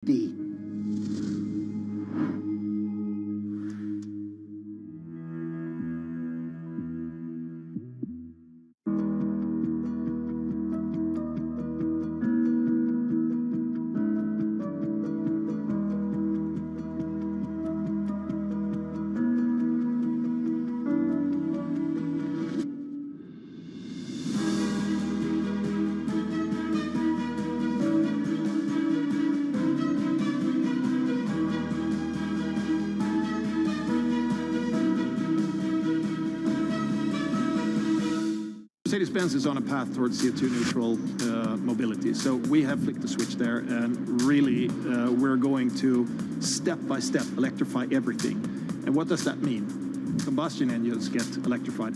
D. Mercedes-Benz is on a path towards CO2 neutral mobility. So we have flicked the switch there, and really we're going to step by step electrify everything. And what does that mean? Combustion engines get electrified.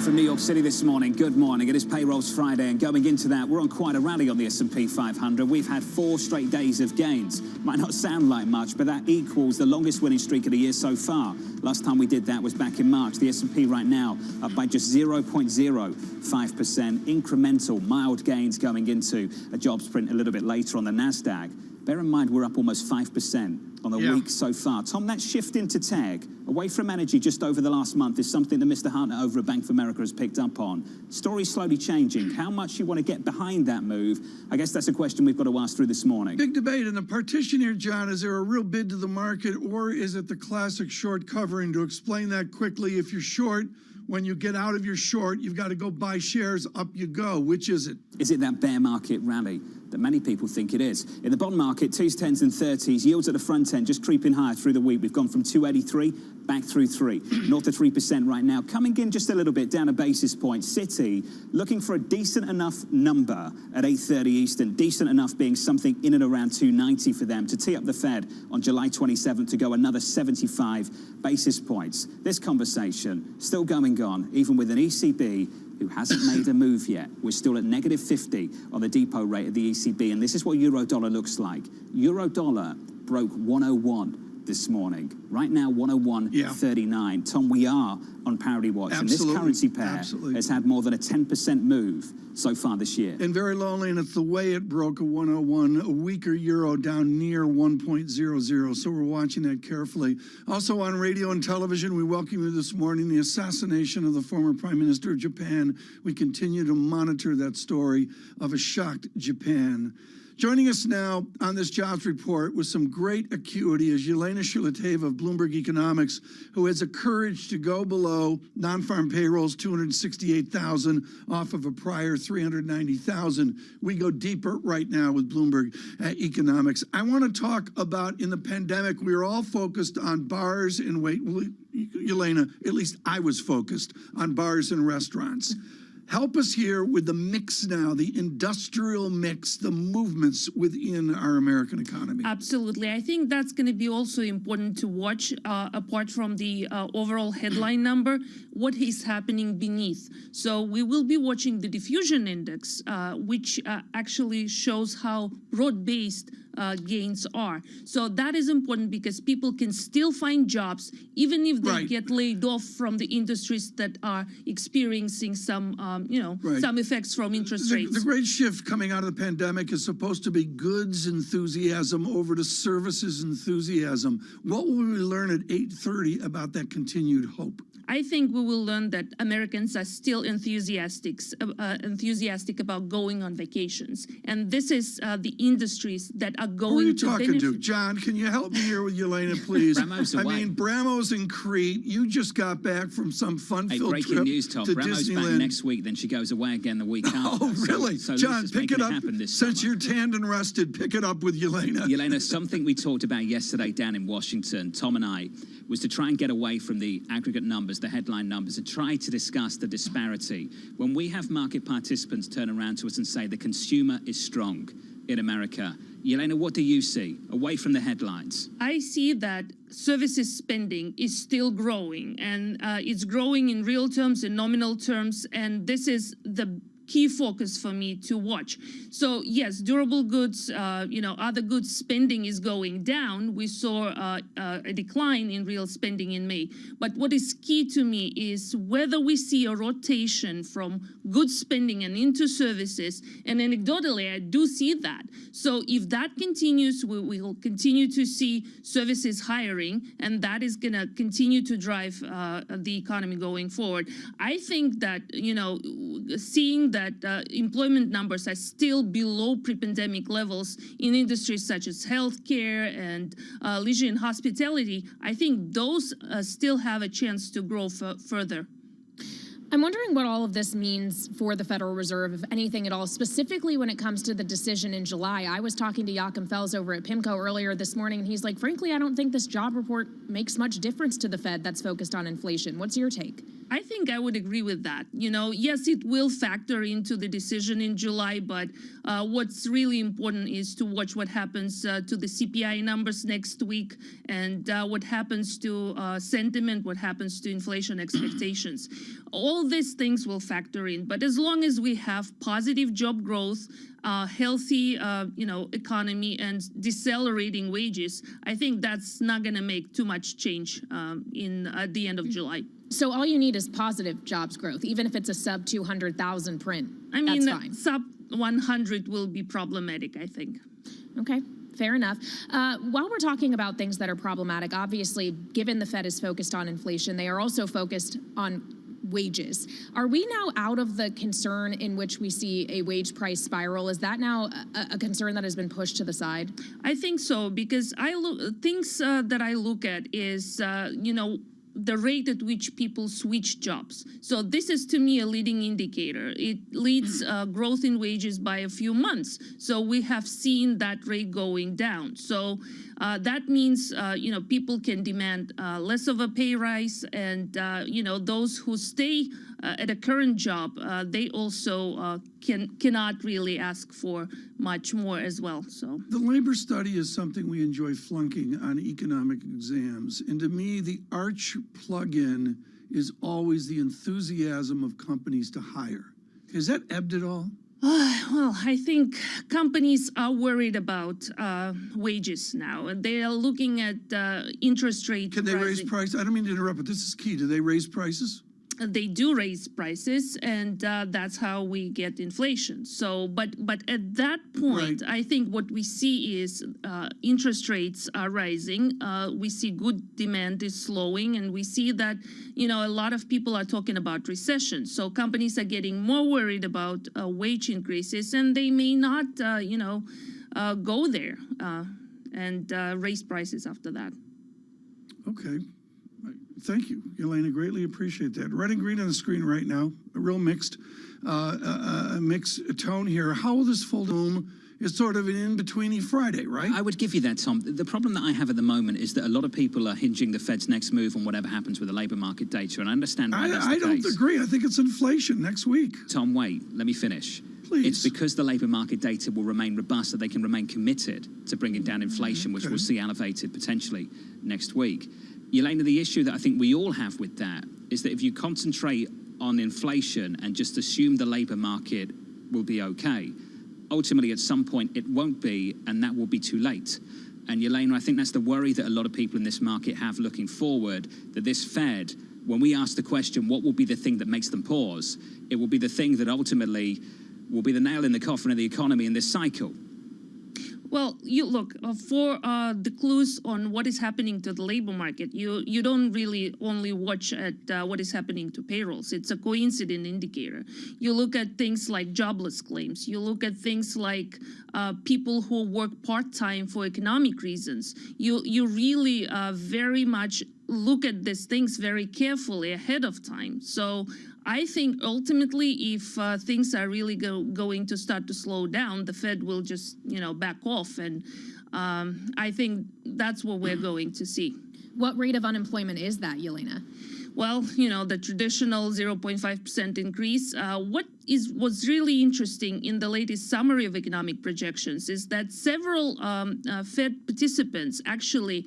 From New York City this morning. Good morning. It is Payrolls Friday, and going into that, we're on quite a rally on the S&P 500. We've had 4 straight days of gains. Might not sound like much, but that equals the longest winning streak of the year so far. Last time we did that was back in March. The S&P right now up by just 0.05%. Incremental, mild gains going into a jobs print a little bit later on the NASDAQ. Bear in mind, we're up almost 5% on the week so far. Tom, that shift into tech, away from energy just over the last month, is something that Mr. Hartnett over at Bank of America has picked up on. Story's slowly changing. How much you want to get behind that move? I guess that's a question we've got to ask through this morning. Big debate. And the partition here, John, is there a real bid to the market, or is it the classic short covering? To explain that quickly, if you're short, when you get out of your short, you've got to go buy shares, up you go. Which is it? Is it that bear market rally that many people think it is? In the bond market, 2s, 10s and 30s, yields at the front end just creeping higher through the week. We've gone from 283 back through 3, north of 3% right now. Coming in just a little bit, down a basis point. Citi looking for a decent enough number at 8:30 Eastern, decent enough being something in and around 290 for them to tee up the Fed on July 27th to go another 75 basis points. This conversation still going on, even with an ECB who hasn't made a move yet. We're still at negative 50 on the depot rate of the ECB, and this is what euro-dollar looks like. Euro-dollar broke 101 this morning. Right now, 101.39. Tom, we are on parity watch, and this currency pair has had more than a 10% move so far this year. And very lonely, and it's the way it broke a 101, a weaker euro down near 1.00. So we're watching that carefully. Also on radio and television, we welcome you this morning, the assassination of the former Prime Minister of Japan. We continue to monitor that story of a shocked Japan. Joining us now on this jobs report with some great acuity is Yelena Shuliteva of Bloomberg Economics, who has the courage to go below non-farm payrolls, 268,000 off of a prior 390,000. We go deeper right now with Bloomberg Economics. I want to talk about, in the pandemic, we were all focused on bars and Yelena, at least I was focused on bars and restaurants. Help us here with the mix now, the industrial mix, the movements within our American economy. Absolutely. I think that's going to be also important to watch, apart from the overall headline number, what is happening beneath. So we will be watching the diffusion index, which actually shows how broad-based gains are. So that is important because people can still find jobs even if they get laid off from the industries that are experiencing some, some effects from interest rates. The great shift coming out of the pandemic is supposed to be goods enthusiasm over to services enthusiasm. What will we learn at 8:30 about that continued hope? I think we will learn that Americans are still enthusiastic about going on vacations. And this is the industries that are going to benefit. Who are you talking to? John, can you help me here with Yelena, please? Bramo's away. I mean, Bramo's in Crete. You just got back from some fun-filled trip breaking news, Tom. to Bramo's Disneyland. back next week, then she goes away again the week after. Oh, really? So John, pick it up. Since summer. you're tanned and rested, pick it up with Yelena. Yelena, something we talked about yesterday down in Washington, Tom and I, was to try and get away from the aggregate numbers, the headline numbers, and try to discuss the disparity. When we have market participants turn around to us and say the consumer is strong in America, Yelena, what do you see away from the headlines? I see that services spending is still growing, and it's growing in real terms, in nominal terms, and this is the key focus for me to watch. So yes, durable goods, other goods spending is going down. We saw a decline in real spending in May. But what is key to me is whether we see a rotation from goods spending and into services. And anecdotally, I do see that. So if that continues, we will continue to see services hiring, and that is going to continue to drive the economy going forward. I think that, seeing that employment numbers are still below pre-pandemic levels in industries such as healthcare and leisure and hospitality, I think those still have a chance to grow further. I'm wondering what all of this means for the Federal Reserve, if anything at all, specifically when it comes to the decision in July. I was talking to Joachim Fels over at PIMCO earlier this morning, and he's like, frankly, I don't think this job report makes much difference to the Fed that's focused on inflation. What's your take? I think I would agree with that. Yes, it will factor into the decision in July, but what's really important is to watch what happens to the CPI numbers next week and what happens to sentiment, what happens to inflation expectations. All these things will factor in, but as long as we have positive job growth, healthy, economy and decelerating wages, I think that's not going to make too much change at the end of July. So all you need is positive jobs growth, even if it's a sub 200,000 print. I mean, that's fine. Sub 100 will be problematic, I think. Okay. Fair enough. While we're talking about things that are problematic, obviously, given the Fed is focused on inflation, they are also focused on wages. Are we now out of the concern in which we see a wage price spiral? Is that now a concern that has been pushed to the side? I think so, because things that I look at is, the rate at which people switch jobs. So this is, to me, a leading indicator. It leads growth in wages by a few months. So we have seen that rate going down. So that means, people can demand less of a pay rise, and, those who stay at a current job, they also cannot really ask for much more as well. So the labor study is something we enjoy flunking on economic exams. And to me, the arch plug-in is always the enthusiasm of companies to hire. Has that ebbed at all? Well, I think companies are worried about wages now, and they are looking at interest rates. Can they raise prices? I don't mean to interrupt, but this is key. Do they raise prices? They do raise prices, and that's how we get inflation. So, but at that point, right, I think what we see is interest rates are rising. We see good demand is slowing, and we see that, a lot of people are talking about recession. So companies are getting more worried about wage increases, and they may not, go there and raise prices after that. Okay. Thank you, Elena. Greatly appreciate that. Red and green on the screen right now. A real mixed tone here. How will this full dome is sort of an in-betweeny Friday, right? I would give you that, Tom. The problem that I have at the moment is that a lot of people are hinging the Fed's next move on whatever happens with the labour market data, and I understand why that's the case. I don't agree. I think it's inflation next week. Tom, wait. Let me finish. Please. It's because the labour market data will remain robust that they can remain committed to bringing down inflation, which we'll see elevated potentially next week. Elena, the issue that I think we all have with that is that if you concentrate on inflation and just assume the labour market will be okay, ultimately at some point it won't be, and that will be too late. And Elena, I think that's the worry that a lot of people in this market have looking forward, that this Fed, when we ask the question, what will be the thing that makes them pause, it will be the thing that ultimately will be the nail in the coffin of the economy in this cycle. Well, you look, for the clues on what is happening to the labor market, you don't really only watch at what is happening to payrolls. It's a coincident indicator. You look at things like jobless claims. You look at things like people who work part-time for economic reasons. You really very much look at these things very carefully ahead of time. So I think ultimately, if things are really going to start to slow down, the Fed will just, back off. And I think that's what we're going to see. What rate of unemployment is that, Yelena? Well, the traditional 0.5% increase. What's really interesting in the latest summary of economic projections is that several Fed participants actually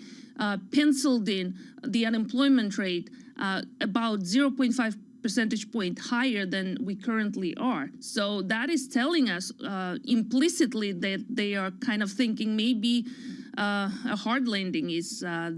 penciled in the unemployment rate about 0.5% percentage point higher than we currently are. So that is telling us implicitly that they are kind of thinking maybe a hard landing is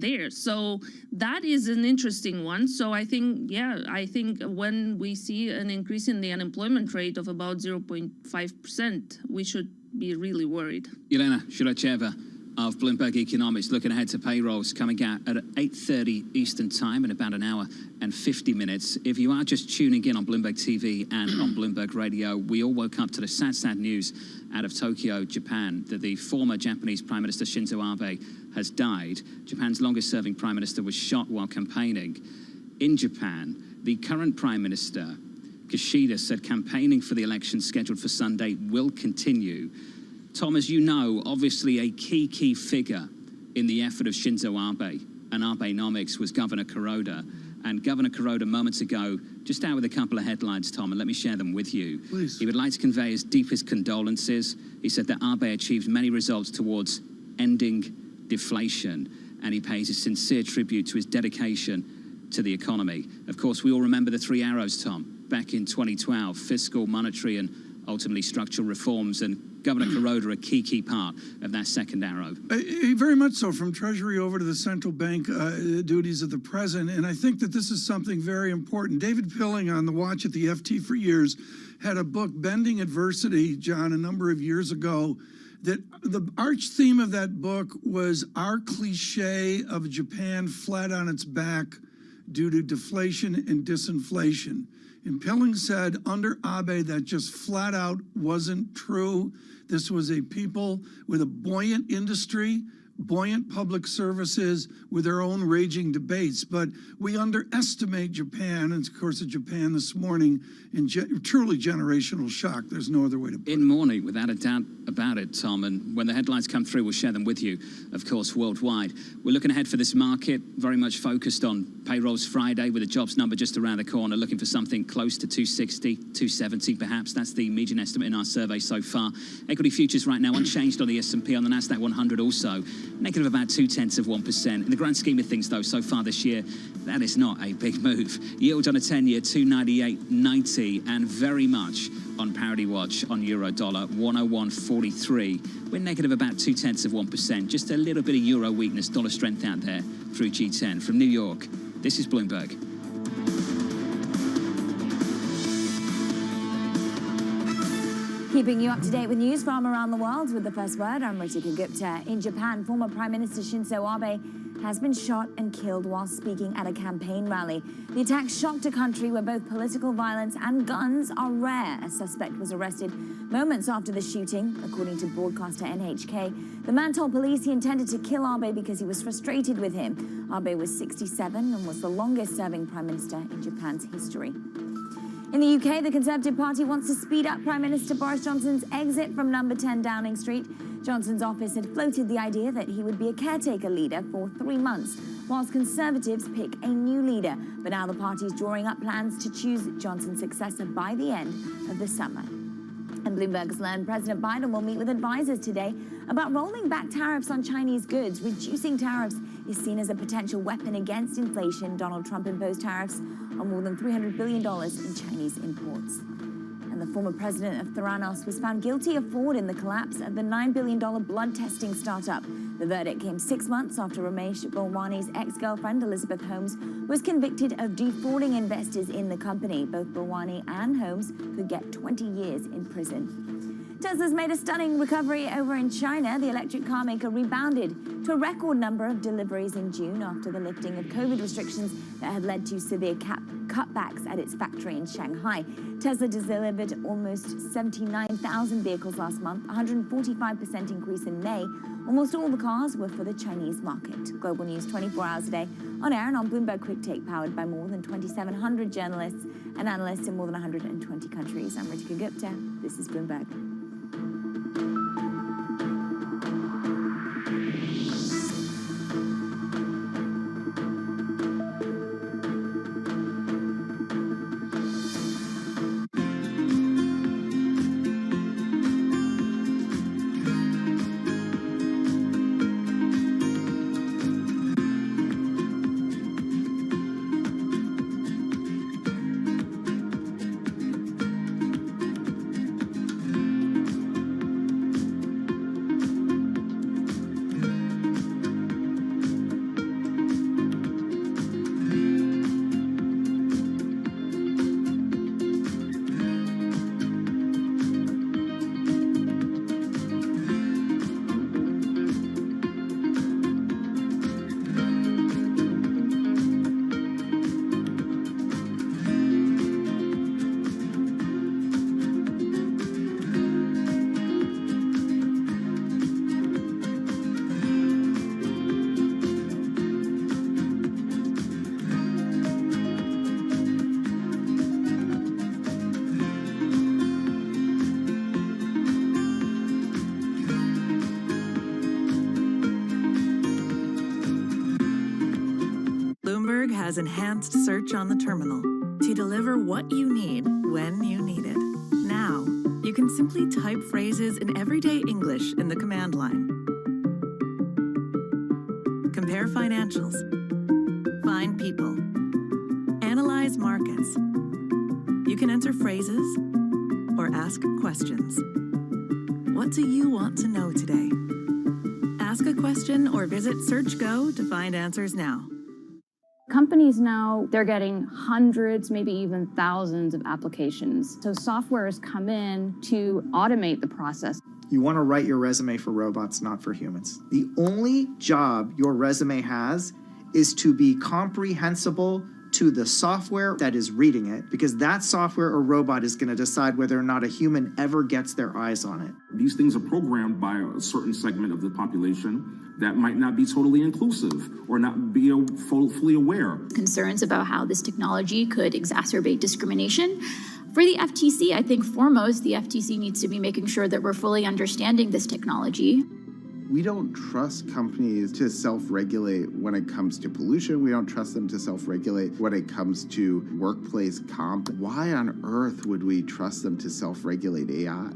there. So that is an interesting one. So I think, I think when we see an increase in the unemployment rate of about 0.5%, we should be really worried. Elena Shuracheva of Bloomberg Economics looking ahead to payrolls coming out at 8:30 Eastern Time in about an hour and 50 minutes. If you are just tuning in on Bloomberg TV and on Bloomberg Radio, we all woke up to the sad news out of Tokyo, Japan, that the former Japanese Prime Minister Shinzo Abe has died. Japan's longest-serving Prime Minister was shot while campaigning. In Japan, the current Prime Minister, Kishida, said campaigning for the election scheduled for Sunday will continue. Tom, as you know, obviously a key figure in the effort of Shinzo Abe and Abenomics was Governor Kuroda. And Governor Kuroda moments ago, just out with a couple of headlines, Tom, and let me share them with you. Please. He would like to convey his deepest condolences. He said that Abe achieved many results towards ending deflation, and he pays his sincere tribute to his dedication to the economy. Of course, we all remember the three arrows, Tom, back in 2012, fiscal, monetary, and ultimately structural reforms, and Governor Kuroda a key part of that second arrow. Very much so, from Treasury over to the central bank duties of the president. And I think that this is something very important. David Pilling, on the watch at the FT for years, had a book, Bending Adversity, John, a number of years ago, that the arch theme of that book was our cliche of Japan flat on its back due to deflation and disinflation. And Pilling said under Abe that just flat out wasn't true. This was a people with a buoyant industry, buoyant public services with their own raging debates. But we underestimate Japan, and of course Japan this morning in truly generational shock. There's no other way to put it. In mourning, without a doubt about it, Tom, and when the headlines come through, we'll share them with you, of course, worldwide. We're looking ahead for this market, very much focused on payrolls Friday with the jobs number just around the corner, looking for something close to 260, 270 perhaps. That's the median estimate in our survey so far. Equity futures right now unchanged on the S&P, on the Nasdaq 100 also. Negative about 0.2%. In the grand scheme of things, though, so far this year, that is not a big move. Yield on a 10-year, 298.90, and very much on parity watch on euro dollar, 101.43. We're negative about 0.2%. Just a little bit of euro weakness, dollar strength out there through G10. From New York, this is Bloomberg. Keeping you up to date with news from around the world with the first word, I'm Ritika Gupta. In Japan, former Prime Minister Shinzo Abe has been shot and killed while speaking at a campaign rally. The attack shocked a country where both political violence and guns are rare. A suspect was arrested moments after the shooting, according to broadcaster NHK. The man told police he intended to kill Abe because he was frustrated with him. Abe was 67 and was the longest-serving Prime Minister in Japan's history. In the UK, the Conservative Party wants to speed up Prime Minister Boris Johnson's exit from number 10 Downing Street. Johnson's office had floated the idea that he would be a caretaker leader for 3 months, whilst Conservatives pick a new leader. But now the party is drawing up plans to choose Johnson's successor by the end of the summer. And Bloomberg's learned President Biden will meet with advisors today about rolling back tariffs on Chinese goods. Reducing tariffs is seen as a potential weapon against inflation. Donald Trump imposed tariffs on more than $300 billion in Chinese imports. And the former president of Theranos was found guilty of fraud in the collapse of the $9 billion blood testing startup. The verdict came 6 months after Ramesh Balwani's ex-girlfriend, Elizabeth Holmes, was convicted of defrauding investors in the company. Both Balwani and Holmes could get 20 years in prison. Tesla's made a stunning recovery over in China. The electric car maker rebounded to a record number of deliveries in June after the lifting of COVID restrictions that had led to severe cutbacks at its factory in Shanghai. Tesla delivered almost 79,000 vehicles last month, 145% increase in May. Almost all the cars were for the Chinese market. Global news 24 hours a day, on air and on Bloomberg Quick Take, powered by more than 2,700 journalists and analysts in more than 120 countries. I'm Ritika Gupta. This is Bloomberg. has enhanced search on the terminal to deliver what you need when you need it. Now, you can simply type phrases in everyday English in the command line. Compare financials. Find people. Analyze markets. You can enter phrases or ask questions. What do you want to know today? Ask a question or visit SearchGo to find answers now. Companies now, they're getting hundreds, maybe even thousands of applications. So software has come in to automate the process. You want to write your resume for robots, not for humans. The only job your resume has is to be comprehensible to the software that is reading it, because that software or robot is going to decide whether or not a human ever gets their eyes on it. These things are programmed by a certain segment of the population that might not be totally inclusive or not be fully aware. Concerns about how this technology could exacerbate discrimination. For the FTC, I think foremost, the FTC needs to be making sure that we're fully understanding this technology. We don't trust companies to self-regulate when it comes to pollution. We don't trust them to self-regulate when it comes to workplace comp. Why on earth would we trust them to self-regulate AI?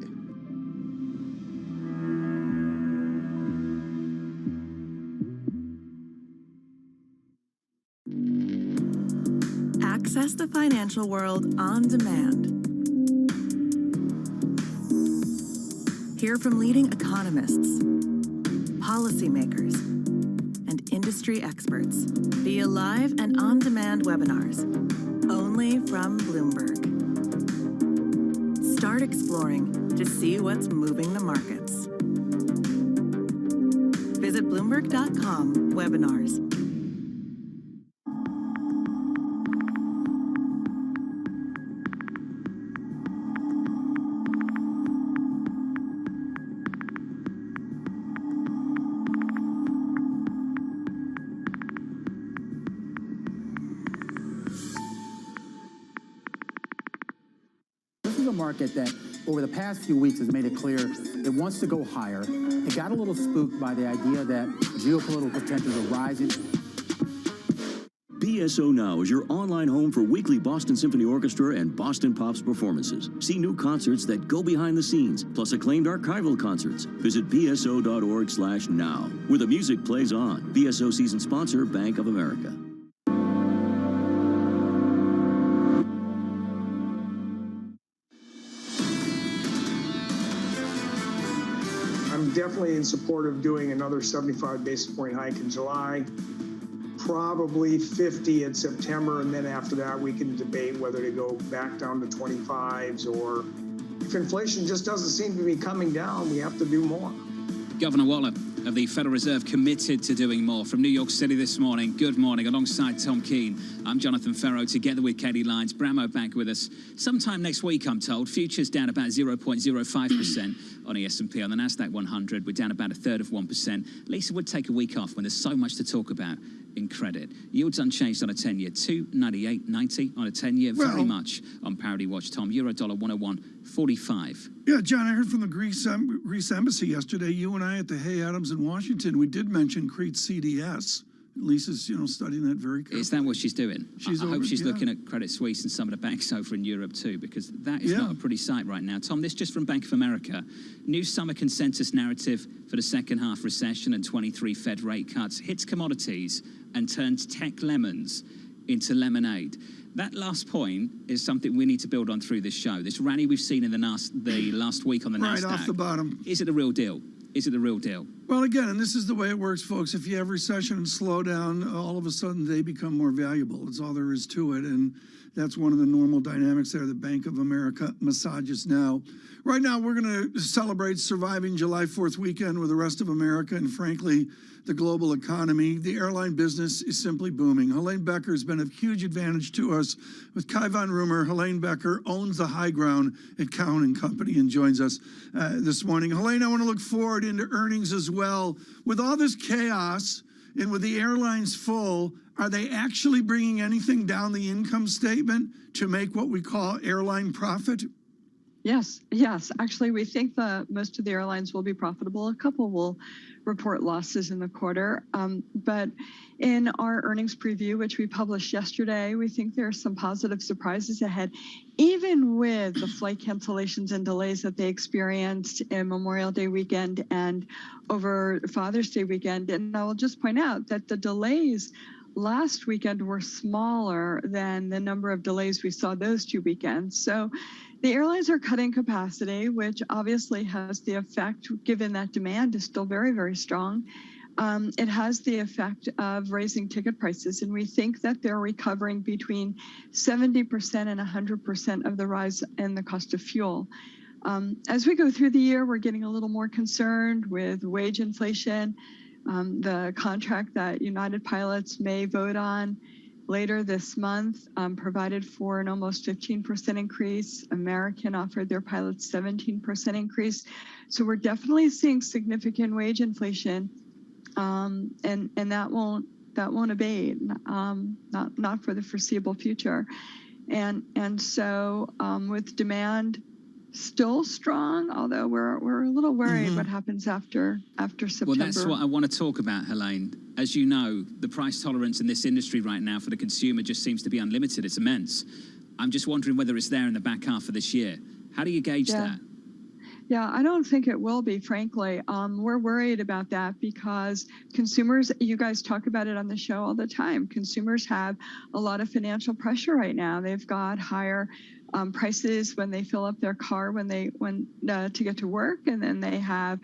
Access the financial world on demand. Hear from leading economists, policymakers, and industry experts via live and on-demand webinars, only from Bloomberg. Start exploring to see what's moving the markets. Visit Bloomberg.com/webinars. Market that over the past few weeks has made it clear it wants to go higher. It got a little spooked by the idea that geopolitical tensions are rising. BSO Now is your online home for weekly Boston Symphony Orchestra and Boston Pops performances. See new concerts that go behind the scenes, plus acclaimed archival concerts. Visit bso.org/now, where the music plays on. BSO season sponsor, Bank of America. Definitely in support of doing another 75 basis point hike in July, probably 50 in September, and then after that we can debate whether to go back down to 25s, or if inflation just doesn't seem to be coming down, we have to do more. Governor Waller of the Federal Reserve committed to doing more. From New York City this morning, good morning. Alongside Tom Keene, I'm Jonathan Ferro, together with Katie Lyons. Bramo back with us sometime next week, I'm told. Futures down about 0.05% on the S&P. On the NASDAQ 100, we're down about a third of 1%. Lisa would take a week off when there's so much to talk about in credit. Yields unchanged on a 10-year, 298.90 on a 10-year, very much on parity watch, Tom. Euro dollar 101.45. Yeah, John, I heard from the Greece embassy yesterday. You and I at the Hay Adams in Washington, we did mention Crete CDS. Lisa's, studying that very carefully. Is that what she's doing? I hope she's looking at Credit Suisse and some of the banks over in Europe too, because that is not a pretty sight right now. Tom, this just from Bank of America. New summer consensus narrative for the second half recession and 23 Fed rate cuts hits commodities and turns tech lemons into lemonade. That last point is something we need to build on through this show. This rally we've seen in the last week on the NASDAQ. Right off the bottom. Is it the real deal? Is it the real deal? Well, again, and this is the way it works, folks. If you have recession and slow down, all of a sudden they become more valuable. It's all there is to it. And that's one of the normal dynamics there the Bank of America massages now. Right now, we're going to celebrate surviving July 4th weekend with the rest of America and, frankly, the global economy. The airline business is simply booming. Helene Becker has been a huge advantage to us. With Kai von Rumer, Helene Becker owns the high ground at Cowen & Company and joins us this morning. Helene, I want to look forward into earnings as well. With all this chaos and with the airlines full, are they actually bringing anything down the income statement to make what we call airline profit? Yes. Actually, we think that most of the airlines will be profitable. A couple will report losses in the quarter. But in our earnings preview, which we published yesterday, we think there are some positive surprises ahead, even with the flight cancellations and delays that they experienced in Memorial Day weekend and over Father's Day weekend. And I will just point out that the delays last weekend were smaller than the number of delays we saw those 2 weekends. So the airlines are cutting capacity, which obviously has the effect, given that demand is still very, very strong, it has the effect of raising ticket prices. And we think that they're recovering between 70% and 100% of the rise in the cost of fuel. As we go through the year, we're getting a little more concerned with wage inflation. The contract that United Pilots may vote on later this month provided for an almost 15% increase. American offered their pilots 17% increase. So we're definitely seeing significant wage inflation, and that won't abate, not for the foreseeable future. And so with demand still strong, although we're a little worried what happens after September. Well, that's what I want to talk about, Helene. As you know, the price tolerance in this industry right now for the consumer just seems to be unlimited. It's immense. I'm just wondering whether it's there in the back half of this year. How do you gauge that? Yeah, I don't think it will be, frankly. We're worried about that because consumers, you guys talk about it on the show all the time, consumers have a lot of financial pressure right now. They've got higher prices when they fill up their car to get to work, and then they have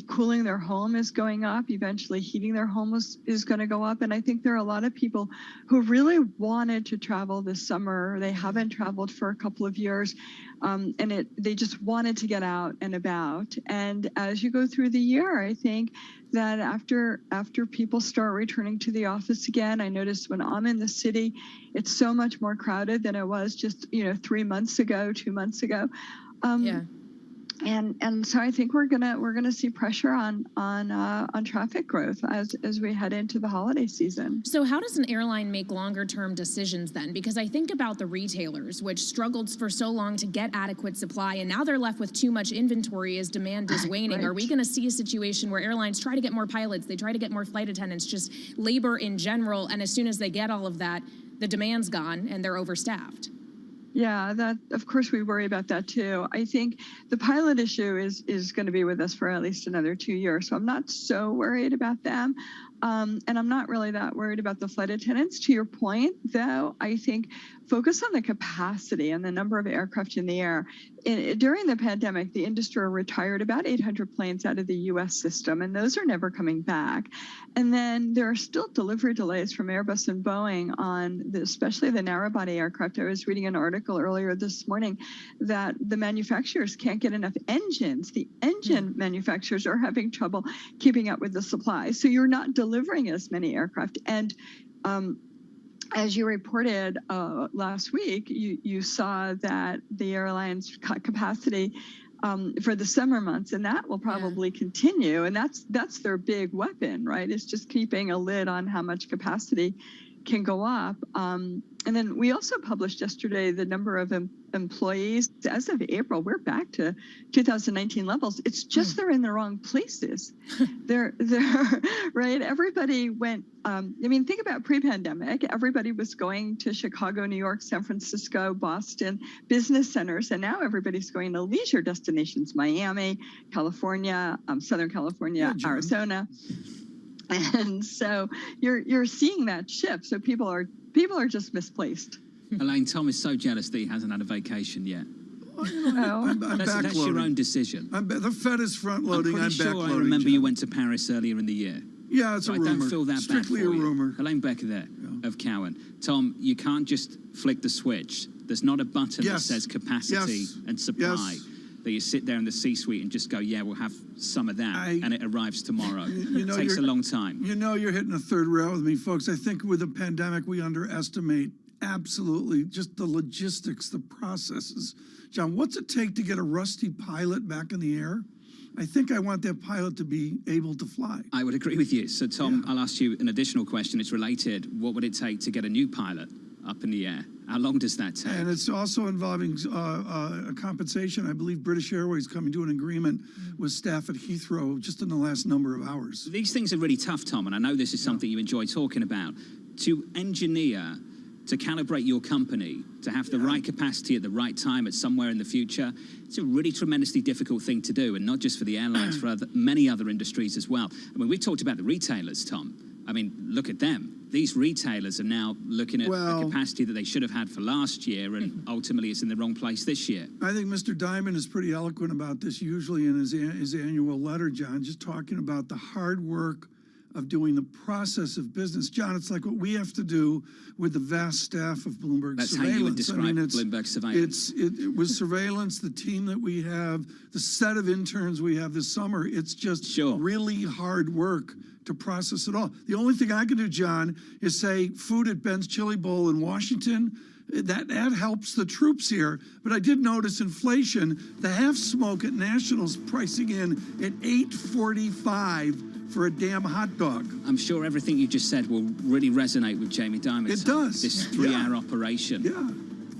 cooling their home is going up. Eventually, heating their home is going to go up. And I think there are a lot of people who really wanted to travel this summer. They haven't traveled for a couple of years, and they just wanted to get out and about. And as you go through the year, I think that after people start returning to the office again, I noticed when I'm in the city, it's so much more crowded than it was just 3 months ago, 2 months ago. And so I think we're gonna see pressure on traffic growth as we head into the holiday season. So how does an airline make longer term decisions then? Because I think about the retailers, which struggled for so long to get adequate supply, and now they're left with too much inventory as demand is waning. Right. Are we going to see a situation where airlines try to get more pilots, they try to get more flight attendants, just labor in general, and as soon as they get all of that, the demand's gone and they're overstaffed? Yeah, that of course we worry about that too. I think the pilot issue is going to be with us for at least another 2 years, so I'm not so worried about them. And I'm not really that worried about the flight attendants. To your point, though, I think focus on the capacity and the number of aircraft in the air. During the pandemic, the industry retired about 800 planes out of the U.S. system, and those are never coming back. And then there are still delivery delays from Airbus and Boeing on especially the narrow-body aircraft. I was reading an article earlier this morning that the manufacturers can't get enough engines. The engine manufacturers are having trouble keeping up with the supply. So you're not delivering as many aircraft. And as you reported last week, you saw that the airlines cut capacity for the summer months, and that will probably continue. And that's their big weapon, right? It's just keeping a lid on how much capacity can go up. And then we also published yesterday the number of employees. As of April, we're back to 2019 levels. It's just they're in the wrong places. they're right. Everybody went. Think about pre-pandemic. Everybody was going to Chicago, New York, San Francisco, Boston, business centers, and now everybody's going to leisure destinations: Miami, California, Southern California, Arizona. And so you're seeing that shift. So people are just misplaced. Elaine, Tom is so jealous that he hasn't had a vacation yet. I'm That's your own decision. The Fed is front loading. I'm pretty sure I remember you went to Paris earlier in the year. Yeah, it's so a I rumor. don't feel that Strictly bad for a rumor. You. Elaine Becker there of Cowen. Tom, you can't just flick the switch. There's not a button that says capacity and supply. That you sit there in the C-suite and just go, yeah, we'll have some of that, and it arrives tomorrow. It takes a long time. You're hitting a third rail with me, folks. I think with the pandemic, we underestimate absolutely just the logistics, the processes. John, what's it take to get a rusty pilot back in the air? I think I want that pilot to be able to fly. I would agree with you. So, Tom, I'll ask you an additional question. It's related. What would it take to get a new pilot up in the air. How long does that take? And it's also involving compensation. I believe British Airways coming to an agreement with staff at Heathrow just in the last number of hours. These things are really tough, Tom, and I know this is something you enjoy talking about. To engineer, to calibrate your company, to have the right capacity at the right time at somewhere in the future, it's a really tremendously difficult thing to do, and not just for the airlines, for many other industries as well. I mean, we've talked about the retailers, Tom. I mean, look at them. These retailers are now looking at the capacity that they should have had for last year, and ultimately it's in the wrong place this year. I think Mr. Diamond is pretty eloquent about this, usually in his annual letter, John, just talking about the hard work of doing the process of business. John, it's like what we have to do with the vast staff of Bloomberg That's Surveillance. how you would describe Bloomberg Surveillance. It was surveillance, the team that we have, the set of interns we have this summer, it's just really hard work to process it all. The only thing I can do, John, is say food at Ben's Chili Bowl in Washington, that helps the troops here. But I did notice inflation, the half smoke at Nationals pricing in at $8.45 for a damn hot dog. I'm sure everything you just said will really resonate with Jamie Dimon. It does. This 3-hour operation. Yeah.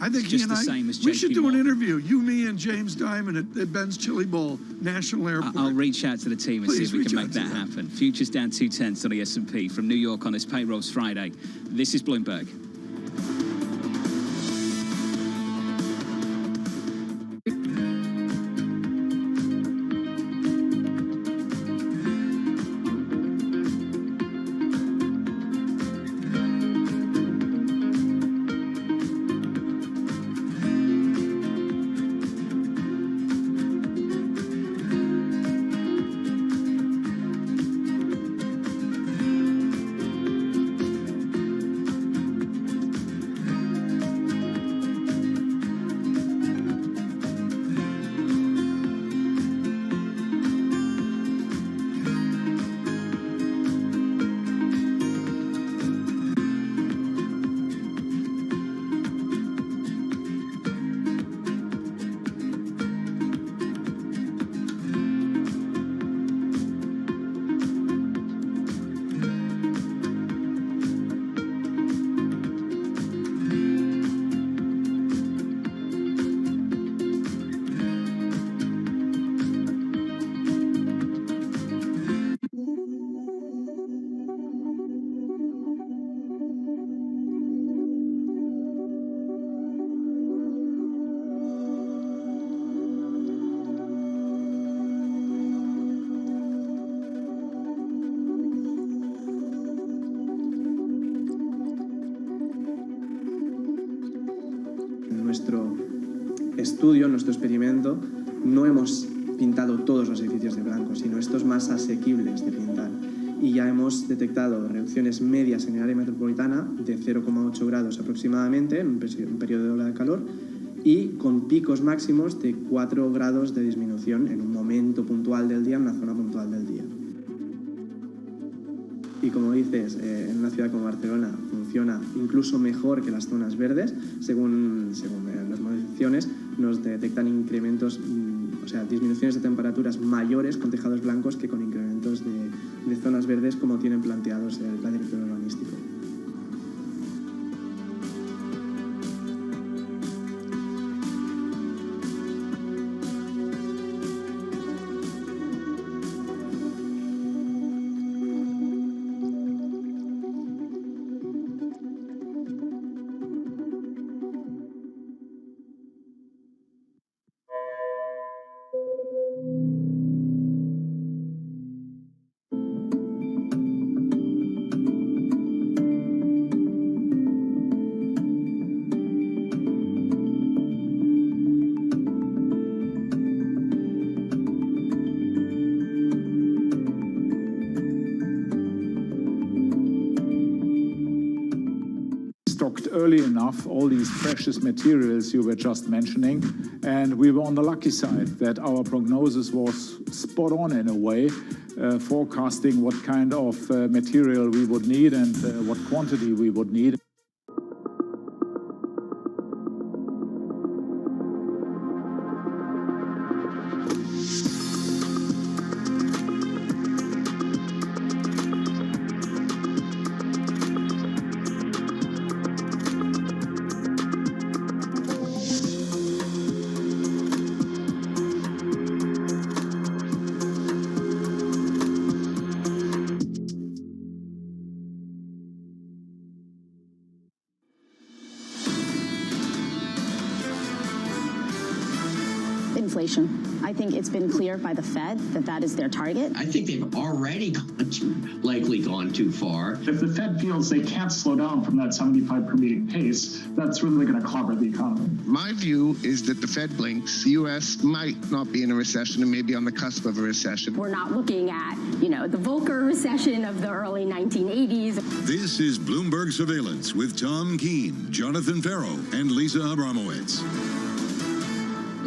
I think it's just the same as we JP should do Morgan. an interview, you, me, and James Diamond at Ben's Chili Bowl, National Airport. I'll reach out to the team and Please see if we can reach make out that to them. happen. Futures down 2/10 on the S&P from New York on this Payrolls Friday. This is Bloomberg. nuestro estudio, nuestro experimento, no hemos pintado todos los edificios de blanco, sino estos más asequibles de pintar. Y ya hemos detectado reducciones medias en el área metropolitana de 0,8 grados aproximadamente en un periodo de ola de calor y con picos máximos de 4 grados de disminución en un momento puntual del día, en una zona puntual del día. Y como dices, en una ciudad como Barcelona funciona incluso mejor que las zonas verdes. Según las modificaciones, nos detectan incrementos, o sea, disminuciones de temperaturas mayores con tejados blancos que con incrementos de zonas verdes como tienen planteados el plan director urbanístico. Stocked early enough all these precious materials you were just mentioning, and we were on the lucky side that our prognosis was spot on in a way, forecasting what kind of material we would need and what quantity we would need. inflation. I think it's been clear by the Fed that that is their target. I think they've already likely gone too far. If the Fed feels they can't slow down from that 75 per meeting pace, that's really going to clobber the economy. My view is that the Fed blinks. The U.S. might not be in a recession and may be on the cusp of a recession. We're not looking at, the Volcker recession of the early 1980s. This is Bloomberg Surveillance with Tom Keene, Jonathan Ferro, and Lisa Abramowitz.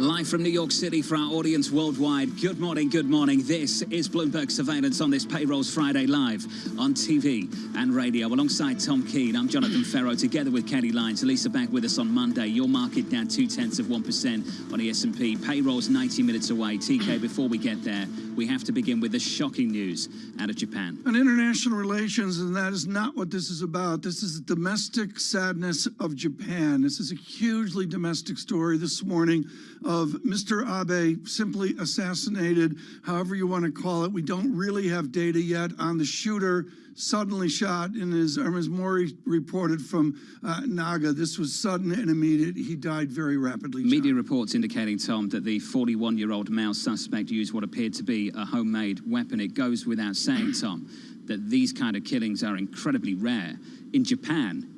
Live from New York City for our audience worldwide. Good morning, good morning. This is Bloomberg Surveillance on this Payrolls Friday live on TV and radio. Alongside Tom Keene, I'm Jonathan Ferro, together with Kelly Lyons. Elisa back with us on Monday. Your market down 0.2% on the S&P. Payrolls 90 minutes away. TK, before we get there, we have to begin with the shocking news out of Japan. On international relations, and that is not what this is about. This is the domestic sadness of Japan. This is a hugely domestic story this morning of Mr. Abe simply assassinated, however you want to call it. We don't really have data yet on the shooter suddenly shot in his arm, as Maury reported from Naga. This was sudden and immediate. He died very rapidly. John. Media reports indicating, Tom, that the 41-year-old male suspect used what appeared to be a homemade weapon. It goes without saying, Tom, that these kind of killings are incredibly rare. In Japan,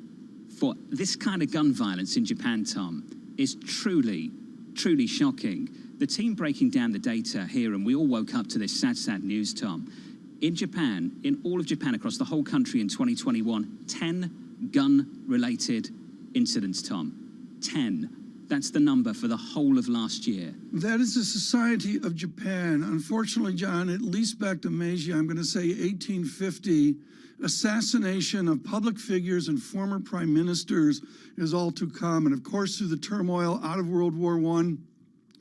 for this kind of gun violence in Japan, Tom, is truly shocking. The team breaking down the data here, and we all woke up to this sad news, Tom. In Japan, in all of Japan, across the whole country in 2021, 10 gun-related incidents, Tom. 10. That's the number for the whole of last year. That is the society of Japan. Unfortunately, John, at least back to Meiji, I'm going to say 1850, assassination of public figures and former prime ministers is all too common. Of course, through the turmoil out of World War I,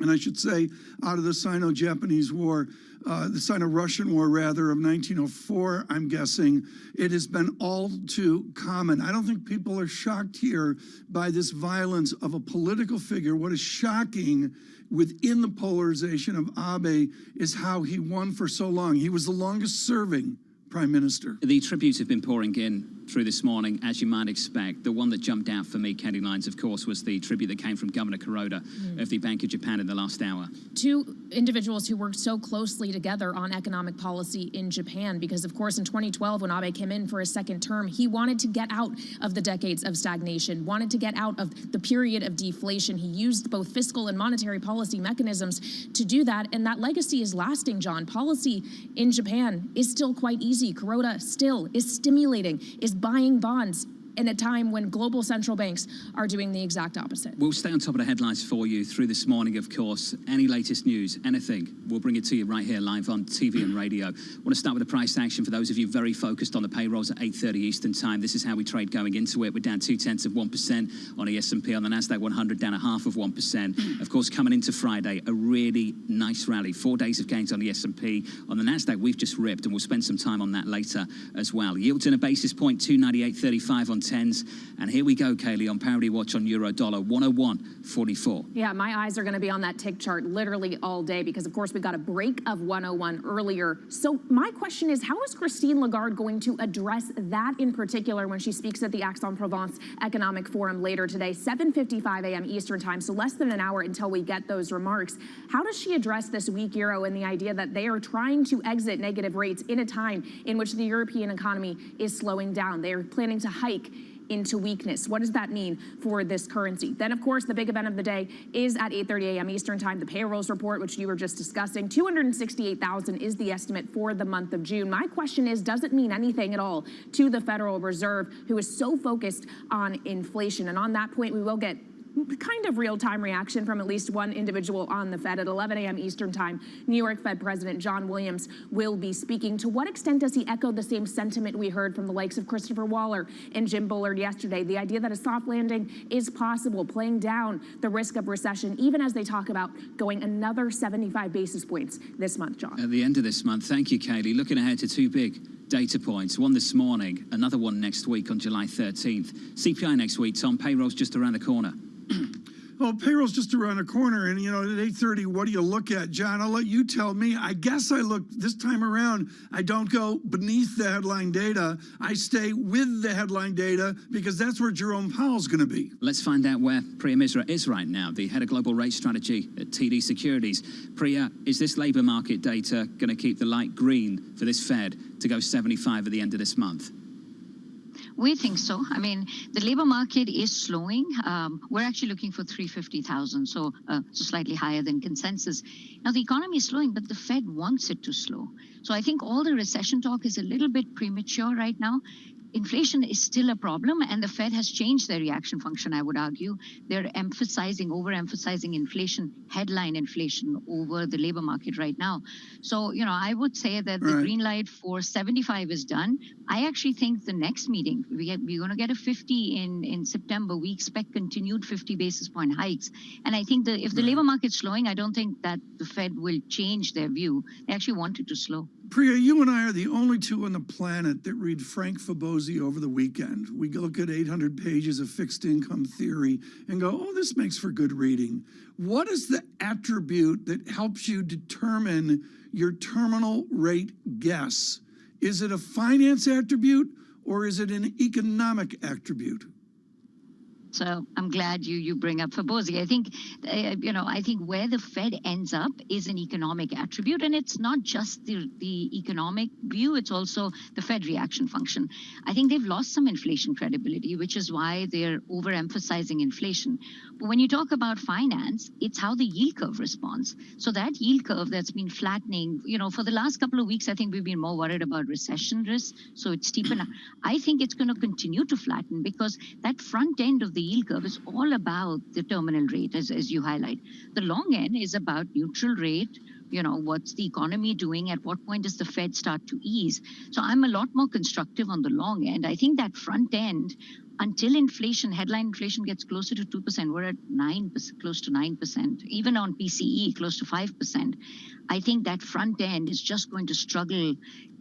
and I should say out of the Sino-Japanese War, the Sino-Russian War, rather, of 1904, I'm guessing, it has been all too common. I don't think people are shocked here by this violence of a political figure. What is shocking within the polarization of Abe is how he won for so long. He was the longest serving prime minister. The tributes have been pouring in through this morning, as you might expect. The one that jumped out for me, Kelly Lyons, of course, was the tribute that came from Governor Kuroda of the Bank of Japan in the last hour. Two individuals who worked so closely together on economic policy in Japan, because, of course, in 2012, when Abe came in for his second term, he wanted to get out of the decades of stagnation, wanted to get out of the period of deflation. He used both fiscal and monetary policy mechanisms to do that, and that legacy is lasting, John. Policy in Japan is still quite easy. Kuroda still is stimulating, is buying bonds in a time when global central banks are doing the exact opposite. We'll stay on top of the headlines for you through this morning, of course. Any latest news, anything, we'll bring it to you right here live on TV and radio. I want to start with the price action for those of you very focused on the payrolls at 8:30 Eastern time. This is how we trade going into it. We're down 0.2% on the S&P, on the Nasdaq 100 down 0.5%. Of course, coming into Friday, a really nice rally. 4 days of gains on the S&P. On the Nasdaq, we've just ripped, and we'll spend some time on that later as well. Yields in a basis point, 298.35 on 10s. And here we go, Kaylee, on Parity Watch on Euro Dollar, 101.44. Yeah, my eyes are going to be on that tick chart literally all day because, of course, we got a break of 101 earlier. So my question is, how is Christine Lagarde going to address that in particular when she speaks at the Aix-en-Provence Economic Forum later today, 7:55 a.m. Eastern time, so less than an hour until we get those remarks. How does she address this weak euro and the idea that they are trying to exit negative rates in a time in which the European economy is slowing down? They are planning to hike into weakness. What does that mean for this currency? Then, of course, the big event of the day is at 8:30 a.m. Eastern time, the payrolls report, which you were just discussing. 268,000 is the estimate for the month of June. My question is, does it mean anything at all to the Federal Reserve, who is so focused on inflation? And on that point, we will get kind of real-time reaction from at least one individual on the Fed. At 11 a.m. Eastern time, New York Fed President John Williams will be speaking. To what extent does he echo the same sentiment we heard from the likes of Christopher Waller and Jim Bullard yesterday? The idea that a soft landing is possible, playing down the risk of recession, even as they talk about going another 75 basis points this month, John. At the end of this month, thank you, Kaylee. Looking ahead to two big data points, one this morning, another one next week on July 13th. CPI next week, Tom, payroll's just around the corner. Well, payroll's just around the corner, and at 8:30, what do you look at, John? I'll let you tell me. I guess I look this time around. I don't go beneath the headline data. I stay with the headline data because that's where Jerome Powell's going to be. Let's find out where Priya Misra is right now, the head of global rate strategy at TD Securities. Priya, is this labour market data going to keep the light green for this Fed to go 75 at the end of this month? We think so. I mean, the labor market is slowing. We're actually looking for 350,000, so slightly higher than consensus. Now, the economy is slowing, but the Fed wants it to slow. So I think all the recession talk is a little bit premature right now. Inflation is still a problem, and the Fed has changed their reaction function, I would argue. They're overemphasizing inflation, headline inflation, over the labor market right now. So, I would say that the green light for 75 is done. I actually think the next meeting, we're going to get a 50 in September. We expect continued 50 basis point hikes. And I think if the labor market's slowing, I don't think that the Fed will change their view. They actually want it to slow. Priya, you and I are the only two on the planet that read Frank Fabozzi over the weekend. We look at 800 pages of fixed income theory and go, oh, this makes for good reading. What is the attribute that helps you determine your terminal rate guess? Is it a finance attribute or is it an economic attribute? So I'm glad you bring up Fabozzi. I think, I think where the Fed ends up is an economic attribute, and it's not just the economic view, it's also the Fed reaction function. I think they've lost some inflation credibility, which is why they're overemphasizing inflation. But when you talk about finance, it's how the yield curve responds. So that yield curve that's been flattening, for the last couple of weeks, I think we've been more worried about recession risk. So it's steepened. I think it's going to continue to flatten because that front end of the yield curve is all about the terminal rate, as you highlight. The long end is about neutral rate. What's the economy doing? At what point does the Fed start to ease? So I'm a lot more constructive on the long end. I think that front end, until headline inflation gets closer to 2%, we're at 9%, close to 9%, even on PCE, close to 5%. I think that front end is just going to struggle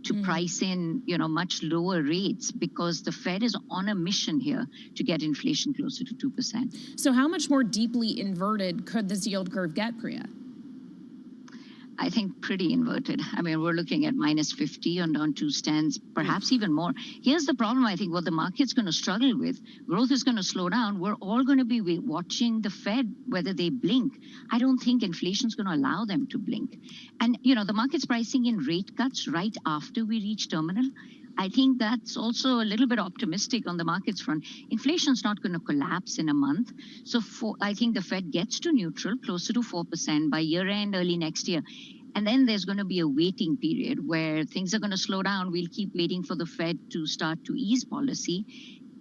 to price in, much lower rates because the Fed is on a mission here to get inflation closer to 2%. So how much more deeply inverted could this yield curve get, Priya? I think pretty inverted. I mean, we're looking at minus 50 on two stands, perhaps even more. Here's the problem, I think, what the market's going to struggle with. Growth is going to slow down. We're all going to be watching the Fed, whether they blink. I don't think inflation's going to allow them to blink. And, the market's pricing in rate cuts right after we reach terminal. I think that's also a little bit optimistic on the markets front. Inflation's not going to collapse in a month. So I think the Fed gets to neutral, closer to 4% by year end, early next year. And then there's going to be a waiting period where things are going to slow down. We'll keep waiting for the Fed to start to ease policy.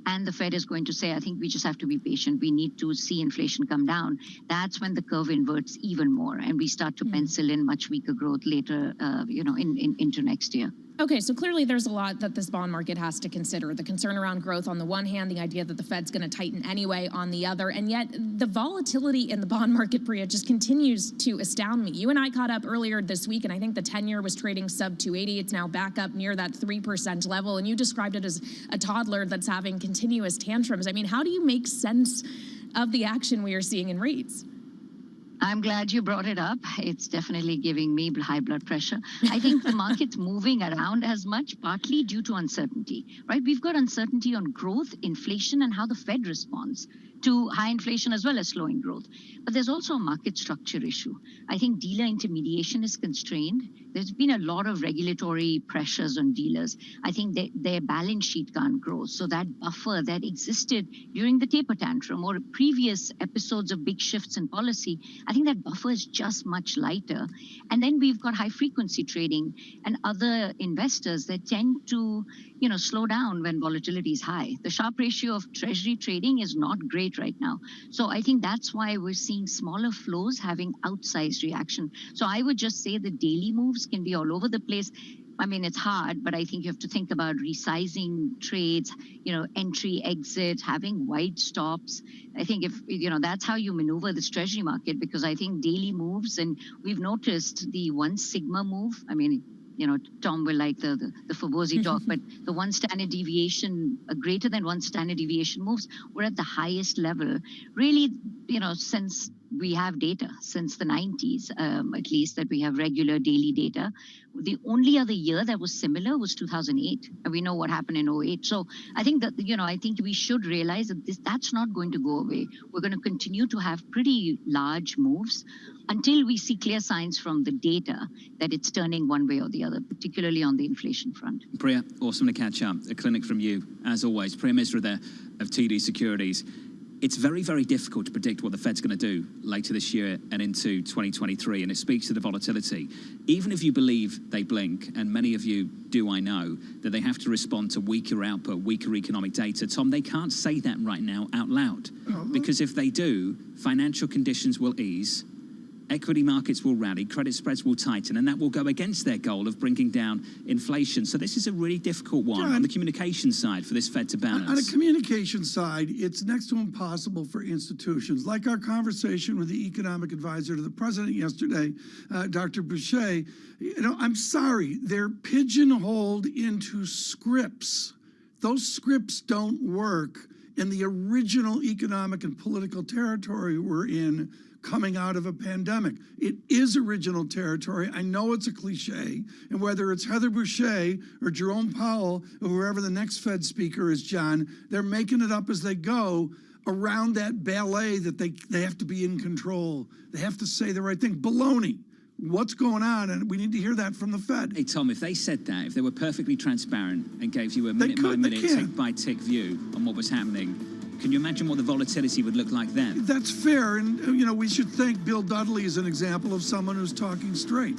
And the Fed is going to say, I think we just have to be patient. We need to see inflation come down. That's when the curve inverts even more. And we start to pencil in much weaker growth later, into next year. Okay, so clearly there's a lot that this bond market has to consider. The concern around growth on the one hand, the idea that the Fed's going to tighten anyway on the other, and yet the volatility in the bond market, Priya, just continues to astound me. You and I caught up earlier this week, and I think the 10-year was trading sub 280. It's now back up near that 3% level, and you described it as a toddler that's having continuous tantrums. I mean, how do you make sense of the action we are seeing in rates? I'm glad you brought it up. It's definitely giving me high blood pressure. I think the market's moving around as much, partly due to uncertainty, right? We've got uncertainty on growth, inflation, and how the Fed responds to high inflation as well as slowing growth. But there's also a market structure issue. I think dealer intermediation is constrained. There's been a lot of regulatory pressures on dealers. I think their balance sheet can't grow. So that buffer that existed during the taper tantrum or previous episodes of big shifts in policy, I think that buffer is just much lighter. And then we've got high frequency trading and other investors that tend to, slow down when volatility is high. The Sharpe ratio of treasury trading is not great right now. So I think that's why we're seeing smaller flows having outsized reaction. So I would just say the daily moves can be all over the place. I mean, it's hard, but I think you have to think about resizing trades, entry, exit, having wide stops. I think if, that's how you maneuver this treasury market, because I think daily moves, and we've noticed the 1 sigma move. I mean, Tom will like the Fibonacci talk, but the 1 standard deviation, greater than 1 standard deviation moves, we're at the highest level, really, since we have data, since the 90s, at least, that we have regular daily data. The only other year that was similar was 2008. And we know what happened in 2008. So I think that, I think we should realize that that's not going to go away. We're going to continue to have pretty large moves until we see clear signs from the data that it's turning one way or the other, particularly on the inflation front. Priya, awesome to catch up. A clinic from you, as always. Priya Misra there of TD Securities. It's very, very difficult to predict what the Fed's going to do later this year and into 2023, and it speaks to the volatility. Even if you believe they blink, and many of you do, I know, that they have to respond to weaker output, weaker economic data, Tom, they can't say that right now out loud. Because if they do, financial conditions will ease, equity markets will rally, credit spreads will tighten, and that will go against their goal of bringing down inflation. So this is a really difficult one on the communication side for this Fed to balance. On a communication side, it's next to impossible for institutions. Like our conversation with the economic advisor to the president yesterday, Dr. Boucher, I'm sorry, they're pigeonholed into scripts. Those scripts don't work in the original economic and political territory we're in coming out of a pandemic. It is original territory. I know it's a cliche, and whether it's Heather Boucher or Jerome Powell or whoever the next Fed speaker is, John, they're making it up as they go around that ballet that they have to be in control. They have to say the right thing. Baloney. What's going on? And we need to hear that from the Fed. Hey, Tom, if they said that, if they were perfectly transparent and gave you a minute-by-minute, tick-by-tick view on what was happening, can you imagine what the volatility would look like then? That's fair, and we should thank Bill Dudley as an example of someone who's talking straight.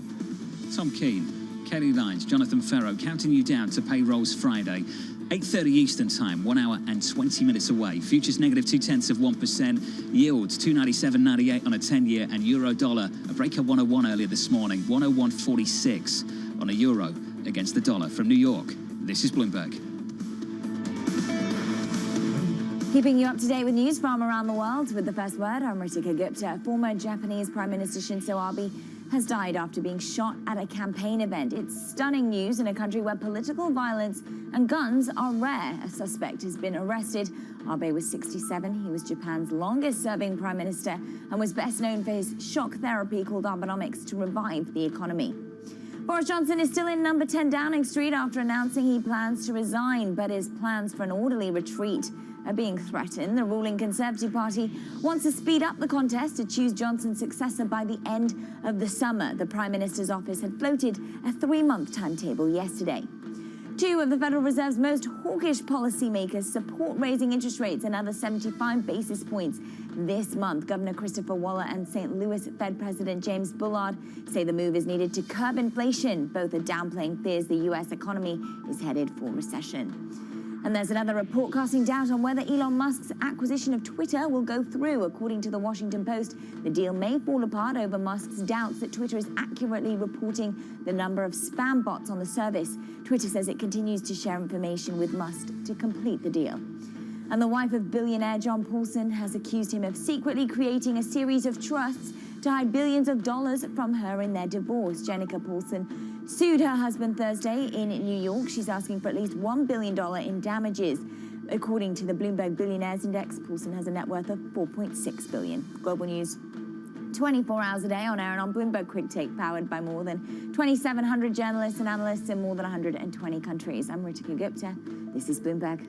Tom Keene, Kelly Lyons, Jonathan Ferro, counting you down to payrolls Friday. 8:30 Eastern Time, 1 hour and 20 minutes away. Futures negative 0.2%, yields 297.98 on a 10-year, and euro dollar a break at 101 earlier this morning, 101.46 on a euro against the dollar. From New York, this is Bloomberg. Keeping you up to date with news from around the world with the first word, I'm Ritika Gupta. Former Japanese Prime Minister Shinzo Abe has died after being shot at a campaign event. It's stunning news in a country where political violence and guns are rare. A suspect has been arrested. Abe was 67. He was Japan's longest-serving prime minister and was best known for his shock therapy called Abenomics to revive the economy. Boris Johnson is still in number 10 Downing Street after announcing he plans to resign, but his plans for an orderly retreat are being threatened. The ruling Conservative Party wants to speed up the contest to choose Johnson's successor by the end of the summer. The Prime Minister's office had floated a 3-month timetable yesterday. 2 of the Federal Reserve's most hawkish policymakers support raising interest rates another 75 basis points this month. Governor Christopher Waller and St. Louis Fed President James Bullard say the move is needed to curb inflation. Both are downplaying fears the U.S. economy is headed for recession. And there's another report casting doubt on whether Elon Musk's acquisition of Twitter will go through. According to the Washington Post, the deal may fall apart over Musk's doubts that Twitter is accurately reporting the number of spam bots on the service. Twitter says it continues to share information with Musk to complete the deal. And the wife of billionaire John Paulson has accused him of secretly creating a series of trusts to hide billions of dollars from her in their divorce. Jenica Paulson sued her husband Thursday in New York. She's asking for at least $1 billion in damages. According to the Bloomberg Billionaires Index, Paulson has a net worth of $4.6 billion. Global news 24 hours a day on air and on Bloomberg Quick Take, powered by more than 2,700 journalists and analysts in more than 120 countries. I'm Ritika Gupta. This is Bloomberg.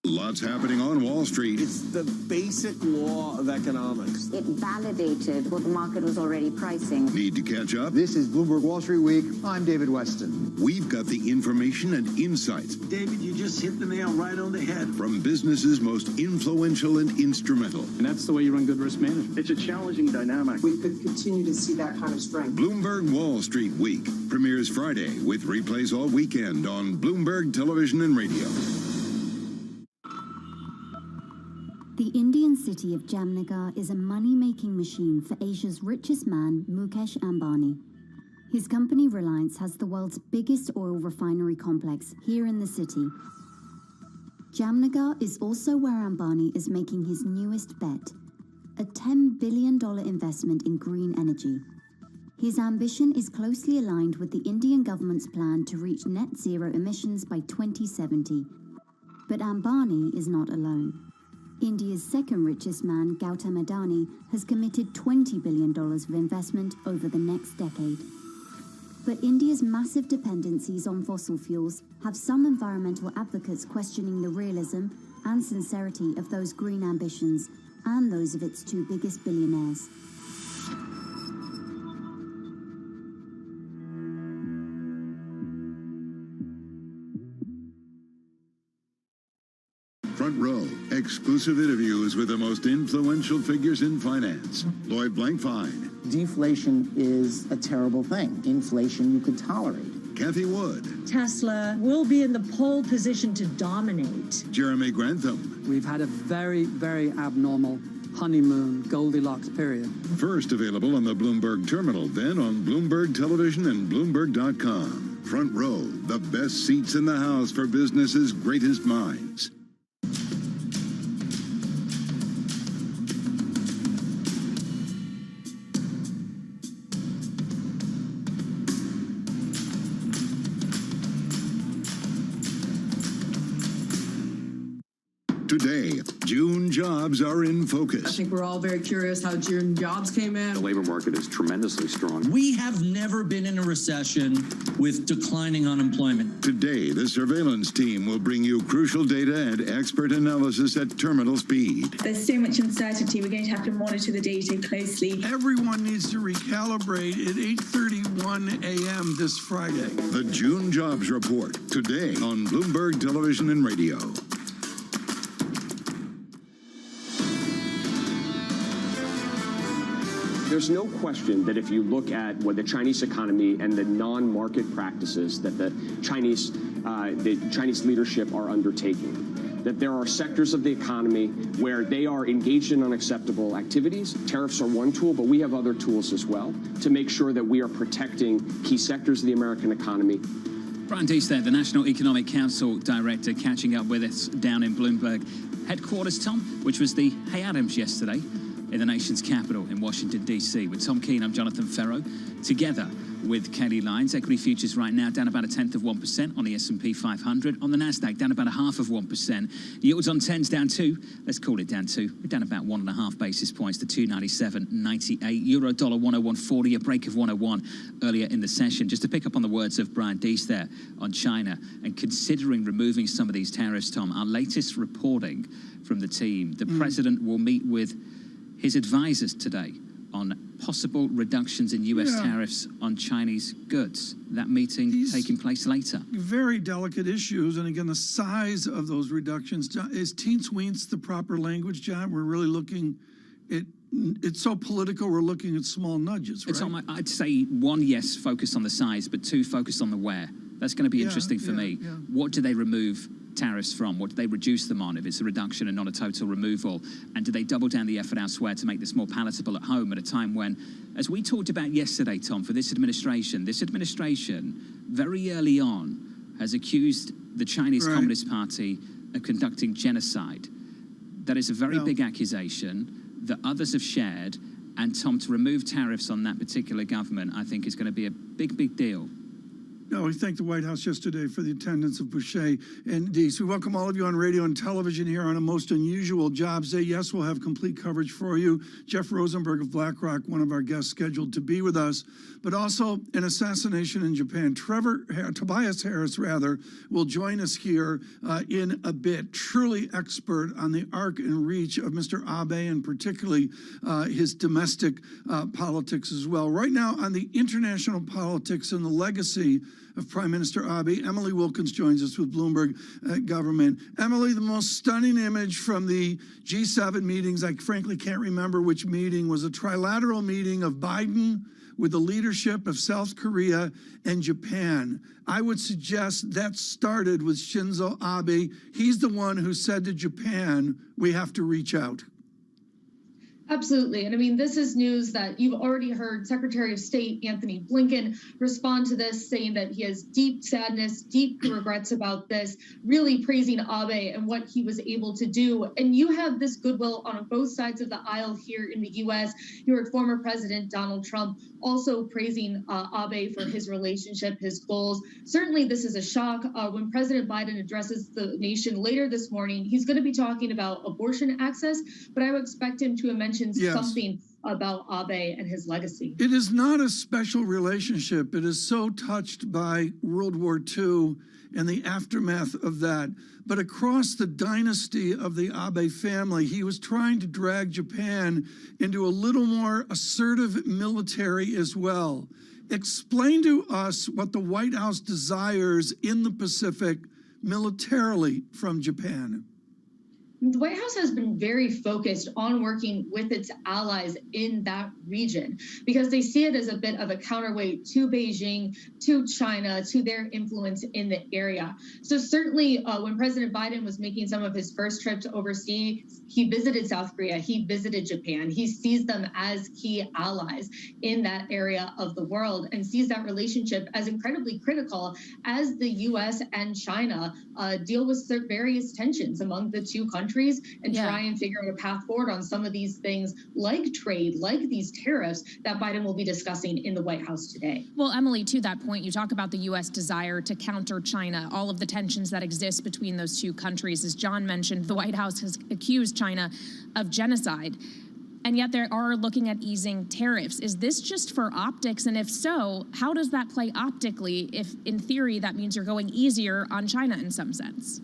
Lots happening on Wall Street. It's the basic law of economics. It validated what the market was already pricing. Need to catch up? This is Bloomberg Wall Street Week. I'm David Weston. We've got the information and insights. David, you just hit the nail right on the head. From businesses most influential and instrumental. And that's the way you run good risk management. It's a challenging dynamic. We could continue to see that kind of strength. Bloomberg Wall Street Week premieres Friday with replays all weekend on Bloomberg Television and Radio. The Indian city of Jamnagar is a money-making machine for Asia's richest man, Mukesh Ambani. His company Reliance has the world's biggest oil refinery complex here in the city. Jamnagar is also where Ambani is making his newest bet, a $10 billion investment in green energy. His ambition is closely aligned with the Indian government's plan to reach net zero emissions by 2070. But Ambani is not alone. India's second richest man, Gautam Adani, has committed $20 billion of investment over the next decade. But India's massive dependencies on fossil fuels have some environmental advocates questioning the realism and sincerity of those green ambitions and those of its two biggest billionaires. Front Row, exclusive interviews with the most influential figures in finance. Lloyd Blankfein. Deflation is a terrible thing. Inflation you could tolerate. Kathy Wood. Tesla will be in the pole position to dominate. Jeremy Grantham. We've had a very, very abnormal honeymoon Goldilocks period. First available on the Bloomberg Terminal, then on Bloomberg Television and Bloomberg.com. Front Row, the best seats in the house for business's greatest minds. Today, June jobs are in focus. I think we're all very curious how June jobs came in. The labor market is tremendously strong. We have never been in a recession with declining unemployment. Today, the surveillance team will bring you crucial data and expert analysis at terminal speed. There's so much uncertainty. We're going to have to monitor the data closely. Everyone needs to recalibrate at 8:31 a.m. this Friday. The June Jobs Report, today on Bloomberg Television and Radio. There's no question that if you look at what the Chinese economy and the non-market practices that the Chinese leadership are undertaking, that there are sectors of the economy where they are engaged in unacceptable activities. Tariffs are one tool, but we have other tools as well to make sure that we are protecting key sectors of the American economy. Brian Deese there, the National Economic Council Director, catching up with us down in Bloomberg headquarters, Tom, which was the Hay Adams yesterday in the nation's capital in Washington, D.C. With Tom Keene, I'm Jonathan Ferro, together with Kelly Lyons. Equity futures right now down about 1/10% on the S&P 500. On the Nasdaq, down about 0.5%. Yields on 10s down 2. Let's call it down 2. We're down about 1.5 basis points to 297.98. Euro dollar 101.40, a break of 101 earlier in the session. Just to pick up on the words of Brian Deese there on China and considering removing some of these tariffs, Tom, our latest reporting from the team, the president will meet with his advisors today on possible reductions in U.S. tariffs on Chinese goods. That meeting taking place later. Very delicate issues, and again, the size of those reductions. Is teens-weens the proper language, John? We're really looking at, it's so political, we're looking at small nudges, right? It's on I'd say one, yes, focus on the size, but two, focus on the where. That's going to be interesting for me. What do they remove tariffs from? What do they reduce them on if it's a reduction and not a total removal? And do they double down the effort elsewhere to make this more palatable at home at a time when, as we talked about yesterday, Tom, for this administration very early on has accused the Chinese Communist Party of conducting genocide. That is a very big accusation that others have shared. And Tom, to remove tariffs on that particular government, I think is going to be a big, big deal. No, we thank the White House yesterday for the attendance of Boucher and Deese. We welcome all of you on radio and television here on a most unusual jobs day. Yes, we'll have complete coverage for you. Jeff Rosenberg of BlackRock, one of our guests scheduled to be with us, but also an assassination in Japan. Tobias Harris, will join us here in a bit. Truly expert on the arc and reach of Mr. Abe and particularly his domestic politics as well. Right now on the international politics and the legacy of Prime Minister Abe, Emily Wilkins joins us with Bloomberg Government. Emily, the most stunning image from the G7 meetings, I frankly can't remember which meeting, was a trilateral meeting of Biden with the leadership of South Korea and Japan. I would suggest that started with Shinzo Abe. He's the one who said to Japan, we have to reach out. Absolutely. And I mean, this is news that you've already heard Secretary of State Anthony Blinken respond to this, saying that he has deep sadness, deep regrets about this, really praising Abe and what he was able to do. And you have this goodwill on both sides of the aisle here in the U.S. You heard former President Donald Trump also praising Abe for his relationship, his goals. Certainly, this is a shock. When President Biden addresses the nation later this morning, he's going to be talking about abortion access, but I would expect him to mention something about Abe and his legacy. It is not a special relationship. It is so touched by World War II and the aftermath of that. But across the dynasty of the Abe family, he was trying to drag Japan into a little more assertive military as well. Explain to us what the White House desires in the Pacific militarily from Japan. The White House has been very focused on working with its allies in that region because they see it as a bit of a counterweight to Beijing, to China, to their influence in the area. So certainly when President Biden was making some of his first trips overseas, he visited South Korea, he visited Japan. He sees them as key allies in that area of the world and sees that relationship as incredibly critical as the U.S. and China deal with various tensions among the two countries and try and figure out a path forward on some of these things like trade, like these tariffs that Biden will be discussing in the White House today. Well, Emily, to that point, you talk about the U.S. desire to counter China, all of the tensions that exist between those two countries. As John mentioned, the White House has accused China of genocide. And yet they are looking at easing tariffs. Is this just for optics? And if so, how does that play optically if, in theory, that means you're going easier on China in some sense?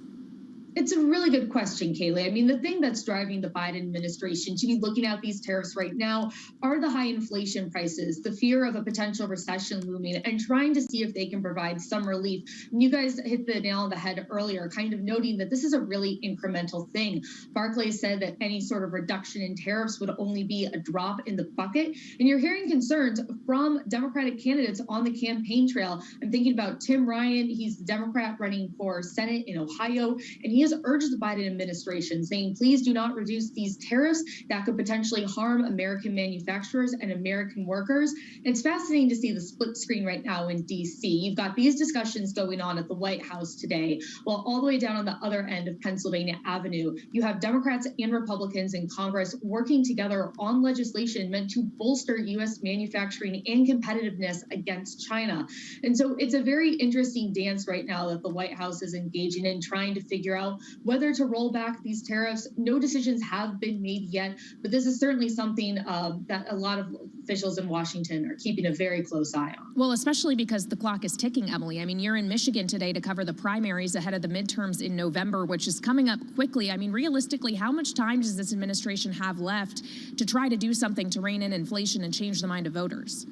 It's a really good question, Kayleigh. I mean, the thing that's driving the Biden administration to be looking at these tariffs right now are the high inflation prices, the fear of a potential recession looming, and trying to see if they can provide some relief. And you guys hit the nail on the head earlier, kind of noting that this is a really incremental thing. Barclays said that any sort of reduction in tariffs would only be a drop in the bucket. And you're hearing concerns from Democratic candidates on the campaign trail. I'm thinking about Tim Ryan. He's the Democrat running for Senate in Ohio, and he has urged the Biden administration, saying, please do not reduce these tariffs that could potentially harm American manufacturers and American workers. It's fascinating to see the split screen right now in D.C. You've got these discussions going on at the White House today, while all the way down on the other end of Pennsylvania Avenue, you have Democrats and Republicans in Congress working together on legislation meant to bolster U.S. manufacturing and competitiveness against China. And so it's a very interesting dance right now that the White House is engaging in, trying to figure out whether to roll back these tariffs. No decisions have been made yet, but this is certainly something that a lot of officials in Washington are keeping a very close eye on. Well, especially because the clock is ticking, Emily. I mean, you're in Michigan today to cover the primaries ahead of the midterms in November, which is coming up quickly. I mean, realistically, how much time does this administration have left to try to do something to rein in inflation and change the mind of voters?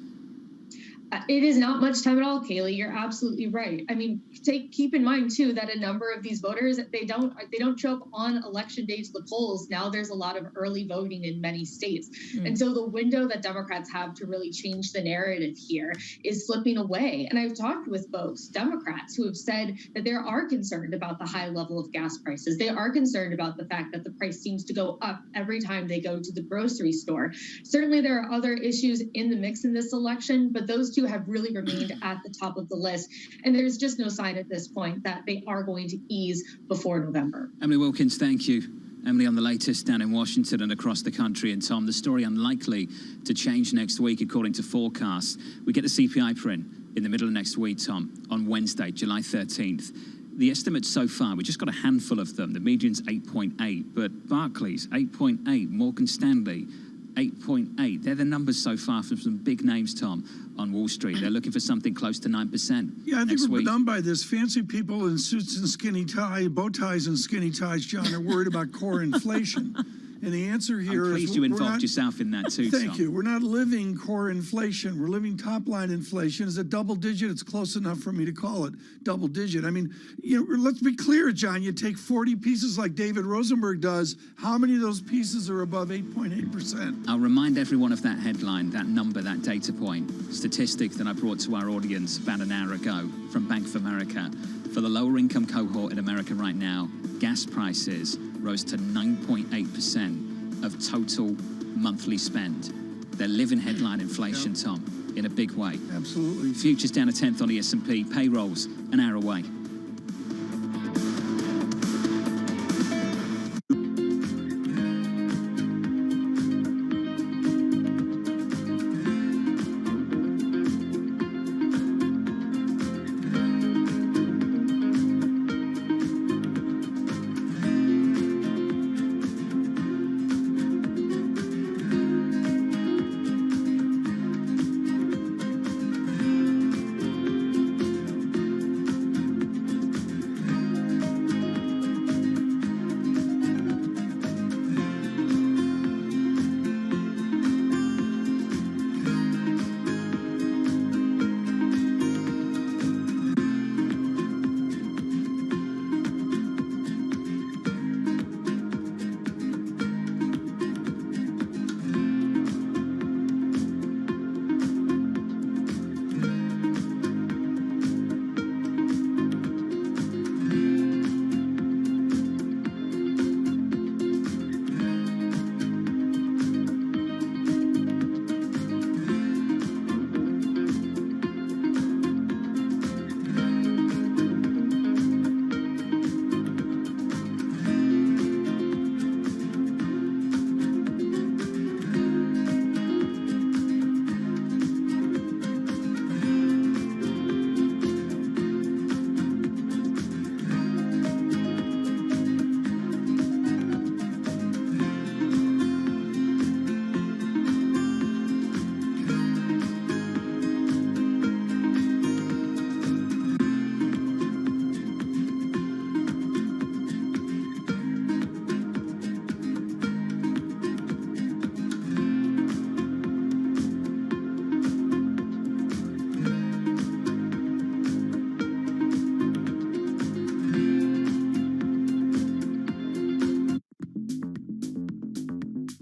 It is not much time at all, Kayleigh. You're absolutely right. I mean, keep in mind too that a number of these voters they don't show up on election day to the polls. Now there's a lot of early voting in many states, and so the window that Democrats have to really change the narrative here is slipping away. And I've talked with folks, Democrats, who have said that they are concerned about the high level of gas prices. They are concerned about the fact that the price seems to go up every time they go to the grocery store. Certainly, there are other issues in the mix in this election, but those two have really remained at the top of the list. And there's just no sign at this point that they are going to ease before November. Emily Wilkins, thank you. Emily, on the latest down in Washington and across the country. And Tom, the story unlikely to change next week, according to forecasts. We get the CPI print in the middle of next week, Tom, on Wednesday, July 13th. The estimates so far, we just got a handful of them. The median's 8.8, but Barclays, 8.8, Morgan Stanley, 8.8. They're the numbers so far from some big names, Tom, on Wall Street. They're looking for something close to 9%. Yeah, I think next we're week. done by this. Fancy people in suits and skinny ties, bow ties and skinny ties, John, are worried about core inflation. And the answer here I'm pleased you involved yourself in that too, Thank Tom. you. We're not living core inflation. We're living top-line inflation. Is it double digit? It's close enough for me to call it double digit. I mean, let's be clear, John. You take 40 pieces like David Rosenberg does. How many of those pieces are above 8.8%? I'll remind everyone of that headline, that number, that data point, statistic that I brought to our audience about an hour ago from Bank of America. For the lower income cohort in America right now, gas prices rose to 9.8% of total monthly spend. They're living headline inflation, Tom, in a big way. Absolutely. Futures down a tenth on the S&P, payrolls an hour away.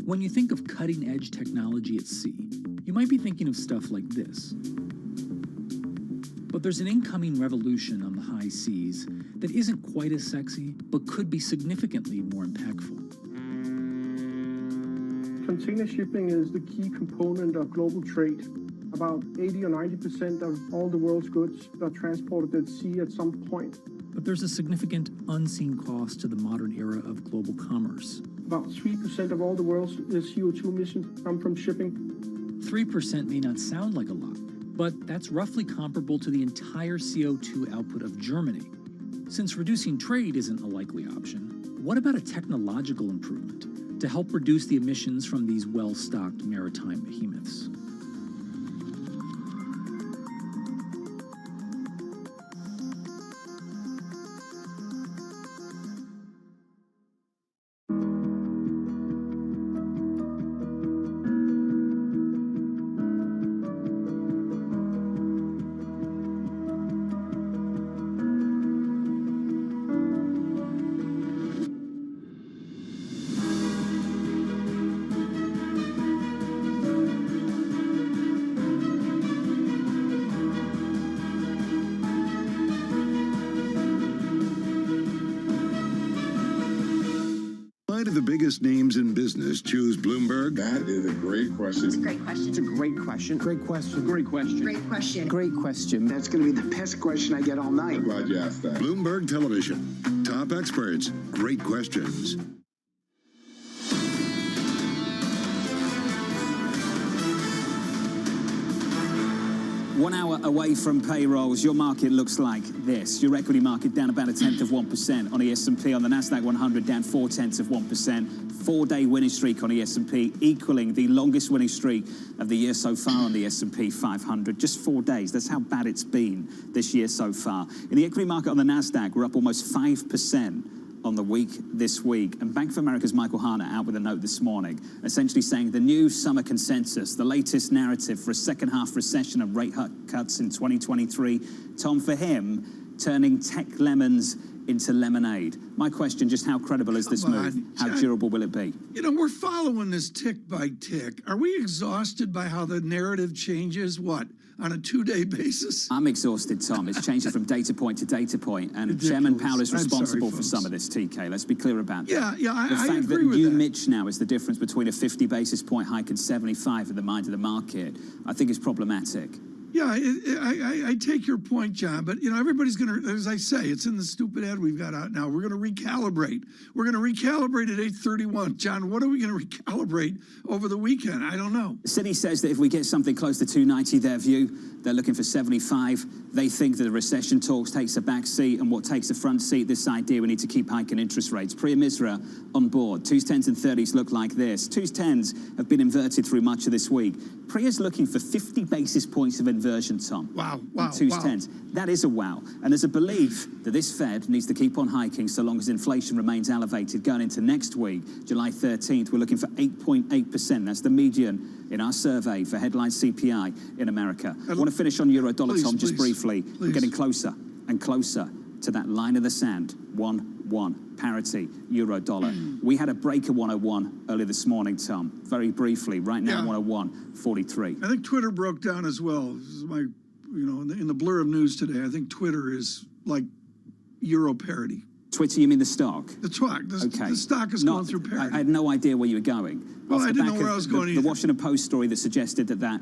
When you think of cutting-edge technology at sea, you might be thinking of stuff like this. But there's an incoming revolution on the high seas that isn't quite as sexy, but could be significantly more impactful. Container shipping is the key component of global trade. About 80 or 90% of all the world's goods are transported at sea at some point. But there's a significant unseen cost to the modern era of global commerce. About 3% of all the world's CO2 emissions come from shipping. 3% may not sound like a lot, but that's roughly comparable to the entire CO2 output of Germany. Since reducing trade isn't a likely option, what about a technological improvement to help reduce the emissions from these well-stocked maritime behemoths? Why do the biggest names in business choose Bloomberg? That is a great question. It's a great question. It's a great question. Great question. Great question. Great question. Great question. That's going to be the best question I get all night. I'm glad you asked that. Bloomberg Television. Top experts. Great questions. 1 hour away from payrolls, your market looks like this. Your equity market down about 0.1% on the S&P. On the Nasdaq 100 down 0.4%. 4-day winning streak on the S&P, equaling the longest winning streak of the year so far on the S&P 500. Just 4 days. That's how bad it's been this year so far. In the equity market on the Nasdaq, we're up almost 5% on the week this week. And Bank of America's Michael Harner out with a note this morning, essentially saying the new summer consensus, the latest narrative for a second-half recession and rate cuts in 2023. Tom, for him, turning tech lemons into lemonade. My question, just how credible is this move? How durable will it be? You know, we're following this tick by tick. Are we exhausted by how the narrative changes, what, on a 2-day basis? I'm exhausted, Tom. It's changing from data point to data point, and Chairman Powell is responsible for some of this, TK. Let's be clear about that. Yeah, the I fact agree that with you, that. Mitch, now is the difference between a 50 basis point hike and 75 in the mind of the market, I think is problematic. Yeah, I take your point, John, but, you know, everybody's going to, as I say, it's in the stupid ad we've got out now. We're going to recalibrate. We're going to recalibrate at 8:31. John, what are we going to recalibrate over the weekend? I don't know. Citi says that if we get something close to 290, their view, they're looking for 75. They think that the recession talks takes a back seat, and what takes a front seat, this idea we need to keep hiking interest rates. Priya Misra on board. 2s, 10s, and 30s look like this. 2s, 10s have been inverted through much of this week. Priya's looking for 50 basis points of inversion, Tom. Wow. 2s, 10s. That is a wow. And there's a belief that this Fed needs to keep on hiking so long as inflation remains elevated. Going into next week, July 13th, we're looking for 8.8%. That's the median in our survey for headline CPI in America. I want to finish on euro dollar, Tom, just briefly. We're getting closer and closer to that line of the sand. 1-1 parity, euro dollar. We had a break at 101 earlier this morning, Tom. Very briefly, right now 101.43. I think Twitter broke down as well. This is my, you know, in the blur of news today, I think Twitter is like euro parity. Twitter, you mean the stock? The stock. The stock is going through parity. I had no idea where you were going. Well, I didn't know where I was going either. The Washington Post story that suggested that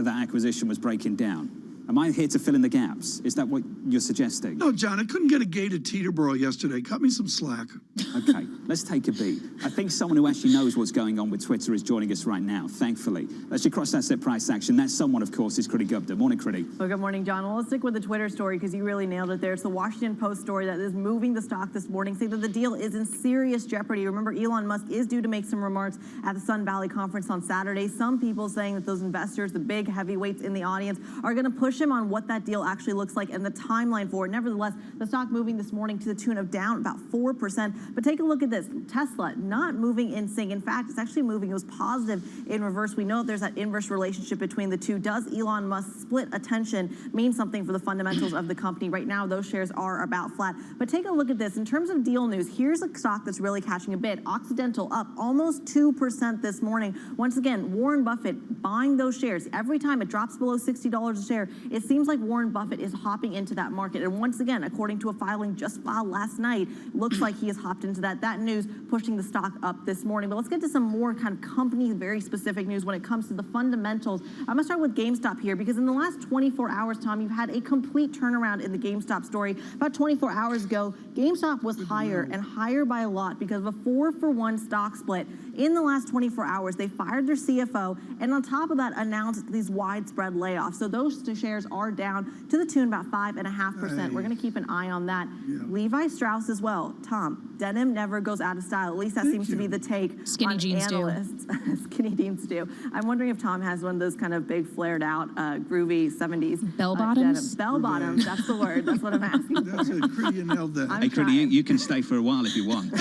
acquisition was breaking down. Am I here to fill in the gaps? Is that what you're suggesting? No, John, I couldn't get a gate at Teterboro yesterday. Cut me some slack. Okay, let's take a beat. I think someone who actually knows what's going on with Twitter is joining us right now, thankfully. That's your cross-asset price action. That someone, of course, is Kriti Gupta. Morning, Kriti. Well, good morning, John. Well, let's stick with the Twitter story because you really nailed it there. It's the Washington Post story that is moving the stock this morning, saying that the deal is in serious jeopardy. Remember, Elon Musk is due to make some remarks at the Sun Valley Conference on Saturday. Some people saying that those investors, the big heavyweights in the audience, are going to push him on what that deal actually looks like and the timeline for it. Nevertheless, the stock moving this morning to the tune of down about 4%. But take a look at this. Tesla not moving in sync. In fact, it's actually moving. It was positive in reverse. We know there's that inverse relationship between the two. Does Elon Musk's split attention mean something for the fundamentals of the company? Right now, those shares are about flat. But take a look at this. In terms of deal news, here's a stock that's really catching a bid. Occidental up almost 2% this morning. Once again, Warren Buffett buying those shares. Every time it drops below $60 a share, it seems like Warren Buffett is hopping into that market. And once again, according to a filing just filed last night, looks like he has hopped into that. That news pushing the stock up this morning. But let's get to some more kind of company, very specific news when it comes to the fundamentals. I'm going to start with GameStop here because in the last 24 hours, Tom, you've had a complete turnaround in the GameStop story. About 24 hours ago, GameStop was higher and higher by a lot because of a 4-for-1 stock split. In the last 24 hours, they fired their CFO and on top of that announced these widespread layoffs. So those two shares are down to the tune about 5.5%. We're going to keep an eye on that. Yeah. Levi Strauss as well. Tom, denim never goes out of style. At least that seems to be the take Skinny on jeans analysts. Skinny jeans do. I'm wondering if Tom has one of those kind of big flared out, groovy 70s. Bell bottoms? Bell bottoms, that's the word. That's what I'm asking. That's it. Kriti, you nailed that. Hey, Kriti, you can stay for a while if you want.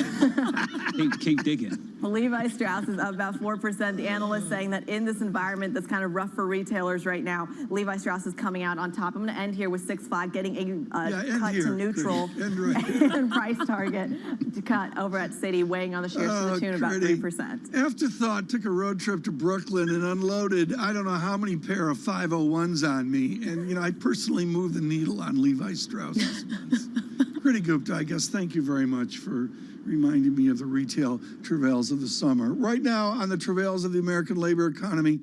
keep digging. Levi Strauss is up about 4%. The analyst saying that in this environment that's kind of rough for retailers right now, Levi Strauss is coming out on top. I'm going to end here with 6.5, getting a cut to neutral and price target to cut over at Citi, weighing on the shares to the tune of about 3%. Afterthought took a road trip to Brooklyn and unloaded I don't know how many pair of 501s on me. And, you know, I personally moved the needle on Levi Strauss this month. Kriti Gupta, I guess, thank you very much for reminding me of the retail travails of the summer. Right now, on the travails of the American labor economy,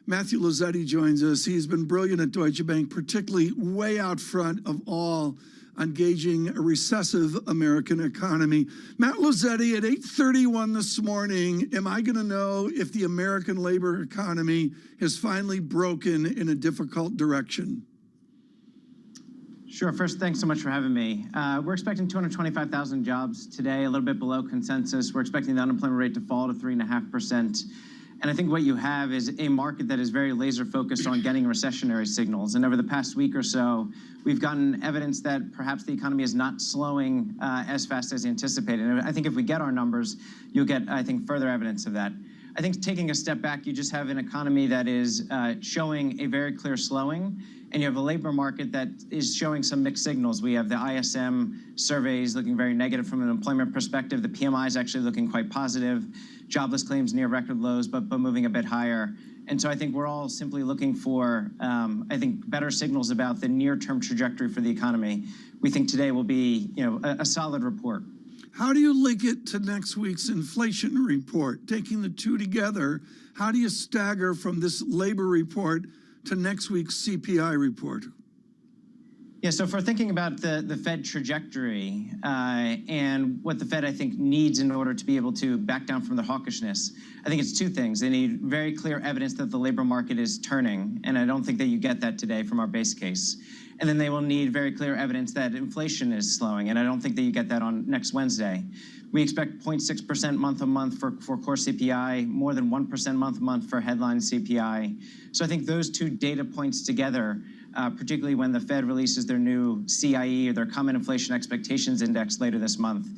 Matthew Lozzetti joins us. He's been brilliant at Deutsche Bank, particularly way out front of all on gauging a recessive American economy. Matt Losetti at 8:31 this morning. Am I going to know if the American labor economy has finally broken in a difficult direction? Sure. First, thanks so much for having me. We're expecting 225,000 jobs today, a little bit below consensus. We're expecting the unemployment rate to fall to 3.5%. And I think what you have is a market that is very laser focused on getting recessionary signals. And over the past week or so, we've gotten evidence that perhaps the economy is not slowing as fast as anticipated. And I think if we get our numbers, you'll get, I think, further evidence of that. I think taking a step back, you just have an economy that is showing a very clear slowing, and you have a labor market that is showing some mixed signals. We have the ISM surveys looking very negative from an employment perspective. The PMI is actually looking quite positive. Jobless claims near record lows, but moving a bit higher. And so I think we're all simply looking for, I think, better signals about the near-term trajectory for the economy. We think today will be, a solid report. How do you link it to next week's inflation report? Taking the two together, how do you stagger from this labor report to next week's CPI report? Yeah, so if we're thinking about the Fed trajectory and what the Fed, I think, needs in order to be able to back down from the hawkishness, I think it's two things. They need very clear evidence that the labor market is turning, and I don't think that you get that today from our base case. And then they will need very clear evidence that inflation is slowing, and I don't think that you get that on next Wednesday. We expect 0.6% month-on-month for core CPI, more than 1% month-on-month for headline CPI. So I think those two data points together, particularly when the Fed releases their new CIE, or their Common Inflation Expectations Index later this month,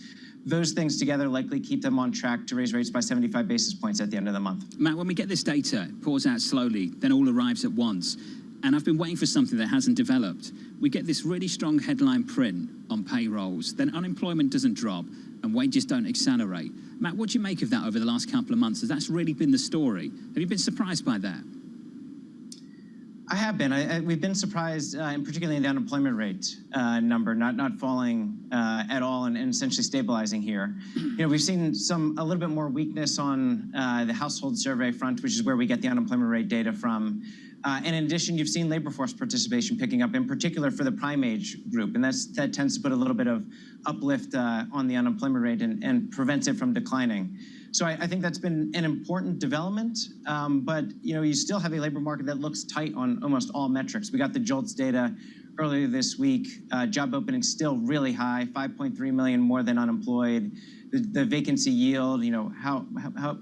those things together likely keep them on track to raise rates by 75 basis points at the end of the month. Matt, when we get this data, it pours out slowly, then all arrives at once. And I've been waiting for something that hasn't developed. We get this really strong headline print on payrolls, then unemployment doesn't drop and wages don't accelerate. Matt, what do you make of that over the last couple of months? Has that really been the story? Have you been surprised by that? I have been. We've been surprised, and particularly in the unemployment rate number, not falling at all and essentially stabilizing here. We've seen a little bit more weakness on the household survey front, which is where we get the unemployment rate data from. And in addition, you've seen labor force participation picking up, in particular for the prime age group, and that tends to put a little bit of uplift on the unemployment rate and prevents it from declining. So I think that's been an important development, but you still have a labor market that looks tight on almost all metrics. We got the JOLTS data earlier this week. Job openings still really high, 5.3 million more than unemployed. The vacancy yield, how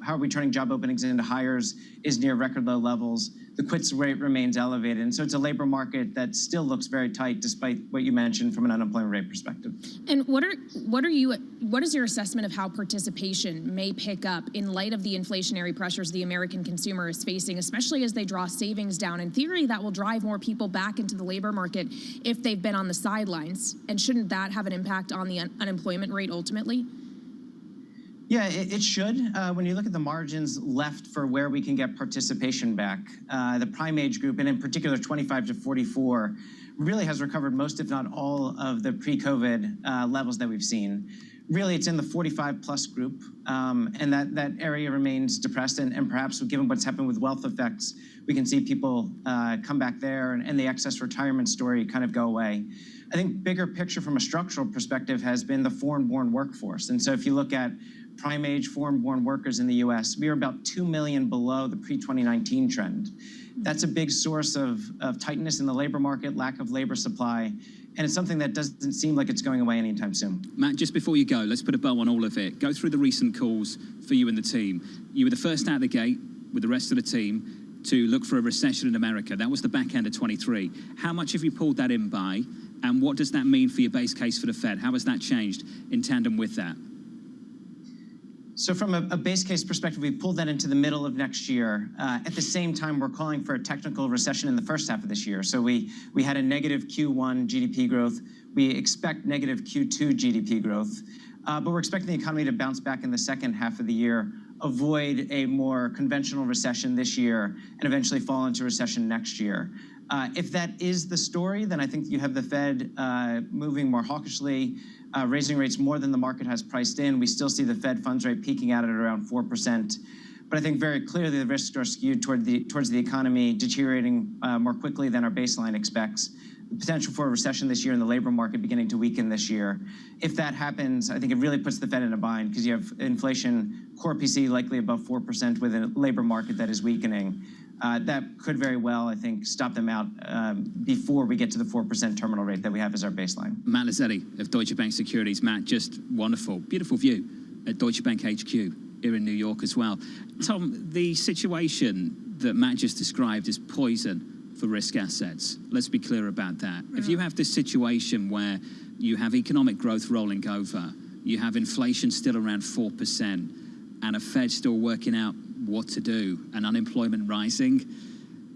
are we turning job openings into hires, is near record low levels. The quits rate remains elevated. And so it's a labor market that still looks very tight, despite what you mentioned from an unemployment rate perspective. And what is your assessment of how participation may pick up in light of the inflationary pressures the American consumer is facing, especially as they draw savings down? In theory, that will drive more people back into the labor market if they've been on the sidelines. And shouldn't that have an impact on the unemployment rate ultimately? Yeah, it should. When you look at the margins left for where we can get participation back, the prime age group, and in particular 25 to 44, really has recovered most, if not all, of the pre-COVID levels that we've seen. Really, it's in the 45 plus group, and that area remains depressed, and perhaps given what's happened with wealth effects, we can see people come back there and the excess retirement story kind of go away. I think bigger picture from a structural perspective has been the foreign-born workforce. And so if you look at prime age foreign-born workers in the US, we are about 2 million below the pre-2019 trend. That's a big source of tightness in the labor market, lack of labor supply, and it's something that doesn't seem like it's going away anytime soon. Matt, just before you go, let's put a bow on all of it. Go through the recent calls for you and the team. You were the first out of the gate with the rest of the team to look for a recession in America. That was the back end of 23. How much have you pulled that in by, and what does that mean for your base case for the Fed? How has that changed in tandem with that? So from a base case perspective, we pulled that into the middle of next year. At the same time, we're calling for a technical recession in the first half of this year. So we had a negative Q1 GDP growth. We expect negative Q2 GDP growth. But we're expecting the economy to bounce back in the second half of the year, avoid a more conventional recession this year, and eventually fall into recession next year. If that is the story, then I think you have the Fed moving more hawkishly, raising rates more than the market has priced in. We still see the Fed funds rate peaking out at around 4%. But I think very clearly the risks are skewed towards the economy deteriorating more quickly than our baseline expects. potential for a recession this year and the labor market beginning to weaken this year. If that happens, I think it really puts the Fed in a bind because you have inflation, core PCE likely above 4% with a labor market that is weakening. That could very well, I think, stop them out before we get to the 4% terminal rate that we have as our baseline. Matt Lazzetti of Deutsche Bank Securities. Matt, just wonderful, beautiful view at Deutsche Bank HQ here in New York as well. Tom, the situation that Matt just described is poison for risk assets. Let's be clear about that. Yeah. If you have this situation where you have economic growth rolling over, you have inflation still around 4%, and a Fed still working out what to do, and unemployment rising,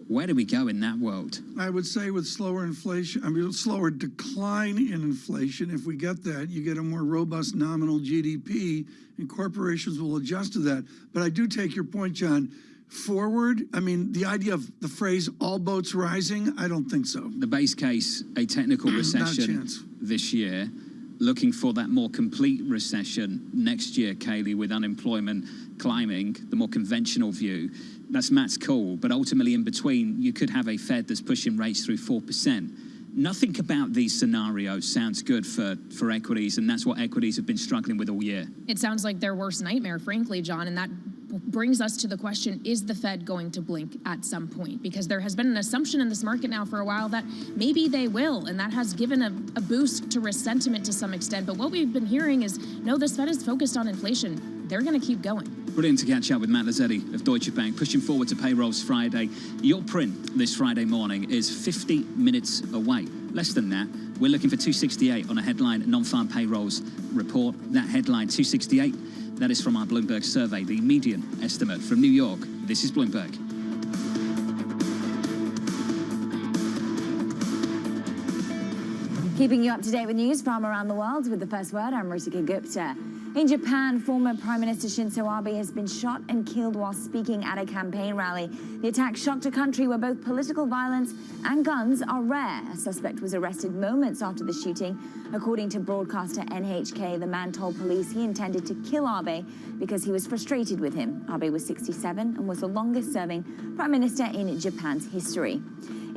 where do we go in that world? I would say with slower inflation, slower decline in inflation, if we get that, you get a more robust nominal GDP, and corporations will adjust to that. But I do take your point, John. Forward, the idea of the phrase all boats rising, I don't think so. The base case, a technical recession this year, looking for that more complete recession next year, Kayleigh, with unemployment climbing, the more conventional view. That's Matt's call, but ultimately in between, you could have a Fed that's pushing rates through 4%. Nothing about these scenarios sounds good for equities, and that's what equities have been struggling with all year. It sounds like their worst nightmare, frankly, John, and that brings us to the question, is the Fed going to blink at some point? Because there has been an assumption in this market now for a while that maybe they will, and that has given a boost to risk sentiment to some extent. But what we've been hearing is, no, this Fed is focused on inflation. They're going to keep going. Brilliant to catch up with Matt Lazzetti of Deutsche Bank. Pushing forward to payrolls Friday. Your print this Friday morning is 50 minutes away. Less than that. We're looking for 268 on a headline non-farm payrolls report. That headline, 268, that is from our Bloomberg survey, the median estimate from New York. This is Bloomberg. Keeping you up to date with news from around the world with the first word, I'm Ritika Gupta. In Japan, former Prime Minister Shinzo Abe has been shot and killed while speaking at a campaign rally. The attack shocked a country where both political violence and guns are rare. A suspect was arrested moments after the shooting. According to broadcaster NHK, the man told police he intended to kill Abe because he was frustrated with him. Abe was 67 and was the longest-serving Prime Minister in Japan's history.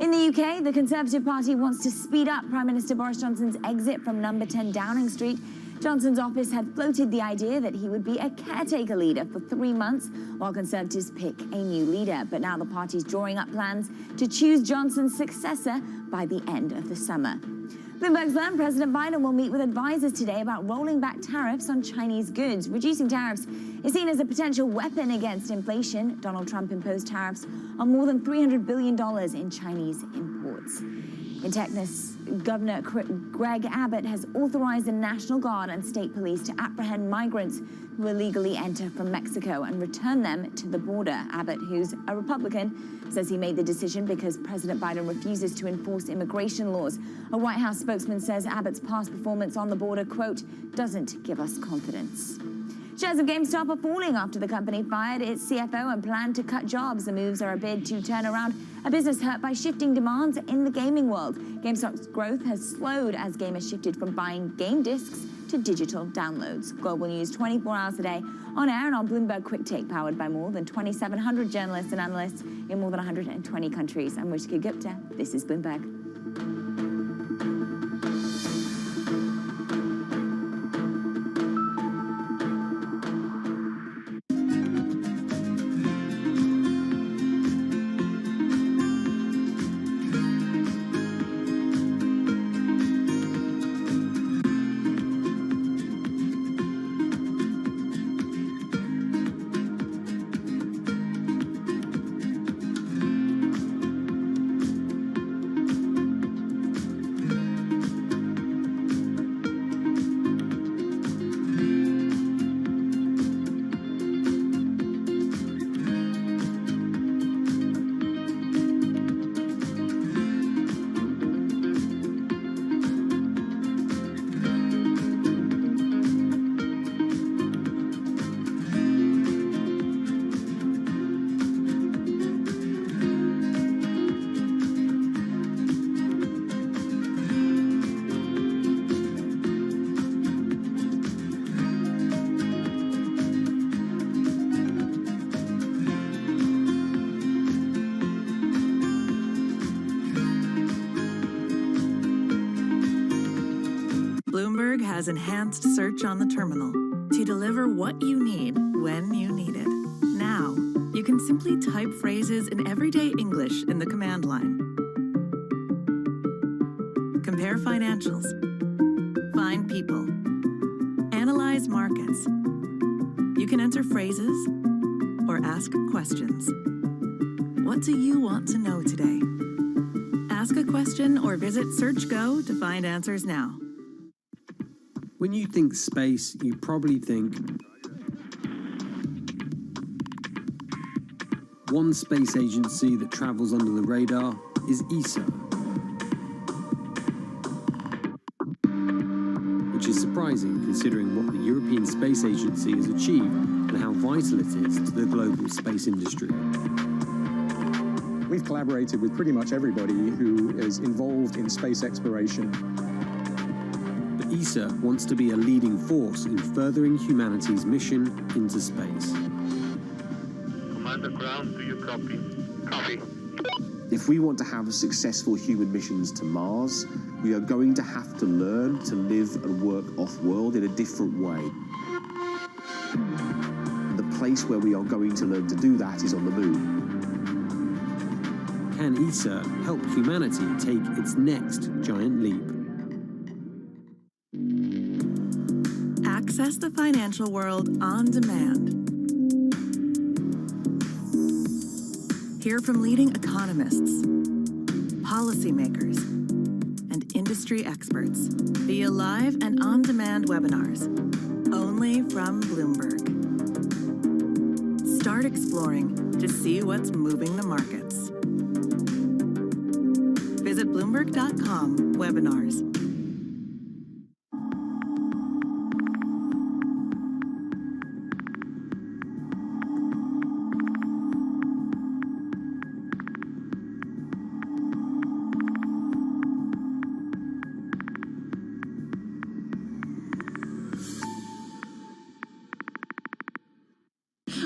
In the UK, the Conservative Party wants to speed up Prime Minister Boris Johnson's exit from number 10 Downing Street. Johnson's office had floated the idea that he would be a caretaker leader for 3 months while Conservatives pick a new leader. But now the party's drawing up plans to choose Johnson's successor by the end of the summer. Bloomberg's learned President Biden will meet with advisors today about rolling back tariffs on Chinese goods. Reducing tariffs is seen as a potential weapon against inflation. Donald Trump imposed tariffs on more than $300 billion in Chinese imports. In Texas, Governor Greg Abbott has authorized the National Guard and state police to apprehend migrants who illegally enter from Mexico and return them to the border. Abbott, who's a Republican, says he made the decision because President Biden refuses to enforce immigration laws. A White House spokesman says Abbott's past performance on the border, quote, doesn't give us confidence. Shares of GameStop are falling after the company fired its CFO and planned to cut jobs. The moves are a bid to turn around a business hurt by shifting demands in the gaming world. GameStop's growth has slowed as gamers shifted from buying game discs to digital downloads. Global news 24 hours a day on air and on Bloomberg Quick Take, powered by more than 2,700 journalists and analysts in more than 120 countries. I'm Ritika Gupta. This is Bloomberg. has enhanced search on the terminal to deliver what you need when you need it. Now, you can simply type phrases in everyday English in the command line. Compare financials. Find people. Analyze markets. You can enter phrases or ask questions. What do you want to know today? Ask a question or visit SearchGo to find answers now. When you think space, you probably think one space agency that travels under the radar is ESA, which is surprising considering what the European Space Agency has achieved and how vital it is to the global space industry. We've collaborated with pretty much everybody who is involved in space exploration. But ESA wants to be a leading force in furthering humanity's mission into space. Commander Ground, do you copy? Copy. If we want to have successful human missions to Mars, we are going to have to learn to live and work off-world in a different way. The place where we are going to learn to do that is on the moon. Can ESA help humanity take its next giant leap? Access the financial world on demand. Hear from leading economists, policymakers, and industry experts via live and on-demand webinars, only from Bloomberg. Start exploring to see what's moving the markets. Visit Bloomberg.com/webinars.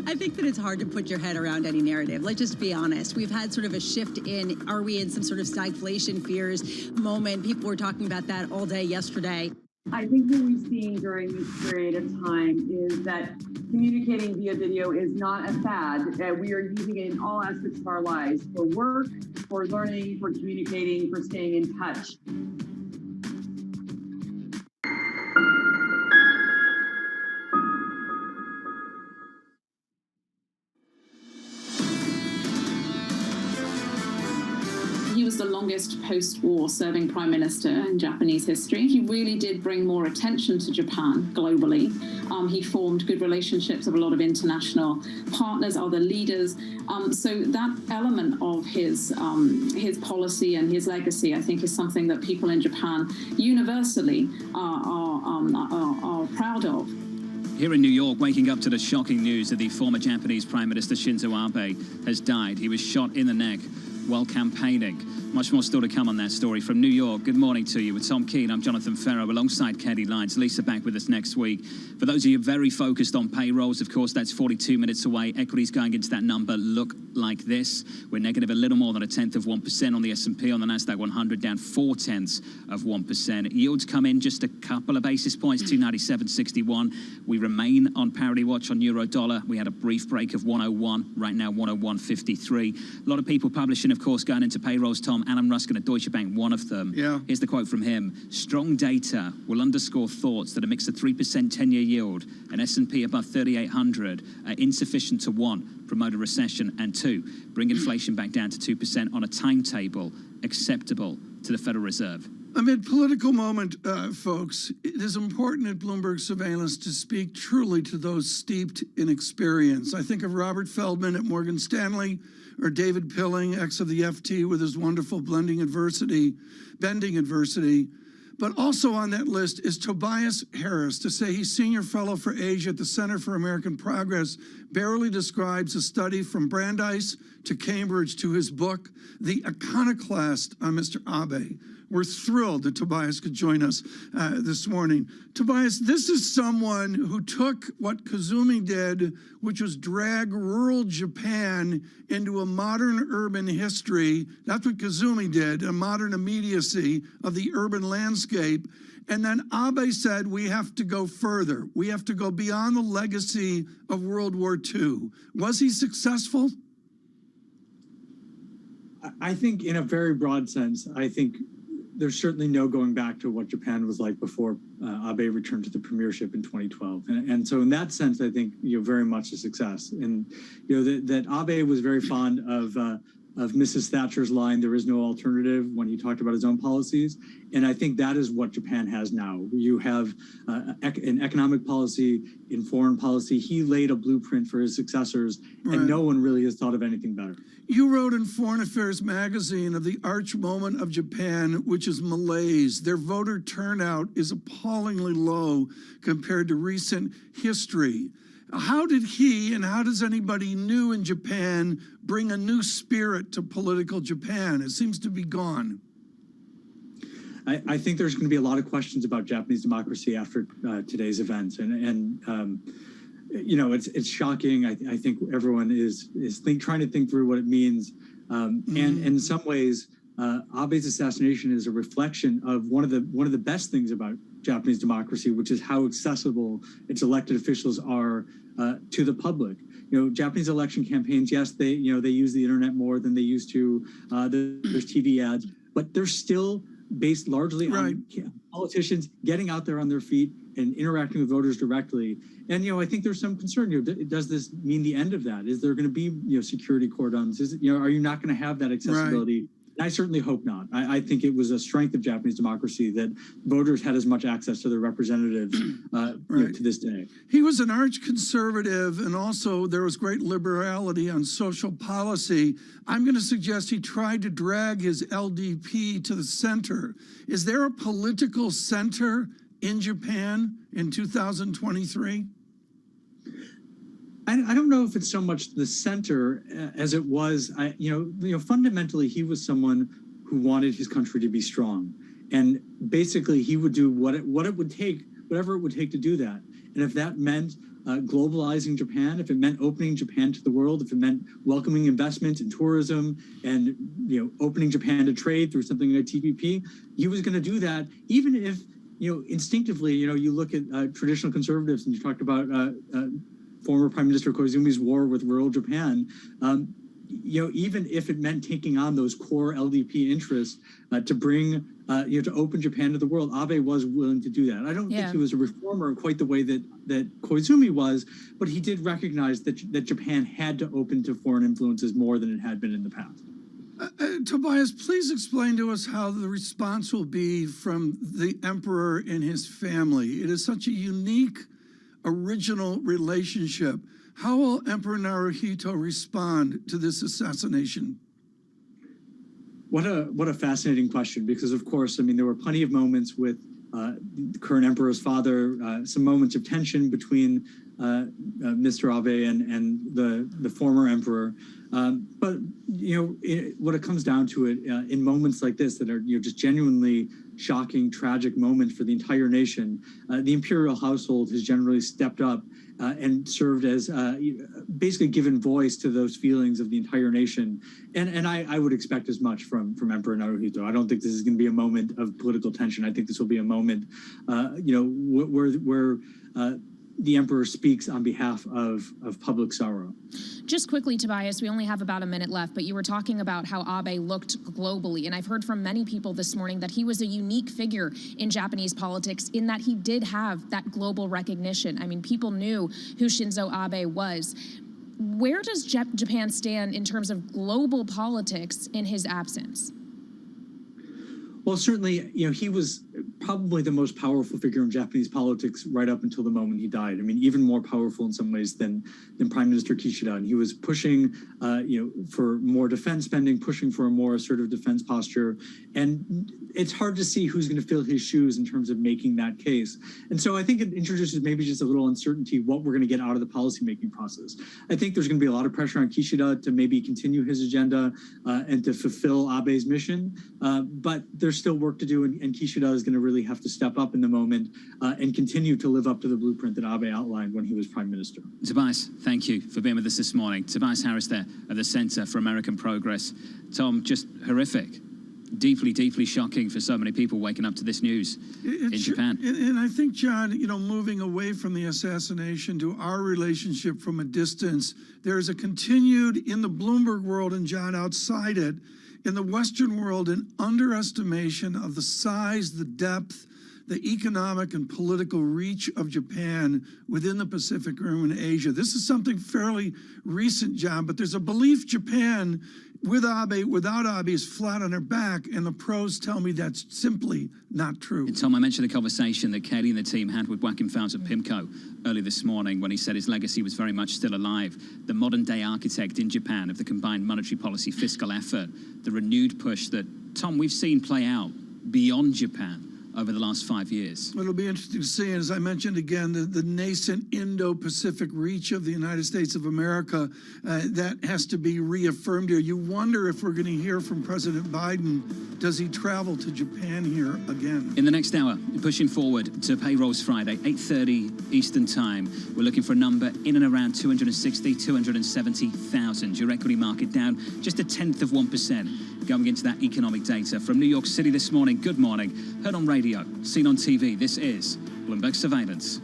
I think that it's hard to put your head around any narrative. Let's just be honest. We've had sort of a shift in, are we in some sort of stagflation fears moment? People were talking about that all day yesterday. I think what we've seen during this period of time is that communicating via video is not a fad. We are using it in all aspects of our lives, for work, for learning, for communicating, for staying in touch. He was the longest post-war serving prime minister in Japanese history. He really did bring more attention to Japan globally. He formed good relationships with a lot of international partners, other leaders. So that element of his policy and his legacy, I think, is something that people in Japan universally are proud of. Here in New York, waking up to the shocking news that the former Japanese Prime Minister Shinzo Abe has died. He was shot in the neck while campaigning. Much more still to come on that story. From New York, good morning to you. With Tom Keane, I'm Jonathan Ferro, alongside Katie Lyons. Lisa back with us next week. For those of you very focused on payrolls, of course, that's 42 minutes away. Equities going into that number look like this. We're negative a little more than 0.1% on the S&P. On the Nasdaq 100, down 0.4%. Yields come in just a couple of basis points, 297.61. We remain on parity watch on euro dollar. We had a brief break of 101, right now 101.53. A lot of people publishing, of course, going into payrolls, Tom. Alan Ruskin at Deutsche Bank, one of them. Yeah. Here's the quote from him. Strong data will underscore thoughts that a mix of 3% 10-year yield and S&P above 3,800 are insufficient to, one, promote a recession, and two, bring inflation back down to 2% on a timetable acceptable to the Federal Reserve. Amid political moment, folks, it is important at Bloomberg Surveillance to speak truly to those steeped in experience. I think of Robert Feldman at Morgan Stanley, or David Pilling, ex of the FT, with his wonderful bending adversity. But also on that list is Tobias Harris. To say he's Senior Fellow for Asia at the Center for American Progress barely describes a study from Brandeis to Cambridge to his book, The Iconoclast on Mr. Abe. We're thrilled that Tobias could join us this morning. Tobias, this is someone who took what Koizumi did, which was drag rural Japan into a modern urban history. That's what Koizumi did, a modern immediacy of the urban landscape. And then Abe said, we have to go further. We have to go beyond the legacy of World War II. Was he successful? I think in a very broad sense, I think there's certainly no going back to what Japan was like before Abe returned to the premiership in 2012. And so in that sense, I think, very much a success. And, that Abe was very fond of Mrs. Thatcher's line, there is no alternative, when he talked about his own policies. And I think that is what Japan has now. You have an economic policy, in foreign policy. He laid a blueprint for his successors, and no one really has thought of anything better. You wrote in Foreign Affairs magazine of the arch moment of Japan, which is malaise. Their voter turnout is appallingly low compared to recent history. How did he, and how does anybody new in Japan, bring a new spirit to political Japan? It seems to be gone. I think there's going to be a lot of questions about Japanese democracy after today's events. It's shocking. I think everyone is trying to think through what it means. And in some ways, Abe's assassination is a reflection of one of the best things about Japanese democracy, which is how accessible its elected officials are to the public. Japanese election campaigns, yes, they use the internet more than they used to. There's TV ads, but they're still based largely on politicians getting out there on their feet and interacting with voters directly. And, I think there's some concern, does this mean the end of that? Is there going to be, security cordons? Are you not going to have that accessibility? Right. I certainly hope not. I think it was a strength of Japanese democracy that voters had as much access to their representatives to this day. He was an arch conservative, and also there was great liberality on social policy. I'm going to suggest he tried to drag his LDP to the center. Is there a political center in Japan in 2023? I don't know if it's so much the center as it was. Fundamentally, he was someone who wanted his country to be strong, and basically he would do whatever it would take to do that. And if that meant globalizing Japan, if it meant opening Japan to the world, if it meant welcoming investment and tourism, and opening Japan to trade through something like TPP, he was going to do that, even if instinctively you look at traditional conservatives, and you talked about former Prime Minister Koizumi's war with rural Japan, even if it meant taking on those core LDP interests to bring, to open Japan to the world, Abe was willing to do that. I don't think he was a reformer in quite the way that Koizumi was, but he did recognize that Japan had to open to foreign influences more than it had been in the past. Tobias, please explain to us how the response will be from the emperor and his family. It is such a unique, original relationship. How will Emperor Naruhito respond to this assassination? What a fascinating question, because of course, there were plenty of moments with the current emperor's father, some moments of tension between Mr. Abe and the former emperor. But what it comes down to it, in moments like this that are just genuinely shocking, tragic moments for the entire nation, the imperial household has generally stepped up and served as basically given voice to those feelings of the entire nation. And I would expect as much from Emperor Naruhito. I don't think this is going to be a moment of political tension. I think this will be a moment, where the emperor speaks on behalf of public sorrow. Just quickly, Tobias, we only have about a minute left, but you were talking about how Abe looked globally, and I've heard from many people this morning that he was a unique figure in Japanese politics in that he did have that global recognition. People knew who Shinzo Abe was. Where does Japan stand in terms of global politics in his absence? Well, certainly, he was probably the most powerful figure in Japanese politics right up until the moment he died. I mean, even more powerful in some ways than Prime Minister Kishida. And he was pushing, for more defense spending, pushing for a more assertive defense posture. And it's hard to see who's going to fill his shoes in terms of making that case. And so I think it introduces maybe just a little uncertainty what we're going to get out of the policymaking process. I think there's going to be a lot of pressure on Kishida to maybe continue his agenda and to fulfill Abe's mission. But there's still work to do, and Kishida is going to really have to step up in the moment and continue to live up to the blueprint that Abe outlined when he was prime minister. Tobias, thank you for being with us this morning. Tobias Harris there at the Center for American Progress. Tom, just horrific. Deeply, deeply shocking for so many people waking up to this news in Japan. And I think, John, moving away from the assassination to our relationship from a distance, there is a continued, in the Bloomberg world, and John, outside it, in the Western world, an underestimation of the size, the depth, the economic and political reach of Japan within the Pacific Rim and Asia. This is something fairly recent, John, but there's a belief Japan, with Abe, without Abe, is flat on her back, and the pros tell me that's simply not true. And Tom, I mentioned the conversation that Kelly and the team had with Joachim Faust at PIMCO early this morning when he said his legacy was very much still alive. The modern-day architect in Japan of the combined monetary policy fiscal effort, the renewed push that, Tom, we've seen play out beyond Japan over the last 5 years. It'll be interesting to see, and as I mentioned again, the nascent Indo-Pacific reach of the United States of America, that has to be reaffirmed here. You wonder if we're going to hear from President Biden. Does he travel to Japan here again? In the next hour, pushing forward to Payrolls Friday, 8:30 Eastern Time, we're looking for a number in and around 260, 270,000. Your equity market down just 0.1% going into that economic data. From New York City this morning, good morning. Heard on radio, seen on TV, this is Bloomberg Surveillance.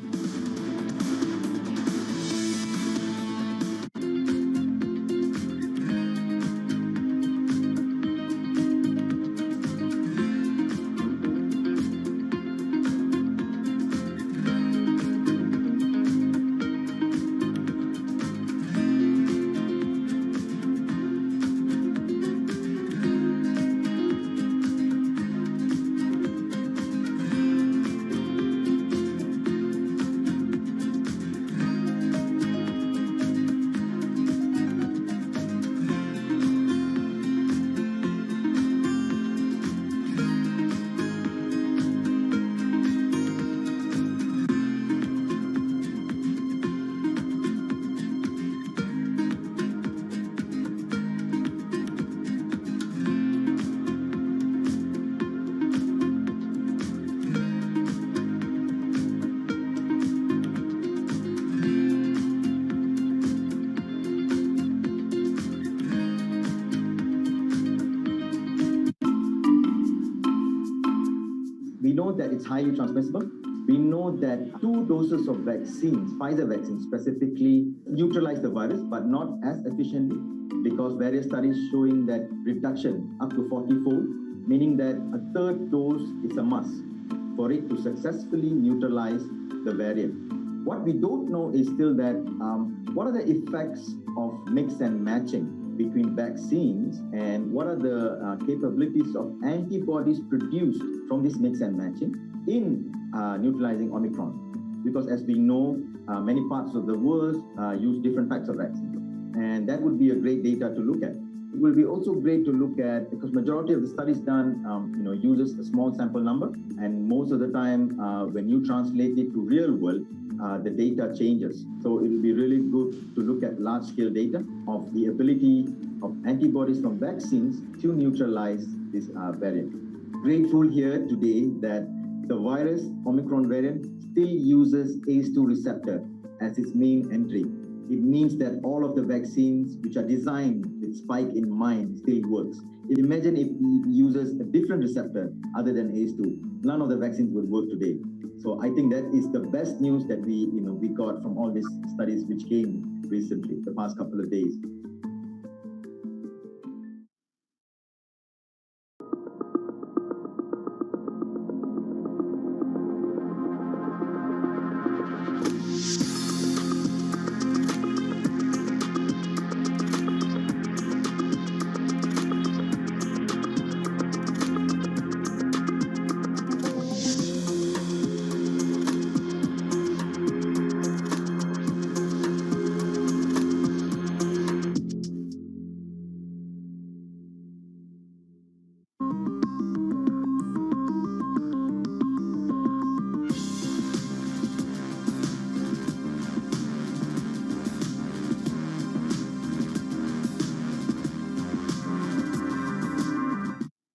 That it's highly transmissible. We know that 2 doses of vaccines, Pfizer vaccines specifically, neutralize the virus, but not as efficiently, because various studies showing that reduction up to 40-fold, meaning that a 3rd dose is a must for it to successfully neutralize the variant. What we don't know is still that what are the effects of mix and matching between vaccines, and what are the capabilities of antibodies produced from this mix and matching in neutralizing Omicron. Because as we know, many parts of the world use different types of vaccines. And that would be a great data to look at. It will be also great to look at, because majority of the studies done uses a small sample number, and most of the time when you translate it to real world, the data changes. So it will be really good to look at large-scale data of the ability of antibodies from vaccines to neutralize this variant. Grateful here today that the virus, Omicron variant, still uses ACE2 receptor as its main entry. It means that all of the vaccines which are designed with spike in mind still works. Imagine if it uses a different receptor other than ACE2. None of the vaccines would work today. So I think that is the best news that we got from all these studies which came recently, the past couple of days.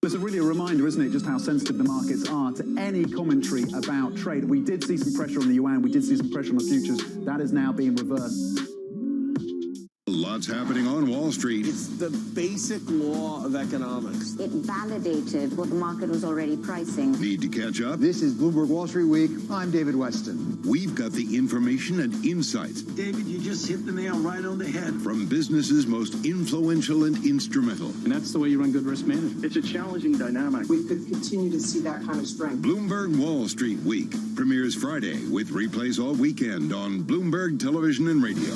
So it's really a reminder, isn't it, just how sensitive the markets are to any commentary about trade. We did see some pressure on the yuan, we did see some pressure on the futures. That is now being reversed. Lots happening on Wall Street. It's the basic law of economics. It validated what the market was already pricing. Need to catch up? This is Bloomberg Wall Street Week. I'm David Weston. We've got the information and insights. David, you just hit the nail right on the head. From businesses most influential and instrumental. And that's the way you run good risk management. It's a challenging dynamic. We could continue to see that kind of strength. Bloomberg Wall Street Week premieres Friday with replays all weekend on Bloomberg Television and Radio.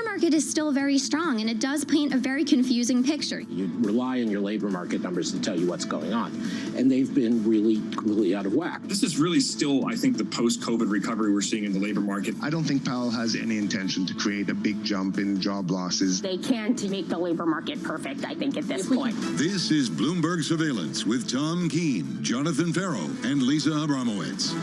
Market is still very strong, and it does paint a very confusing picture. You rely on your labor market numbers to tell you what's going on, and they've been really out of whack. This is really still, I think, the post-COVID recovery we're seeing in the labor market. I don't think Powell has any intention to create a big jump in job losses. They can't make the labor market perfect, I think, at this point. This is Bloomberg Surveillance with Tom Keene, Jonathan Farrow, and Lisa Abramowitz.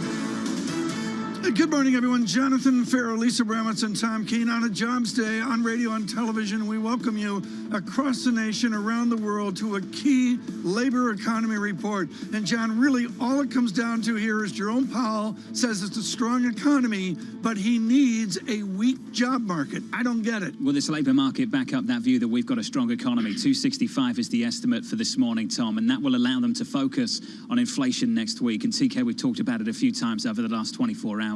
Good morning, everyone. Jonathan Farrow, Lisa Abramowitz, and Tom Keene on a Jobs Day on radio and television. We welcome you across the nation, around the world, to a key labor economy report. And, John, really all it comes down to here is Jerome Powell says it's a strong economy, but he needs a weak job market. I don't get it. Will this labor market back up that view that we've got a strong economy? 265 is the estimate for this morning, Tom, and that will allow them to focus on inflation next week. And, TK, we've talked about it a few times over the last 24 hours.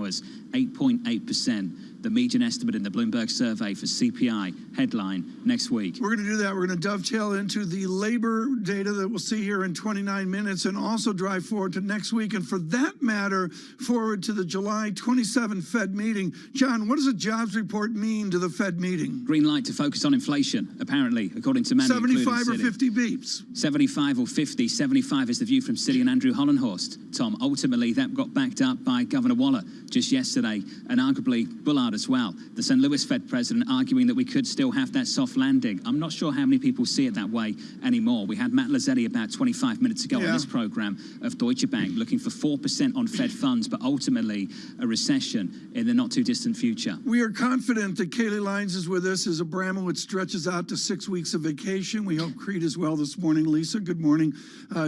8.8%, the median estimate in the Bloomberg survey for CPI headline next week. We're going to do that. We're going to dovetail into the labor data that we'll see here in 29 minutes and also drive forward to next week. And for that matter, forward to the July 27 Fed meeting. John, what does a jobs report mean to the Fed meeting? Green light to focus on inflation, apparently, according to many. 75 or 50 beeps? 75 or 50. 75 is the view from Citi and Andrew Hollenhorst. Tom, ultimately, that got backed up by Governor Waller just yesterday, and arguably Bullard as well. The St. Louis Fed president arguing that we could still have that soft landing. I'm not sure how many people see it that way anymore. We had Matt Lazzetti about 25 minutes ago on this program of Deutsche Bank looking for 4% on Fed funds, but ultimately a recession in the not too distant future. We are confident that Kaylee Lyons is with us as Abramowitz stretches out to 6 weeks of vacation. We hope Creed is well this morning. Lisa, good morning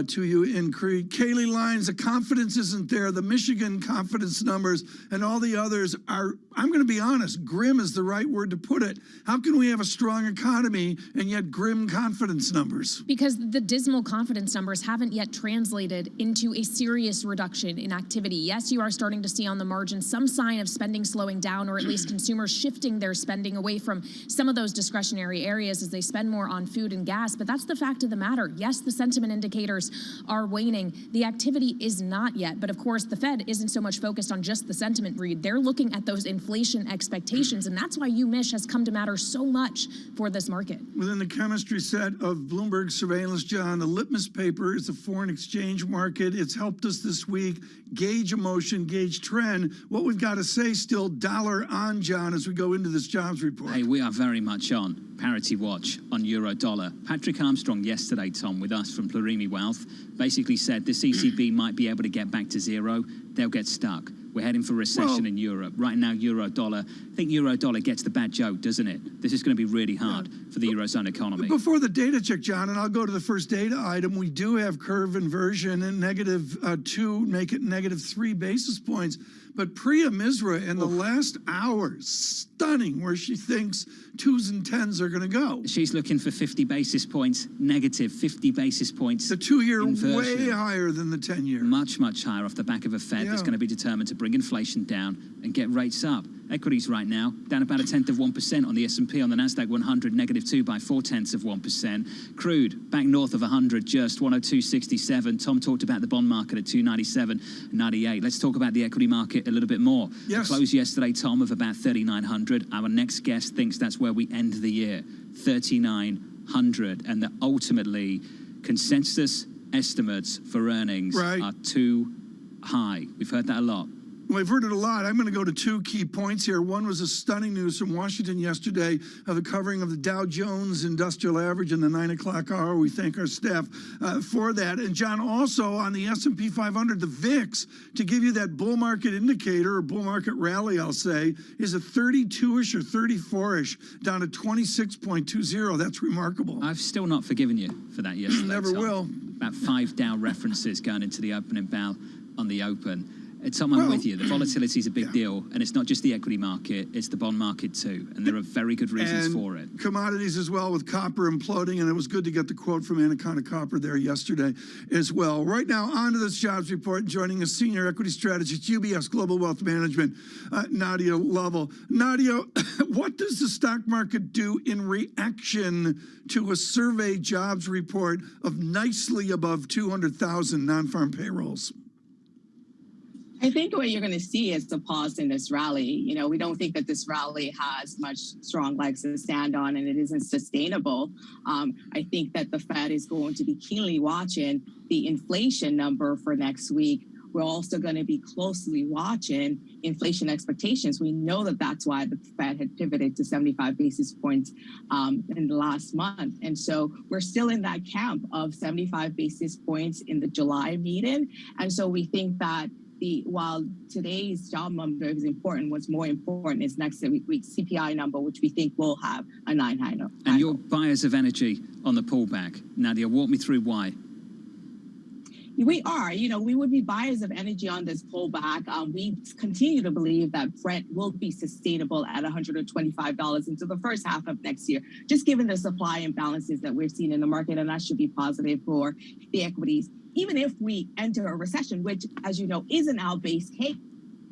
to you in Creed. Kaylee Lyons, the confidence isn't there. The Michigan confidence numbers and all the others are, I'm going to be honest, grim is the right word to put it. How can we have a strong economy and yet grim confidence numbers? Because the dismal confidence numbers haven't yet translated into a serious reduction in activity. Yes, you are starting to see on the margin some sign of spending slowing down, or at least consumers shifting their spending away from some of those discretionary areas as they spend more on food and gas. But that's the fact of the matter. Yes, the sentiment indicators are waning. The activity is not yet. But of course, the Fed isn't so much focused on just the sentiment read. They're looking at those inflation expectations, and that's why UMich has come to matter so much for this market. Within the chemistry set of Bloomberg surveillance, John, the litmus paper is the foreign exchange market. It's helped us this week gauge emotion, gauge trend. What we've got to say still dollar on, John, as we go into this jobs report. Hey, we are very much on parity watch on euro dollar. Patrick Armstrong yesterday, Tom, with us from Plurimi Wealth, basically said this ECB might be able to get back to zero. They'll get stuck. We're heading for recession in Europe. Right now, euro dollar, I think euro dollar gets the bad joke, doesn't it? This is going to be really hard for the Eurozone economy. Before the data check, John, and I'll go to the first data item, we do have curve inversion and -2, make it -3 basis points. But Priya Misra in the last hour, stunning, where she thinks 2s and 10s are going to go. She's looking for 50 basis points negative, 50 basis points. The 2-year inversion. Way higher than the 10-year. Much, much higher off the back of a Fed that's going to be determined to bring inflation down and get rates up. Equities right now down about 0.1% on the S&P, on the Nasdaq 100, -2 by 0.4%. Crude back north of 100, just 102.67. Tom talked about the bond market at 297.98. Let's talk about the equity market a little bit more. Yes. The close yesterday, Tom, of about 3,900. Our next guest thinks that's where we end the year, 3,900, and that ultimately consensus estimates for earnings are too high. We've heard that a lot. We've heard it a lot. I'm going to go to two key points here. One was a stunning news from Washington yesterday of the covering of the Dow Jones Industrial Average in the 9 o'clock hour. We thank our staff for that. And John, also on the S&P 500, the VIX, to give you that bull market indicator, or bull market rally, I'll say, is a 32-ish or 34-ish, down to 26.20. That's remarkable. I've still not forgiven you for that yesterday. Never Tom. will. About 5 Dow references going into the opening bell on the open. Tom, I'm with you. The volatility is a big deal, and it's not just the equity market, it's the bond market too, and there are very good reasons for it. Commodities as well, with copper imploding, and it was good to get the quote from Anaconda Copper there yesterday as well. Right now, on to this jobs report, joining us, Senior Equity Strategist, UBS Global Wealth Management, Nadia Lovell. Nadia, what does the stock market do in reaction to a survey jobs report of nicely above 200,000 non-farm payrolls? I think what you're going to see is the pause in this rally. You know, we don't think that this rally has much strong legs to stand on, and it isn't sustainable. I think that the Fed is going to be keenly watching the inflation number for next week. We're also going to be closely watching inflation expectations. We know that that's why the Fed had pivoted to 75 basis points in the last month. And so we're still in that camp of 75 basis points in the July meeting. And so we think that while today's job number is important, what's more important is next week's CPI number, which we think will have a 9 high note. And you're buyers of energy on the pullback. Nadia, walk me through why. We are, we would be buyers of energy on this pullback. We continue to believe that Brent will be sustainable at $125 into the first half of next year, just given the supply imbalances that we're seeing in the market, and that should be positive for the equities. Even if we enter a recession, which, as you know, is an our base case,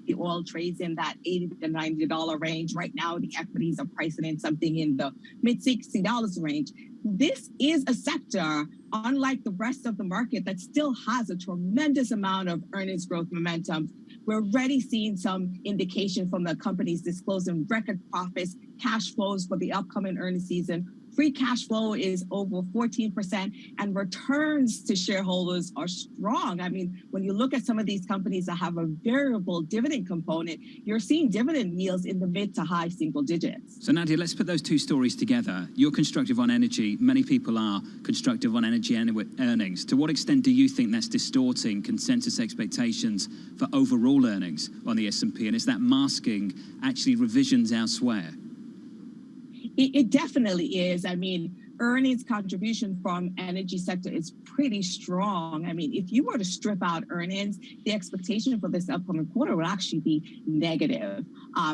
the oil trades in that $80 to $90 range. Right now, the equities are pricing in something in the mid-$60 range. This is a sector, unlike the rest of the market, that still has a tremendous amount of earnings growth momentum. We're already seeing some indication from the companies disclosing record profits, cash flows for the upcoming earnings season. Free cash flow is over 14%, and returns to shareholders are strong. I mean, when you look at some of these companies that have a variable dividend component, you're seeing dividend yields in the mid to high single digits. So Nadia, let's put those two stories together. You're constructive on energy. Many people are constructive on energy earnings. To what extent do you think that's distorting consensus expectations for overall earnings on the S&P? And is that masking actually revisions elsewhere? It definitely is. I mean, earnings contribution from energy sector is pretty strong. I mean, if you were to strip out earnings, the expectation for this upcoming quarter would actually be negative.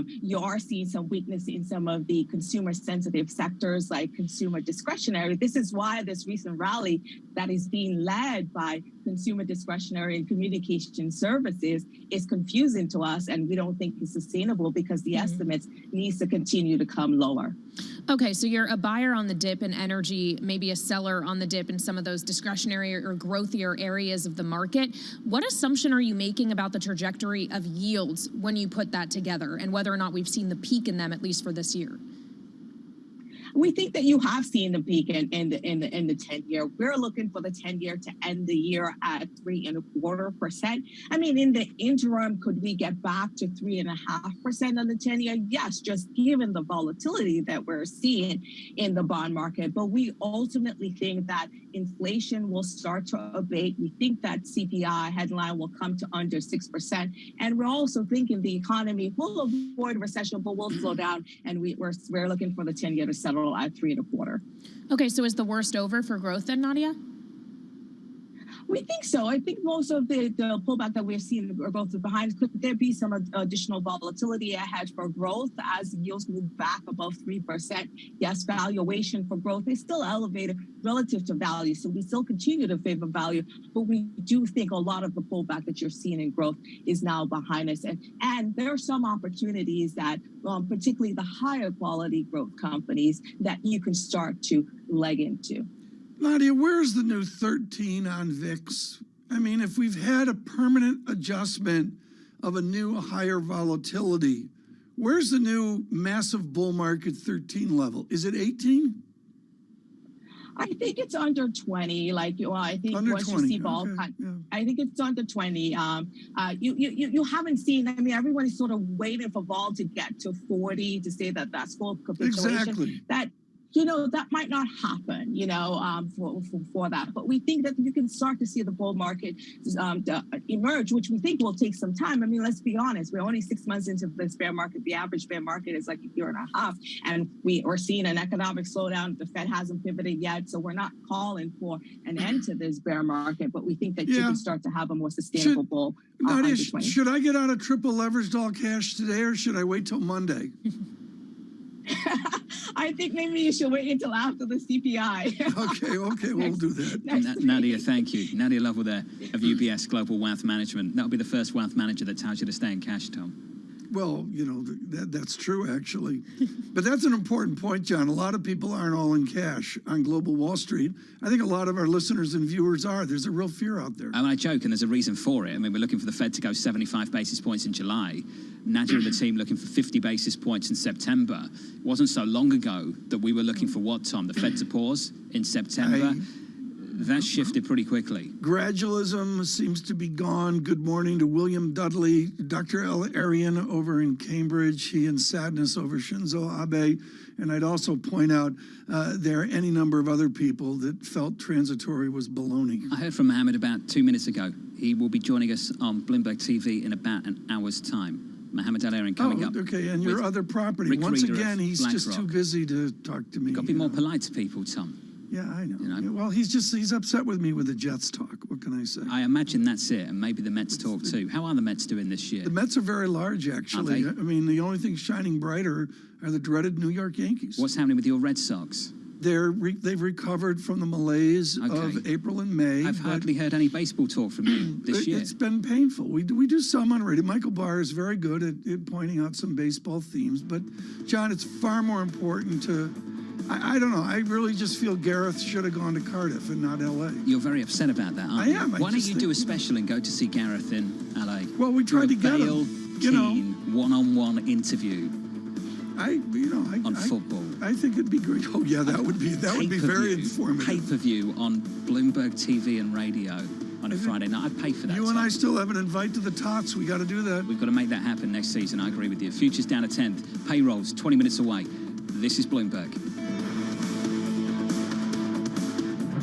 You are seeing some weakness in some of the consumer-sensitive sectors like consumer discretionary. This is why this recent rally that is being led by consumer discretionary and communication services is confusing to us, and we don't think it's sustainable because the estimates needs to continue to come lower. Okay, so you're a buyer on the dip in energy, maybe a seller on the dip in some of those discretionary or growthier areas of the market. What assumption are you making about the trajectory of yields when you put that together, and whether or not we've seen the peak in them, at least for this year? We think that you have seen the peak in the 10-year. We're looking for the 10-year to end the year at 3.25%. I mean, in the interim, could we get back to 3.5% on the 10-year? Yes, just given the volatility that we're seeing in the bond market. But we ultimately think that inflation will start to abate. We think that CPI headline will come to under 6%. And we're also thinking the economy will avoid recession, but will slow down. And we're looking for the 10-year to settle at 3.25. Okay, so is the worst over for growth then, Nadia? We think so. I think most of the pullback that we're seeing are both behind. Could there be some additional volatility ahead for growth as yields move back above 3%? Yes, valuation for growth is still elevated relative to value. So we still continue to favor value, but we do think a lot of the pullback that you're seeing in growth is now behind us. And there are some opportunities that, particularly the higher quality growth companies, that you can start to leg into. Nadia, where's the new 13 on VIX? I mean, if we've had a permanent adjustment of a new higher volatility, where's the new massive bull market 13 level? Is it 18? I think it's under 20. Like, well, I think under once 20. you see ball, I think it's under 20. You haven't seen. I mean, everybody's sort of waiting for vol to get to 40 to say that that's full capitulation. Exactly. That. That might not happen, for that. But we think that you can start to see the bull market emerge, which we think will take some time. I mean, let's be honest. We're only 6 months into this bear market. The average bear market is like a year and a half. And we are seeing an economic slowdown. The Fed hasn't pivoted yet. So we're not calling for an end to this bear market. But we think that you can start to have a more sustainable bull. Nadia, should I get out of triple leveraged all cash today, or should I wait till Monday? I think maybe you should wait until after the CPI. Okay, we'll do that. Nadia, thank you. Nadia Lovell there of UBS Global Wealth Management. That'll be the first wealth manager that tells you to stay in cash, Tom. Well, that's true, actually. But that's an important point, John. A lot of people aren't all in cash on Global Wall Street. I think a lot of our listeners and viewers are. There's a real fear out there. I joke, and there's a reason for it. I mean, we're looking for the Fed to go 75 basis points in July. Nadia and the team looking for 50 basis points in September. It wasn't so long ago that we were looking for what, Tom? The Fed to pause in September? That shifted pretty quickly. Gradualism seems to be gone. Good morning to William Dudley, Dr. L. Arian over in Cambridge. He in sadness over Shinzo Abe. And I'd also point out there are any number of other people that felt transitory was baloney. I heard from Mohammed about 2 minutes ago. He will be joining us on Bloomberg TV in about an hour's time. Mohammed Al Arian coming up. Okay, and your other property. Rick Once Reeder again, he's just BlackRock. too busy to talk to me. Got to be more polite to people, Tom. Yeah, I know. Yeah, well, he's upset with me with the Jets talk. What can I say? I imagine that's it, and maybe the Mets talk too. How are the Mets doing this year? The Mets are very large, actually. Are I mean, the only thing shining brighter are the dreaded New York Yankees. What's happening with your Red Sox? They've recovered from the malaise of April and May. I've hardly heard any baseball talk from you this year. It's been painful. We do some on radio. Michael Barr is very good at pointing out some baseball themes. But, John, it's far more important to... I don't know. I really just feel Gareth should have gone to Cardiff and not L.A. You're very upset about that, aren't you? I am. Why don't you do a special and go to see Gareth in L.A.? Well, we tried to get him. One-on-one interview. On football. I think it'd be great. Oh yeah, that would be very informative. Pay-per-view on Bloomberg TV and radio on a Friday night. I'd pay for that. You and I still have an invite to the Tots. We got to do that. We've got to make that happen next season. I agree with you. Futures down a 10th. Payrolls 20 minutes away. This is Bloomberg.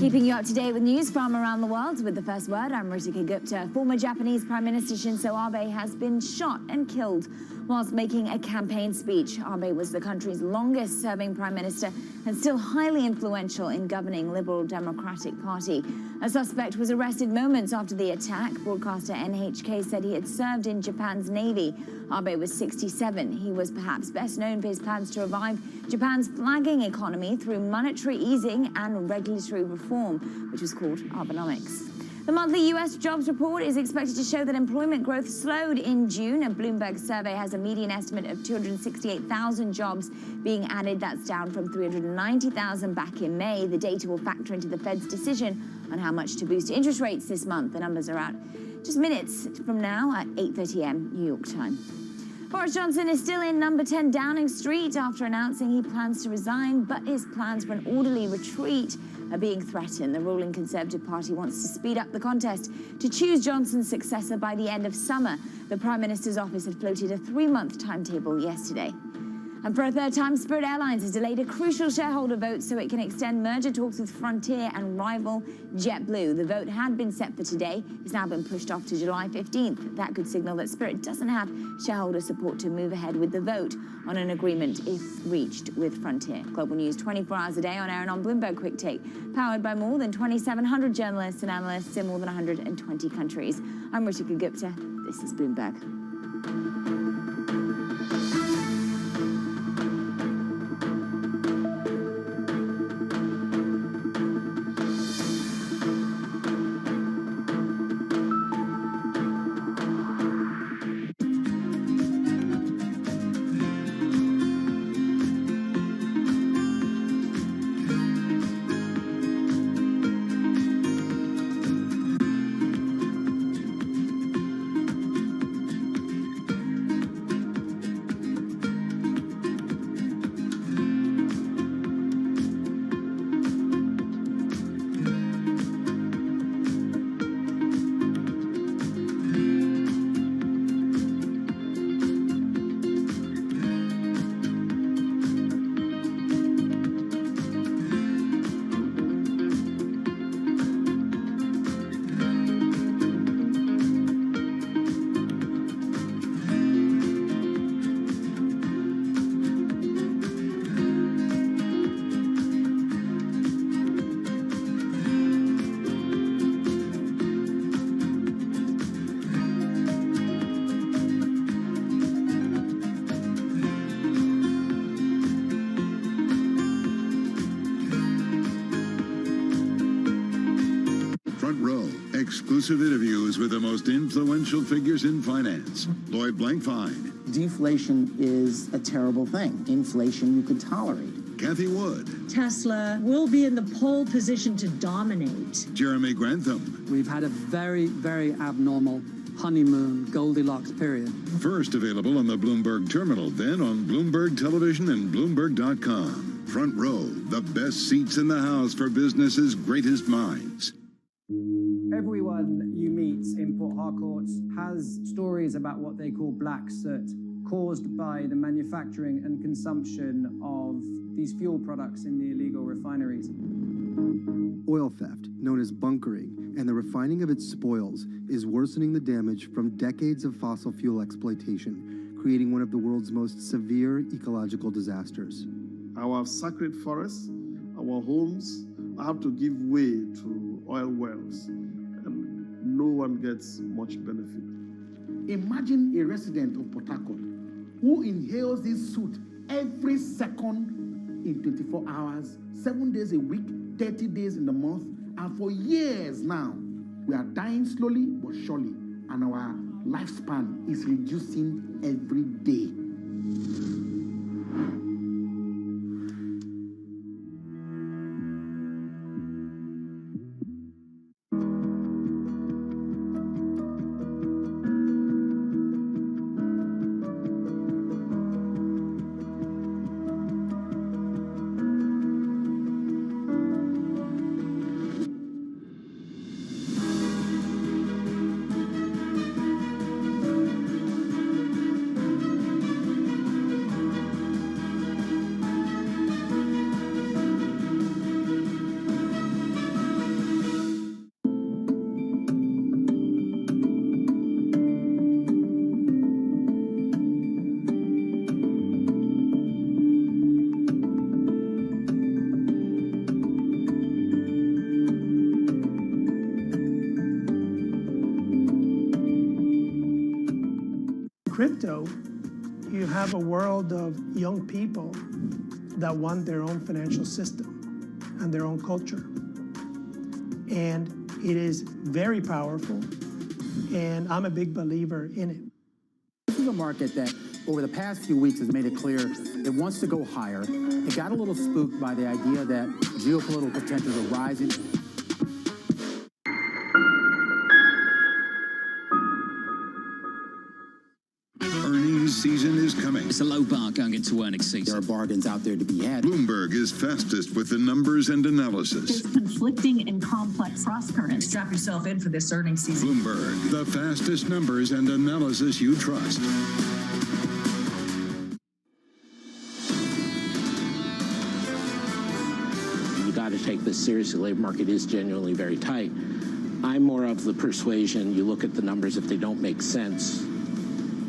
Keeping you up to date with news from around the world with the first word, I'm Ritika Gupta. Former Japanese Prime Minister Shinzo Abe has been shot and killed whilst making a campaign speech. Abe was the country's longest-serving prime minister and still highly influential in governing Liberal Democratic Party. A suspect was arrested moments after the attack. Broadcaster NHK said he had served in Japan's Navy. Abe was 67. He was perhaps best known for his plans to revive Japan's flagging economy through monetary easing and regulatory reform, which was called Abenomics. The monthly U.S. jobs report is expected to show that employment growth slowed in June. A Bloomberg survey has a median estimate of 268,000 jobs being added. That's down from 390,000 back in May. The data will factor into the Fed's decision on how much to boost interest rates this month. The numbers are out just minutes from now at 8:30 a.m. New York time. Boris Johnson is still in number 10 Downing Street after announcing he plans to resign, but his plans for an orderly retreat are being threatened. The ruling Conservative Party wants to speed up the contest to choose Johnson's successor by the end of summer. The Prime Minister's office had floated a 3-month timetable yesterday. And for a third time, Spirit Airlines has delayed a crucial shareholder vote so it can extend merger talks with Frontier and rival JetBlue. The vote had been set for today. It's now been pushed off to July 15th. That could signal that Spirit doesn't have shareholder support to move ahead with the vote on an agreement if reached with Frontier. Global news 24 hours a day on air and on Bloomberg Quick Take, powered by more than 2,700 journalists and analysts in more than 120 countries. I'm Ritika Gupta. This is Bloomberg. exclusive interviews with the most influential figures in finance. Lloyd Blankfein. Deflation is a terrible thing. Inflation you could tolerate. Kathy Wood. Tesla will be in the pole position to dominate. Jeremy Grantham. We've had a very, very abnormal honeymoon Goldilocks period. First available on the Bloomberg Terminal, then on Bloomberg Television and Bloomberg.com. Front Row, the best seats in the house for business's greatest minds. Everyone you meet in Port Harcourt has stories about what they call black soot, caused by the manufacturing and consumption of these fuel products in the illegal refineries. Oil theft, known as bunkering, and the refining of its spoils is worsening the damage from decades of fossil fuel exploitation, creating one of the world's most severe ecological disasters. Our sacred forests, our homes have to give way to oil wells, and no one gets much benefit. Imagine a resident of Port Harcourt who inhales this soot every second in 24 hours, 7 days a week, 30 days in the month, and for years now, we are dying slowly but surely, and our lifespan is reducing every day. Crypto, you have a world of young people that want their own financial system and their own culture. And it is very powerful, and I'm a big believer in it. This is a market that over the past few weeks has made it clear it wants to go higher. It got a little spooked by the idea that geopolitical tensions are rising. Season is coming. It's a low bar going into earnings season. There are bargains out there to be had. Bloomberg is fastest with the numbers and analysis. There's conflicting and complex cross-currents. Strap yourself in for this earnings season. Bloomberg, the fastest numbers and analysis you trust. You got to take this seriously. The labor market is genuinely very tight. I'm more of the persuasion, you look at the numbers, if they don't make sense,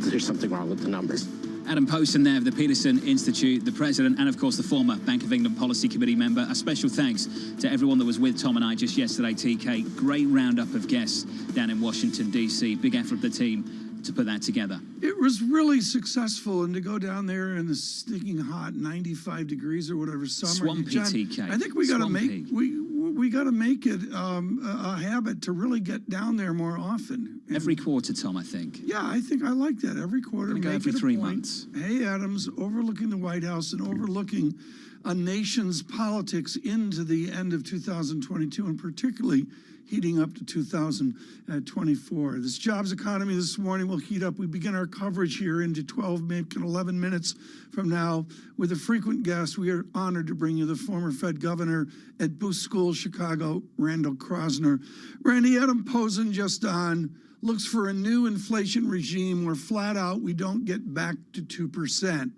there's something wrong with the numbers. Adam Poston there of the Peterson Institute, the president, and of course the former Bank of England Policy Committee member. A special thanks to everyone that was with Tom and I just yesterday, TK. Great roundup of guests down in Washington, D.C. Big effort of the team to put that together. It was really successful, and to go down there in the sticking hot 95 degrees or whatever summer. Swampy, John, TK. I think we got to make we got to make it a habit to really get down there more often. And every quarter, Tom, I think. Yeah, I think I like that. Every quarter, make every it 3 months. Hey, Adams, overlooking the White House and overlooking a nation's politics into the end of 2022, and particularly heating up to 2024. This jobs economy this morning will heat up. We begin our coverage here into 12, maybe 11 minutes from now with a frequent guest. We are honored to bring you the former Fed governor at Booth School, Chicago, Randall Krosner. Randy, Adam Posen just on, looks for a new inflation regime where flat out we don't get back to 2%.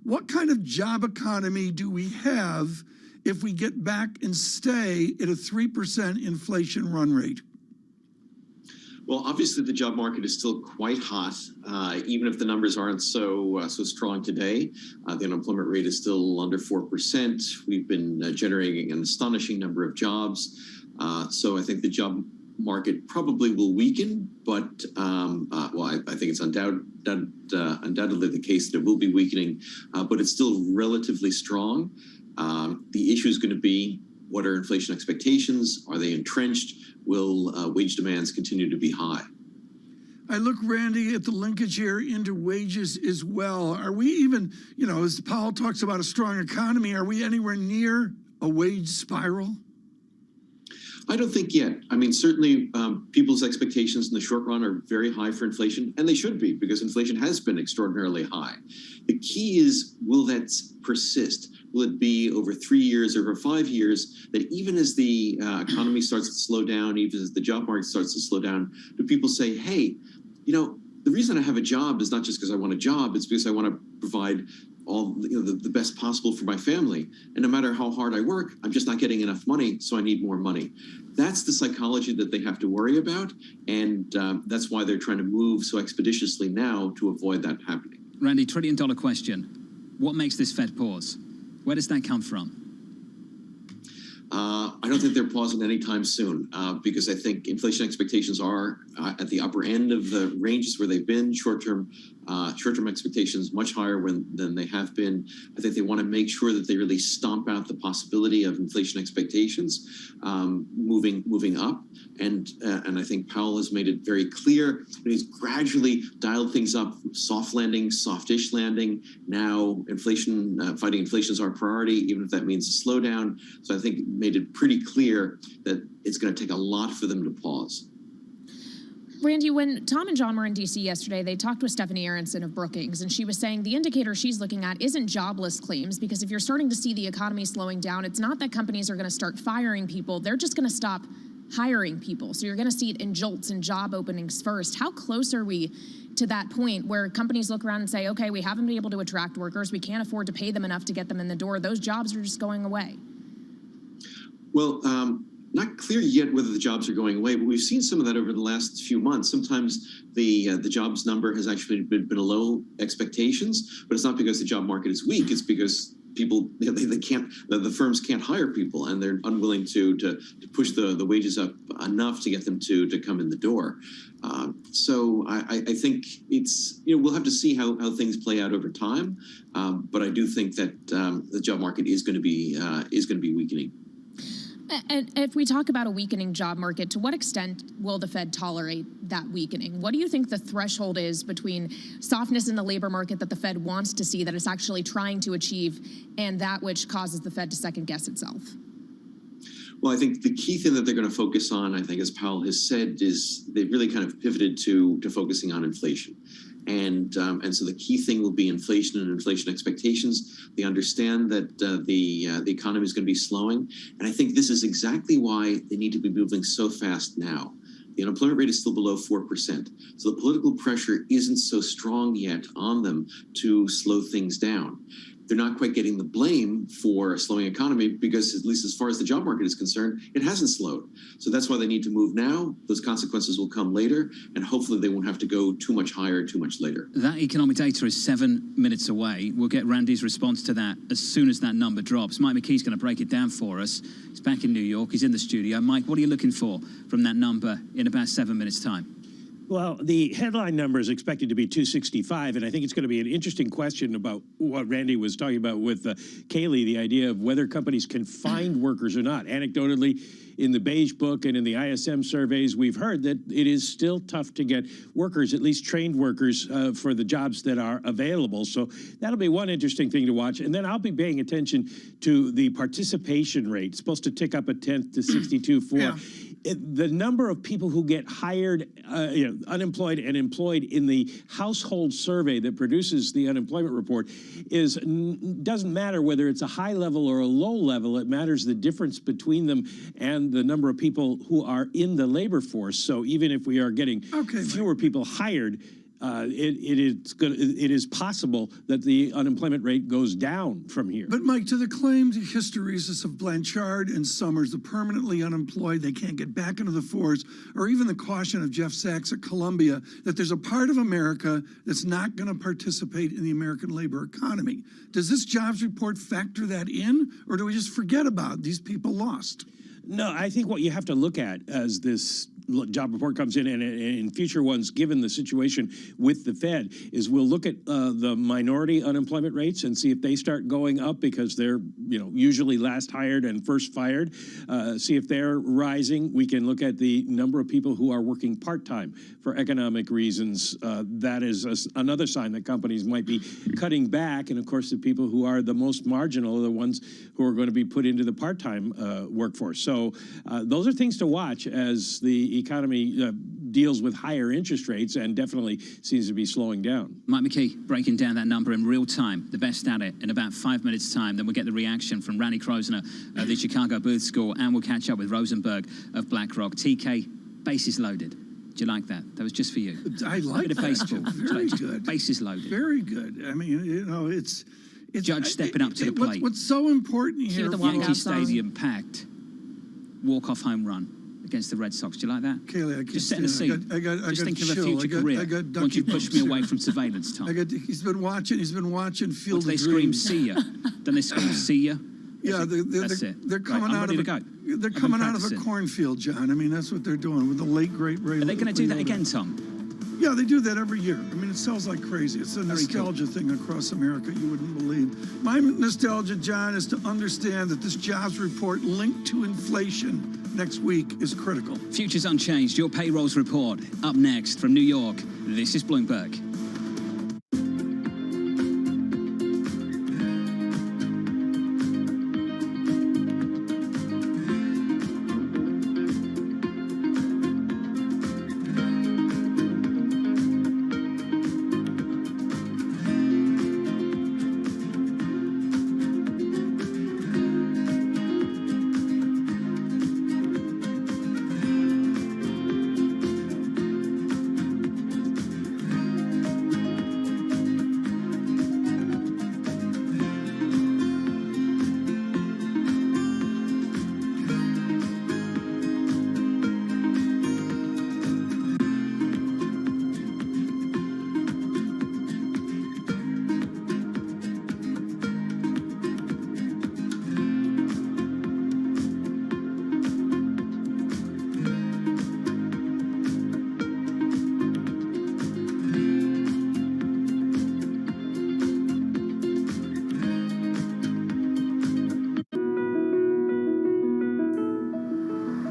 What kind of job economy do we have if we get back and stay at a 3% inflation run rate? Well, obviously the job market is still quite hot, even if the numbers aren't so strong today. The unemployment rate is still under 4%. We've been generating an astonishing number of jobs. So I think the job market probably will weaken, but I think it's undoubtedly the case that it will be weakening, but it's still relatively strong. The issue is going to be What are inflation expectations? Are they entrenched? Will wage demands continue to be high? I look, Randy, at the linkage here into wages as well. Are we even, as Powell talks about a strong economy, are we anywhere near a wage spiral? I don't think yet. I mean, certainly people's expectations in the short run are very high for inflation, and they should be because inflation has been extraordinarily high. The key is, will that persist? Will it be over 3 years, over 5 years, that even as the economy starts to slow down, even as the job market starts to slow down, do people say, hey, the reason I have a job is not just because I want a job, it's because I want to provide all the best possible for my family. And no matter how hard I work, I'm just not getting enough money, so I need more money. That's the psychology that they have to worry about, and that's why they're trying to move so expeditiously now to avoid that happening. Randy, $1 trillion question. What makes this Fed pause? Where does that come from? I don't think they're pausing anytime soon because I think inflation expectations are at the upper end of the ranges where they've been. Short-term expectations much higher than they have been. I think they want to make sure that they really stomp out the possibility of inflation expectations moving up. And I think Powell has made it very clear that he's gradually dialed things up, soft landing, softish landing. Now fighting inflation is our priority, even if that means a slowdown. So I think it made it pretty clear that it's going to take a lot for them to pause. Randy, when Tom and John were in D.C. yesterday, they talked with Stephanie Aronson of Brookings, and she was saying the indicator she's looking at isn't jobless claims, because if you're starting to see the economy slowing down, it's not that companies are going to start firing people. They're just going to stop hiring people. So you're going to see it in jolts and job openings first. How close are we to that point where companies look around and say, okay, we haven't been able to attract workers. We can't afford to pay them enough to get them in the door. Those jobs are just going away. Well, not clear yet whether the jobs are going away, but we've seen some of that over the last few months. Sometimes the jobs number has actually been below expectations, but it's not because the job market is weak. It's because people, they can't, the firms can't hire people, and they're unwilling to push the wages up enough to get them to come in the door. So I think it's, we'll have to see how things play out over time. But I do think that the job market is going to be weakening. And if we talk about a weakening job market, to what extent will the Fed tolerate that weakening? What do you think the threshold is between softness in the labor market that the Fed wants to see, that it's actually trying to achieve, and that which causes the Fed to second guess itself? Well, I think the key thing that they're going to focus on, I think, as Powell has said, is they've really kind of pivoted to focusing on inflation. And so the key thing will be inflation and inflation expectations. They understand that the economy is going to be slowing. And I think this is exactly why they need to be moving so fast now. The unemployment rate is still below 4%. So the political pressure isn't so strong yet on them to slow things down. They're not quite getting the blame for a slowing economy because, at least as far as the job market is concerned, it hasn't slowed. So that's why they need to move now. Those consequences will come later, and hopefully they won't have to go too much higher too much later. That economic data is 7 minutes away. We'll get Randy's response to that as soon as that number drops. Mike McKee's going to break it down for us. He's back in New York. He's in the studio. Mike, what are you looking for from that number in about 7 minutes' time? Well, the headline number is expected to be 265, and I think it's going to be an interesting question about what Randy was talking about with Kayleigh, the idea of whether companies can find workers or not. Anecdotally, in the Beige Book and in the ISM surveys, we've heard that it is still tough to get workers, at least trained workers, for the jobs that are available. So that'll be one interesting thing to watch. And then I'll be paying attention to the participation rate. It's supposed to tick up a tenth to 62.4. Yeah. The number of people who get hired, unemployed and employed in the household survey that produces the unemployment report doesn't matter whether it's a high level or a low level. It matters the difference between them and the number of people who are in the labor force. So even if we are getting fewer people hired, it is possible that the unemployment rate goes down from here. But Mike, to the claimed hysteresis of Blanchard and Summers, the permanently unemployed, they can't get back into the force, or even the caution of Jeff Sachs at Columbia that there's a part of America that's not going to participate in the American labor economy. Does this jobs report factor that in, or do we just forget about these people lost? No, I think what you have to look at as this job report comes in and in future ones, given the situation with the Fed, is we'll look at the minority unemployment rates and see if they start going up because they're usually last hired and first fired. See if they're rising. We can look at the number of people who are working part-time for economic reasons. That is another sign that companies might be cutting back. And of course, the people who are the most marginal are the ones who are going to be put into the part-time workforce. So those are things to watch as the economy deals with higher interest rates and definitely seems to be slowing down. Mike McKee breaking down that number in real time, the best at it, in about 5 minutes' time. Then we'll get the reaction from Randy Krosner of the Chicago Booth School, and we'll catch up with Rosenberg of BlackRock. TK, bases loaded. Do you like that? That was just for you. I like that. Baseball. Very good. Bases loaded. Very good. I mean, it's Judge stepping up to the plate. What's so important here? Yankee Stadium packed. Walk-off home run against the Red Sox. Do you like that? Kaylee, I just setting the scene. I got just thinking of a chill. future career. Once you push me away from surveillance, Tom. He's been watching Field of They scream, "See ya!" Then they scream, "See ya." Yeah, they're coming out of they're coming out of a cornfield, John. I mean, that's what they're doing with the late great Ray. Are they going to do that again, Tom? Yeah, they do that every year. I mean, it sells like crazy. It's a nostalgia thing across America you wouldn't believe. My nostalgia, John, is to understand that this jobs report linked to inflation next week is critical. Futures unchanged. Your payrolls report up next from New York. This is Bloomberg.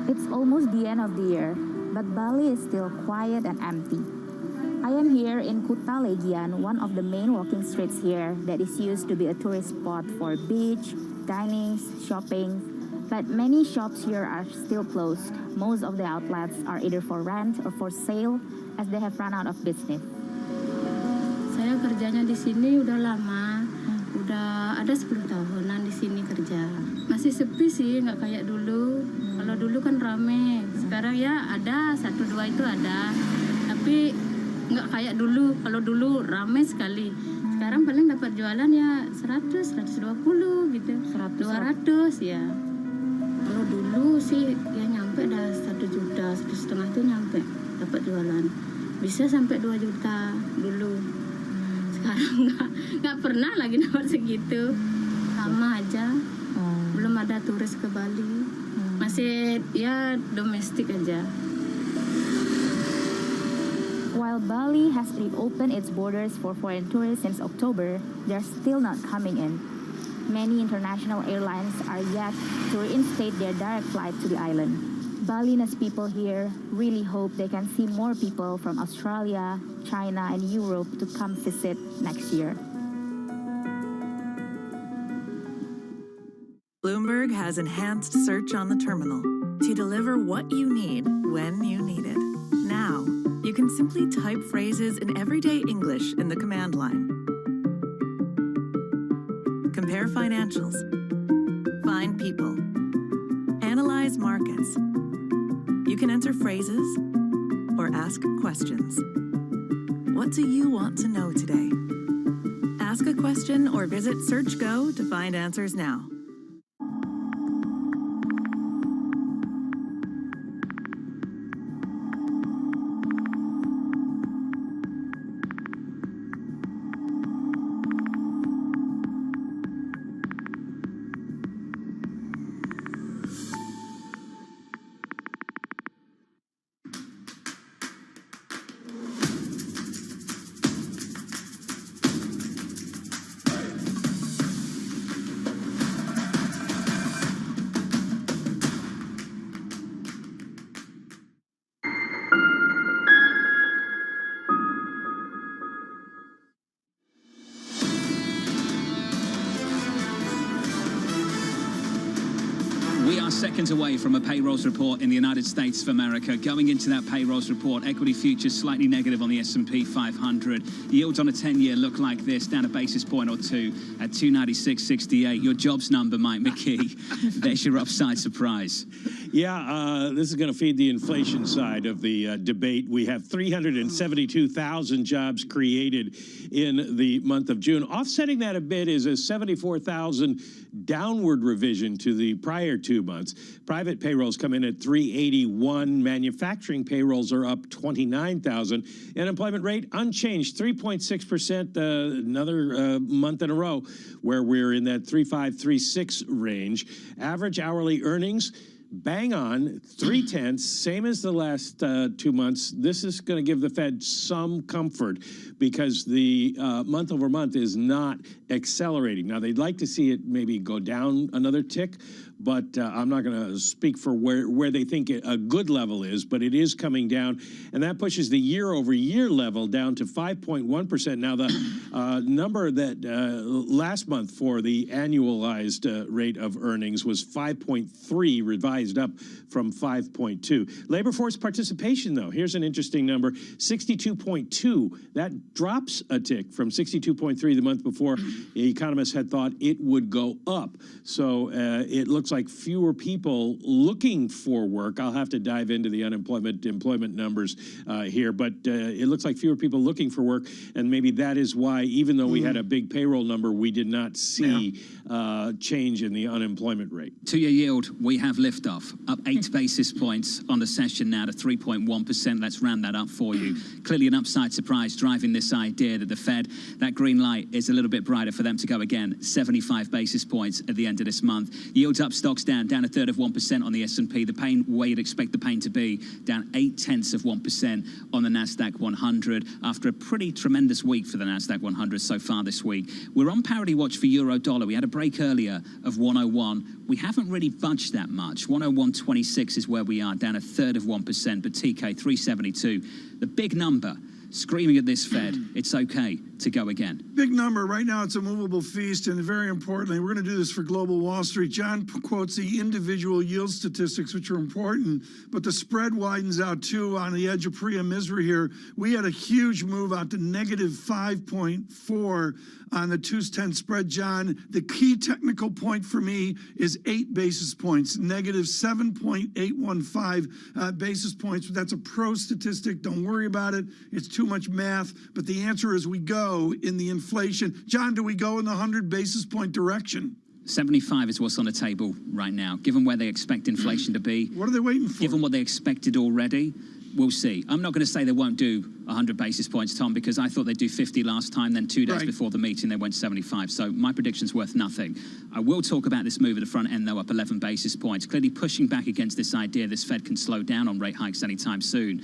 It's almost the end of the year, but Bali is still quiet and empty. I am here in Kuta Legian, one of the main walking streets here that is used to be a tourist spot for beach, dining, shopping, but many shops here are still closed. Most of the outlets are either for rent or for sale as they have run out of business. Saya kerjanya di sini udah lama, udah ada 10 tahunan di sini kerja. Masih sepi sih, nggak kayak dulu. Kalau dulu kan rame, sekarang ya ada 1-2 itu ada, tapi nggak kayak dulu. Kalau dulu rame sekali, sekarang paling dapat jualan ya 100, 120 gitu, 200 ya. Kalau dulu sih ya nyampe dah 1 juta, 1,5 tuh nyampe dapat jualan, bisa sampai 2 juta dulu. Sekarang nggak pernah lagi dapat segitu, sama aja. Belum ada turis ke Bali, masih ya domestik aja. While Bali has reopened its borders for foreign tourists since October, they're still not coming in. Many international airlines are yet to reinstate their direct flight to the island. Balinese people here really hope they can see more people from Australia, China, and Europe to come visit next year. Bloomberg has enhanced search on the terminal to deliver what you need when you need it. Now, you can simply type phrases in everyday English in the command line. Compare financials. Find people. Analyze markets. You can enter phrases or ask questions. What do you want to know today? Ask a question or visit SearchGo to find answers now. seconds away from a payrolls report in the United States of America. Going into that payrolls report, equity futures slightly negative on the S&P 500. Yields on a 10-year look like this, down a basis point or two at 296.68. Your jobs number, Mike McKee. There's your upside surprise. Yeah, this is going to feed the inflation side of the debate. We have 372,000 jobs created in the month of June. Offsetting that a bit is a 74,000 downward revision to the prior 2 months. Private payrolls come in at 381. Manufacturing payrolls are up 29,000. Unemployment rate unchanged, 3.6%, another month in a row where we're in that 3.5, 3.6 range. Average hourly earnings, bang on, 0.3, same as the last 2 months. This is going to give the Fed some comfort because the month over month is not accelerating. Now, they'd like to see it maybe go down another tick, but I'm not going to speak for where they think a good level is, but it is coming down, and that pushes the year-over-year level down to 5.1%. Now, the number that last month for the annualized rate of earnings was 5.3, revised up from 5.2. Labor force participation, though, here's an interesting number, 62.2. That drops a tick from 62.3 the month before. The economists had thought it would go up. So it looks like fewer people looking for work. I'll have to dive into the employment numbers here, but it looks like fewer people looking for work, and maybe that is why, even though we had a big payroll number, we did not see change in the unemployment rate. Two-year yield, we have liftoff, up 8 basis points on the session now to 3.1%. Let's round that up for you. Clearly an upside surprise driving this idea that the Fed, that green light is a little bit brighter for them to go again. 75 basis points at the end of this month. Yields up, stocks down a third of 1% on the S&P. The pain, where you'd expect the pain to be, down 0.8% on the NASDAQ 100 after a pretty tremendous week for the NASDAQ 100 so far this week. We're on parity watch for euro dollar. We had a break earlier of 101. We haven't really budged that much. 101.26 is where we are, down a third of 1%, but TK 372. The big number screaming at this Fed, it's okay to go again. Big number. Right now, it's a movable feast, and very importantly, we're going to do this for Global Wall Street. John quotes the individual yield statistics, which are important, but the spread widens out, too, on the edge of pre-misery here. We had a huge move out to negative 5.4 on the 2-10 spread, John. The key technical point for me is 8 basis points, negative 7.815 basis points. That's a pro statistic. Don't worry about it. It's too much math, but the answer is we go in the inflation. John, do we go in the 100 basis point direction? 75 is what's on the table right now. Given where they expect inflation to be. What are they waiting for? Given what they expected already, we'll see. I'm not going to say they won't do 100 basis points, Tom, because I thought they'd do 50 last time, then 2 days before the meeting they went 75. So my prediction's worth nothing. I will talk about this move at the front end, though, up 11 basis points, clearly pushing back against this idea this Fed can slow down on rate hikes anytime soon.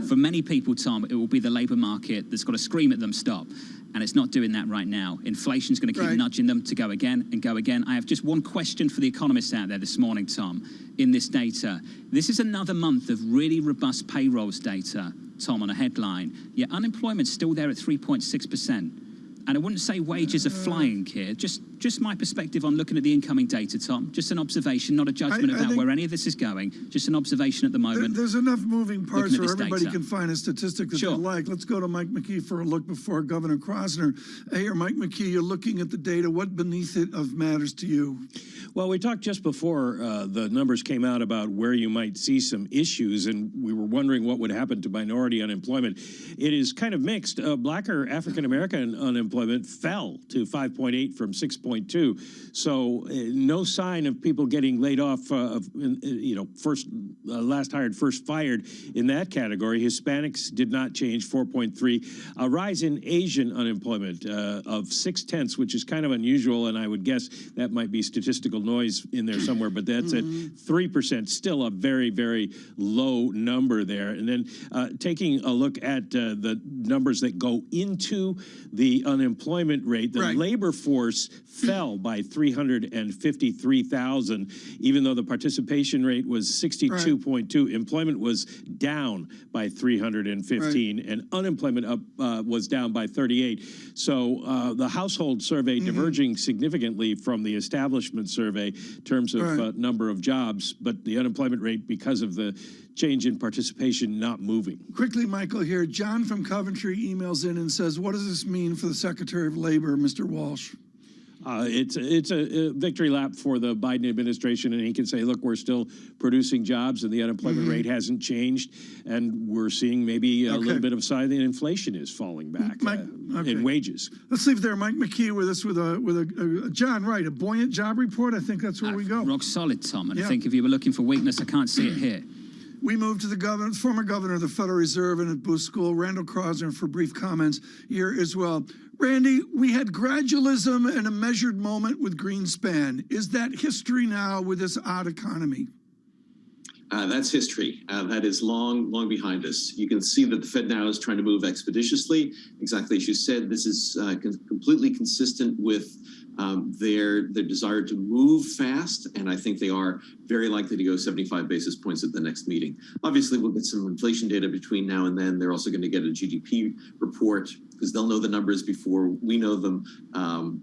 For many people, Tom, it will be the labor market that's got to scream at them, stop. And it's not doing that right now. Inflation's going to keep nudging them to go again and go again. I have just one question for the economists out there this morning, Tom, in this data. This is another month of really robust payrolls data, Tom, on a headline. Yet unemployment's still there at 3.6%. And I wouldn't say wages are flying here. Just my perspective on looking at the incoming data, Tom. Just an observation, not a judgment about where any of this is going. Just an observation at the moment. There's enough moving parts where everybody can find a statistic that they like. Let's go to Mike McKee for a look before Governor Krosner. Hey, Mike McKee, you're looking at the data. What beneath it matters to you? Well, we talked just before the numbers came out about where you might see some issues, and we were wondering what would happen to minority unemployment. It is kind of mixed. Blacker African-American unemployment fell to 5.8 from 6.2. So no sign of people getting laid off, last hired, first fired in that category. Hispanics did not change, 4.3. A rise in Asian unemployment of 0.6, which is kind of unusual, and I would guess that might be statistical noise in there somewhere, but that's at 3%, still a very, very low number there. And then taking a look at the numbers that go into the unemployment rate, the labor force fell by 353,000, even though the participation rate was 62.2. Employment was down by 315, and unemployment was down by 38. So the household survey diverging significantly from the establishment survey in terms of number of jobs, but the unemployment rate, because of the change in participation, not moving. Quickly, Michael, here. John from Coventry emails in and says, what does this mean for the Secretary of Labor, Mr. Walsh? It's a victory lap for the Biden administration, and he can say, look, we're still producing jobs and the unemployment rate hasn't changed, and we're seeing maybe a little bit of sign that inflation is falling back in wages. Let's leave it there. Mike McKee with us with a John, right, a buoyant job report. I think that's where we go. Rock solid, Tom, and I think if you were looking for weakness, I can't see it here. We move to the former governor of the Federal Reserve and at Booth School, Randall Krosner, for brief comments here as well. Randy, we had gradualism and a measured moment with Greenspan. Is that history now with this odd economy? That's history. That is long behind us. You can see that the Fed now is trying to move expeditiously. Exactly as you said, this is completely consistent with their desire to move fast, and I think they are very likely to go 75 basis points at the next meeting. Obviously, we'll get some inflation data between now and then. They're also going to get a GDP report because they'll know the numbers before we know them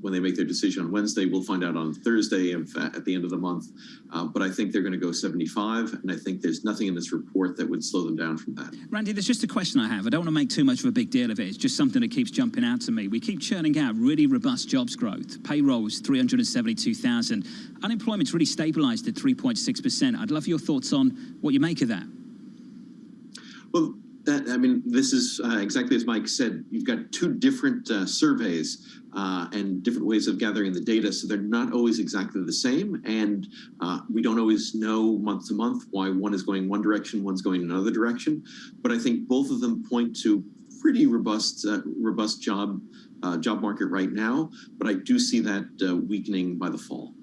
when they make their decision on Wednesday. We'll find out on Thursday at the end of the month. But I think they're going to go 75, and I think there's nothing in this report that would slow them down from that. Randy, there's just a question I have. I don't want to make too much of a big deal of it. It's just something that keeps jumping out to me. We keep churning out really robust jobs growth. Payrolls, 372,000. Unemployment's really stabilized at 3.6%. I'd love your thoughts on what you make of that. Well, this is exactly as Mike said. You've got two different surveys and different ways of gathering the data, so they're not always exactly the same. And we don't always know month to month why one is going one direction, one's going another direction. But I think both of them point to pretty robust job market right now. But I do see that weakening by the fall.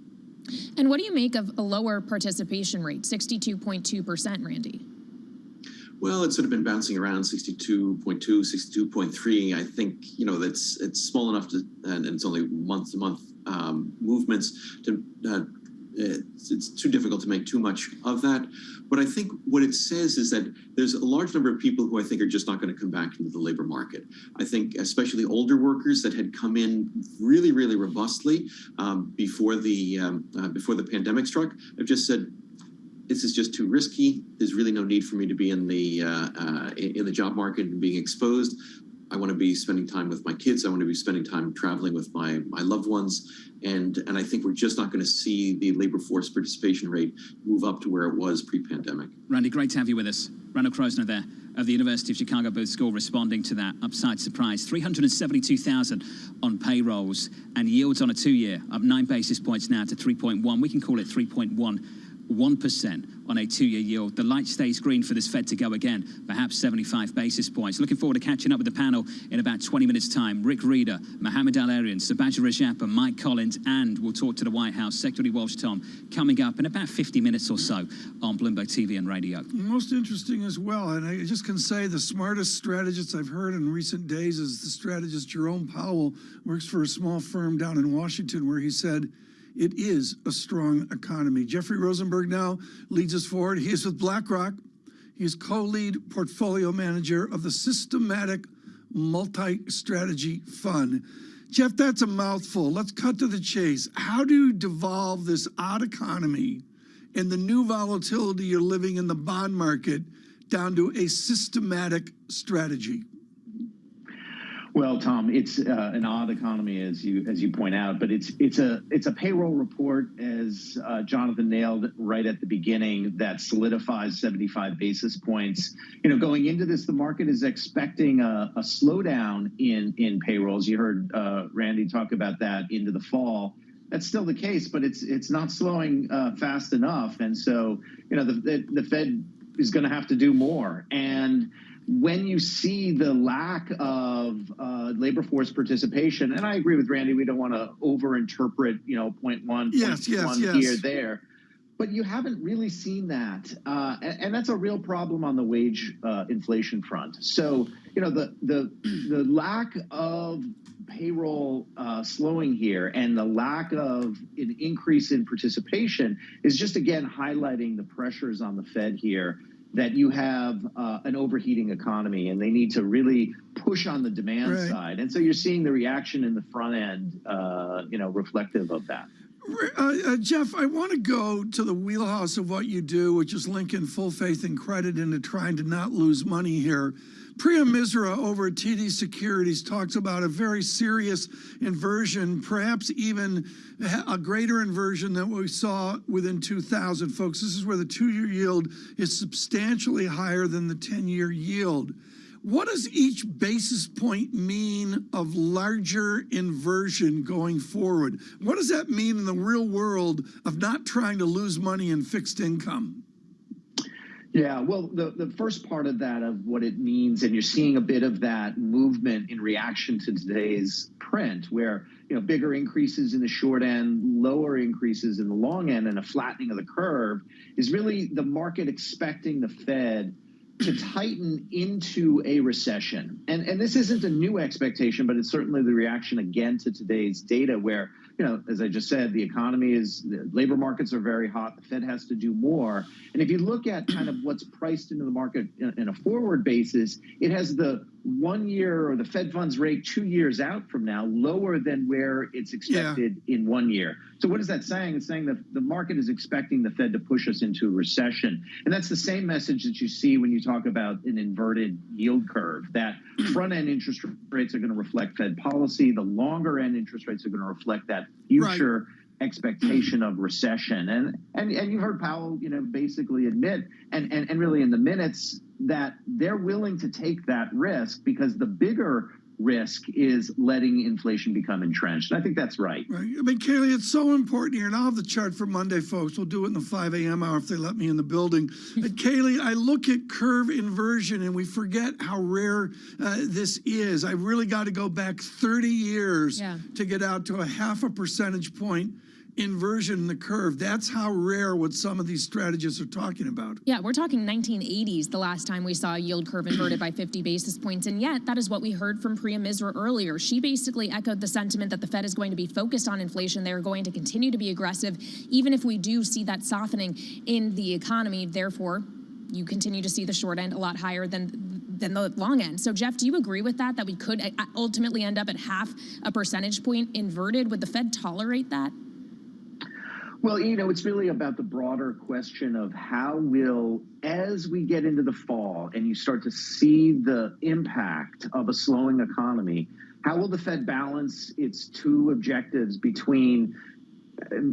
And what do you make of a lower participation rate, 62.2%, Randy? Well, it's sort of been bouncing around 62.2, 62.3. I think, it's small enough to, and it's only month-to-month movements. It's too difficult to make too much of that. But I think what it says is that there's a large number of people who I think are just not going to come back into the labor market. I think especially older workers that had come in really, really robustly before the pandemic struck have just said, this is just too risky. There's really no need for me to be in the job market and being exposed. I want to be spending time with my kids. I want to be spending time traveling with my loved ones. And I think we're just not going to see the labor force participation rate move up to where it was pre-pandemic. Randy, great to have you with us. Randall Krosner there of the University of Chicago Booth School responding to that upside surprise. 372,000 on payrolls and yields on a 2-year up 9 basis points now to 3.1. We can call it 3.1% on a 2-year yield. The light stays green for this Fed to go again, perhaps 75 basis points. Looking forward to catching up with the panel in about 20 minutes' time. Rick Reeder, Mohamed Al-Arian, Sabaja Rajappa, Mike Collins, and we'll talk to the White House, Secretary Walsh, Tom, coming up in about 50 minutes or so on Bloomberg TV and radio. Most interesting as well, and I just can say the smartest strategist I've heard in recent days is the strategist Jerome Powell, works for a small firm down in Washington, where he said, it is a strong economy. Jeffrey Rosenberg now leads us forward. He is with BlackRock. He is co-lead portfolio manager of the Systematic Multi-Strategy Fund. Jeff, that's a mouthful. Let's cut to the chase. How do you devolve this odd economy and the new volatility you're living in the bond market down to a systematic strategy? Well, Tom, it's an odd economy, as you point out, but it's a payroll report, as Jonathan nailed right at the beginning, that solidifies 75 basis points. Going into this, the market is expecting a slowdown in payrolls. You heard Randy talk about that into the fall. That's still the case, but it's not slowing fast enough, and so the Fed is going to have to do more. And when you see the lack of labor force participation, and I agree with Randy, we don't want to overinterpret, 0.1, yes, here, there, but you haven't really seen that. And that's a real problem on the wage inflation front. So, the lack of payroll slowing here, and the lack of an increase in participation is just again highlighting the pressures on the Fed here, that you have an overheating economy and they need to really push on the demand side. And so you're seeing the reaction in the front end, reflective of that. Jeff, I want to go to the wheelhouse of what you do, which is linking full faith and credit into trying to not lose money here. Priya Misra over at TD Securities talks about a very serious inversion, perhaps even a greater inversion than what we saw within 2000. Folks, this is where the 2-year yield is substantially higher than the 10-year yield. What does each basis point mean of larger inversion going forward? What does that mean in the real world of not trying to lose money in fixed income? Yeah, well, the first part of that, of what it means, and you're seeing a bit of that movement in reaction to today's print, where bigger increases in the short end, lower increases in the long end, and a flattening of the curve, is really the market expecting the Fed to tighten into a recession. And this isn't a new expectation, but it's certainly the reaction again to today's data where, as I just said, the labor markets are very hot. The Fed has to do more. And if you look at kind of what's priced into the market in a forward basis, it has the 1 year or the Fed funds rate 2 years out from now lower than where it's expected in 1 year. So what is that saying? It's saying that the market is expecting the Fed to push us into a recession. And that's the same message that you see when you talk about an inverted yield curve, that front end interest rates are going to reflect Fed policy. The longer end interest rates are going to reflect that future expectation of recession. And you heard Powell, basically admit and really in the minutes that they're willing to take that risk because the bigger risk is letting inflation become entrenched. And I think that's right. I mean, Kaylee, it's so important here, and I'll have the chart for Monday, folks. We'll do it in the 5 a.m. hour if they let me in the building. Kaylee, I look at curve inversion, and we forget how rare this is. I really got to go back 30 years to get out to a 0.5 percentage point inversion in the curve. That's how rare what some of these strategists are talking about. Yeah, we're talking 1980s, the last time we saw a yield curve inverted by 50 basis points. And yet, that is what we heard from Priya Misra earlier. She basically echoed the sentiment that the Fed is going to be focused on inflation. They're going to continue to be aggressive, even if we do see that softening in the economy. Therefore, you continue to see the short end a lot higher than the long end. So, Jeff, do you agree with that we could ultimately end up at 0.5 percentage point inverted? Would the Fed tolerate that? Well, it's really about the broader question of how will, as we get into the fall and you start to see the impact of a slowing economy, how will the Fed balance its two objectives between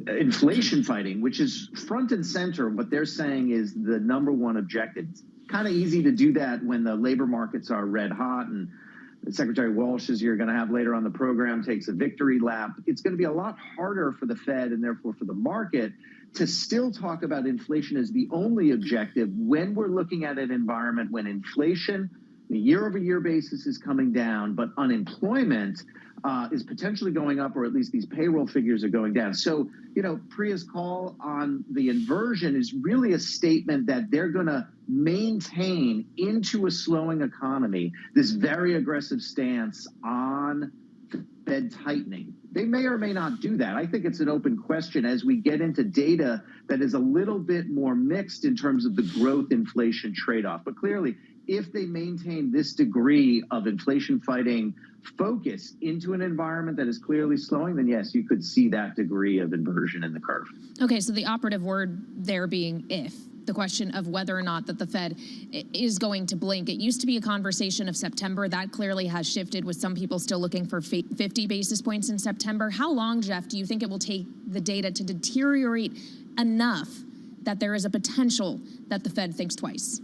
inflation fighting, which is front and center? What they're saying is the number one objective. It's kind of easy to do that when the labor markets are red hot, and Secretary Walsh, as you're going to have later on the program, takes a victory lap. It's going to be a lot harder for the Fed and therefore for the market to still talk about inflation as the only objective when we're looking at an environment when inflation, the year-over-year basis, is coming down, but unemployment is potentially going up, or at least these payroll figures are going down. So, Priya's call on the inversion is really a statement that they're going to maintain into a slowing economy this very aggressive stance on Fed tightening. They may or may not do that. I think it's an open question as we get into data that is a little bit more mixed in terms of the growth inflation trade-off. But clearly, if they maintain this degree of inflation fighting focus into an environment that is clearly slowing, then yes, you could see that degree of inversion in the curve. Okay, so the operative word there being if. The question of whether or not that the Fed is going to blink. It used to be a conversation of September. That clearly has shifted, with some people still looking for 50 basis points in September. How long, Jeff, do you think it will take the data to deteriorate enough that there is a potential that the Fed thinks twice?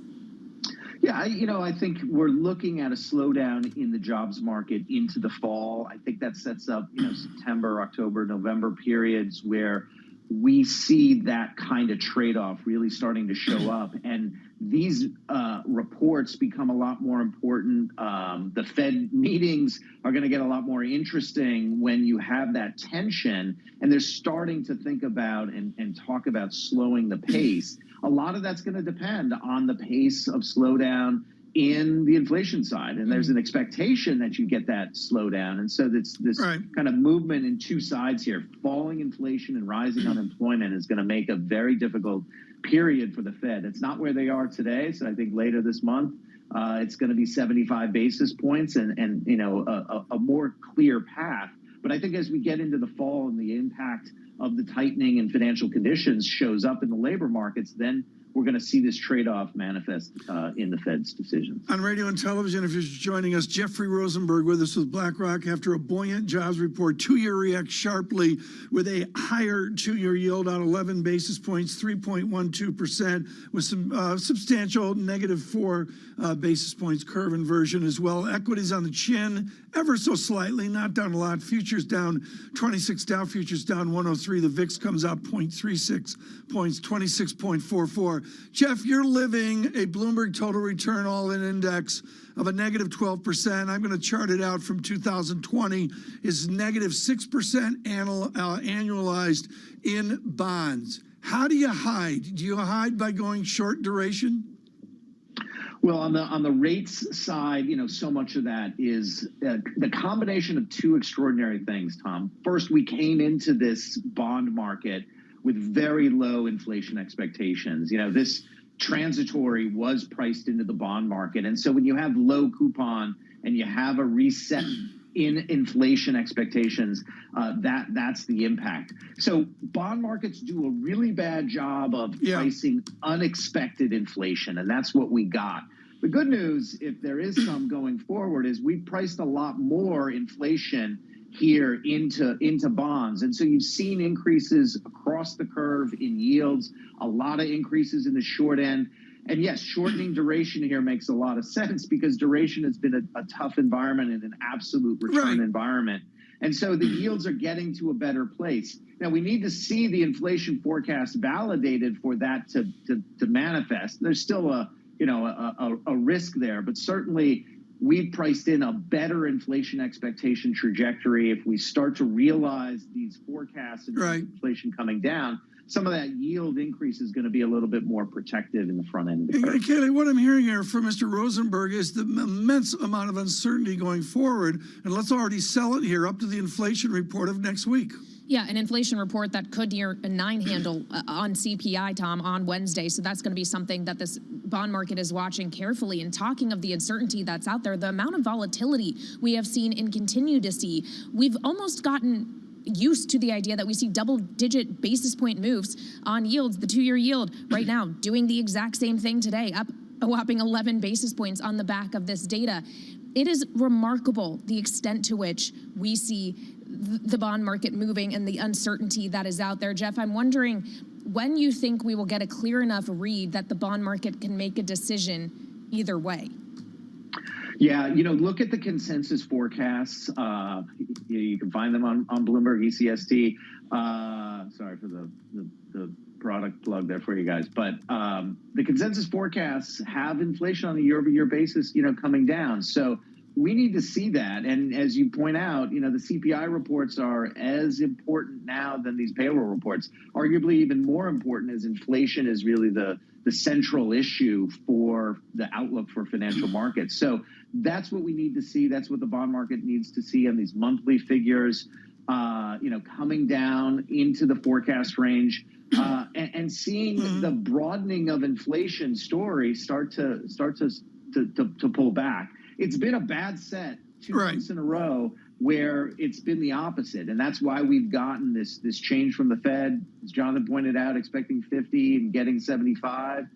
Yeah, I think we're looking at a slowdown in the jobs market into the fall. I think that sets up, September, October, November periods where we see that kind of trade-off really starting to show up. And these reports become a lot more important. The Fed meetings are going to get a lot more interesting when you have that tension, and they're starting to think about and talk about slowing the pace. A lot of that's going to depend on the pace of slowdown in the inflation side, and there's an expectation that you get that slowdown. And so this kind of movement in two sides here, falling inflation and rising unemployment, is going to make a very difficult period for the Fed. It's not where they are today, so I think later this month it's going to be 75 basis points and you know, a more clear path. But I think as we get into the fall and the impact of the tightening and financial conditions shows up in the labor markets, then we're going to see this trade-off manifest in the Fed's decisions. On radio and television, if you're joining us, Jeffrey Rosenberg with us with BlackRock. After a buoyant jobs report, two-year reacts sharply with a higher two-year yield on 11 basis points, 3.12%, with some substantial -4 basis points curve inversion as well. Equities on the chin, ever so slightly, not down a lot. Futures down 26, Dow futures down 103. The VIX comes out 0.36 points, 26.44. Jeff, you're living a Bloomberg total return all-in index of a -12%. I'm going to chart it out from 2020 is -6% annualized in bonds. How do you hide? Do you hide by going short duration? Well, on the rates side, you know, so much of that is the combination of two extraordinary things, Tom. First, we came into this bond market with very low inflation expectations. You know, this transitory was priced into the bond market. And so when you have low coupon and you have a reset in inflation expectations, that's the impact. So bond markets do a really bad job of pricing unexpected inflation, and that's what we got. The good news, if there is some going forward, is we priced a lot more inflation here into bonds. And so you've seen increases across the curve in yields, a lot of increases in the short end. And yes, shortening duration here makes a lot of sense because duration has been a tough environment and an absolute return environment. And so the yields are getting to a better place. Now, we need to see the inflation forecast validated for that to manifest. There's still a risk there, but certainly we've priced in a better inflation expectation trajectory. If we start to realize these forecasts and inflation coming down, some of that yield increase is going to be a little bit more protective in the front end of the curve. Kayleigh, what I'm hearing here from Mr. Rosenberg is the immense amount of uncertainty going forward, and let's already sell it here up to the inflation report of next week. Yeah, an inflation report that could near a 9 handle on CPI, Tom, on Wednesday. So that's going to be something that this bond market is watching carefully. And talking of the uncertainty that's out there, the amount of volatility we have seen and continue to see, we've almost gotten used to the idea that we see double-digit basis point moves on yields. The two-year yield right now doing the exact same thing today, up a whopping 11 basis points on the back of this data. It is remarkable the extent to which we see the bond market moving and the uncertainty that is out there. Jeff, I'm wondering when you think we will get a clear enough read that the bond market can make a decision either way. Yeah, you know, look at the consensus forecasts. You can find them on Bloomberg ECST. Sorry for the product plug there for you guys. But the consensus forecasts have inflation on a year-over-year basis, you know, coming down. So we need to see that. And as you point out, you know, the CPI reports are as important now than these payroll reports. Arguably even more important as inflation is really the central issue for the outlook for financial markets. So that's what we need to see. That's what the bond market needs to see on these monthly figures, you know, coming down into the forecast range and seeing the broadening of inflation story start to pull back. It's been a bad set 2 months in a row where it's been the opposite. And that's why we've gotten this change from the Fed, as Jonathan pointed out, expecting 50 and getting 75.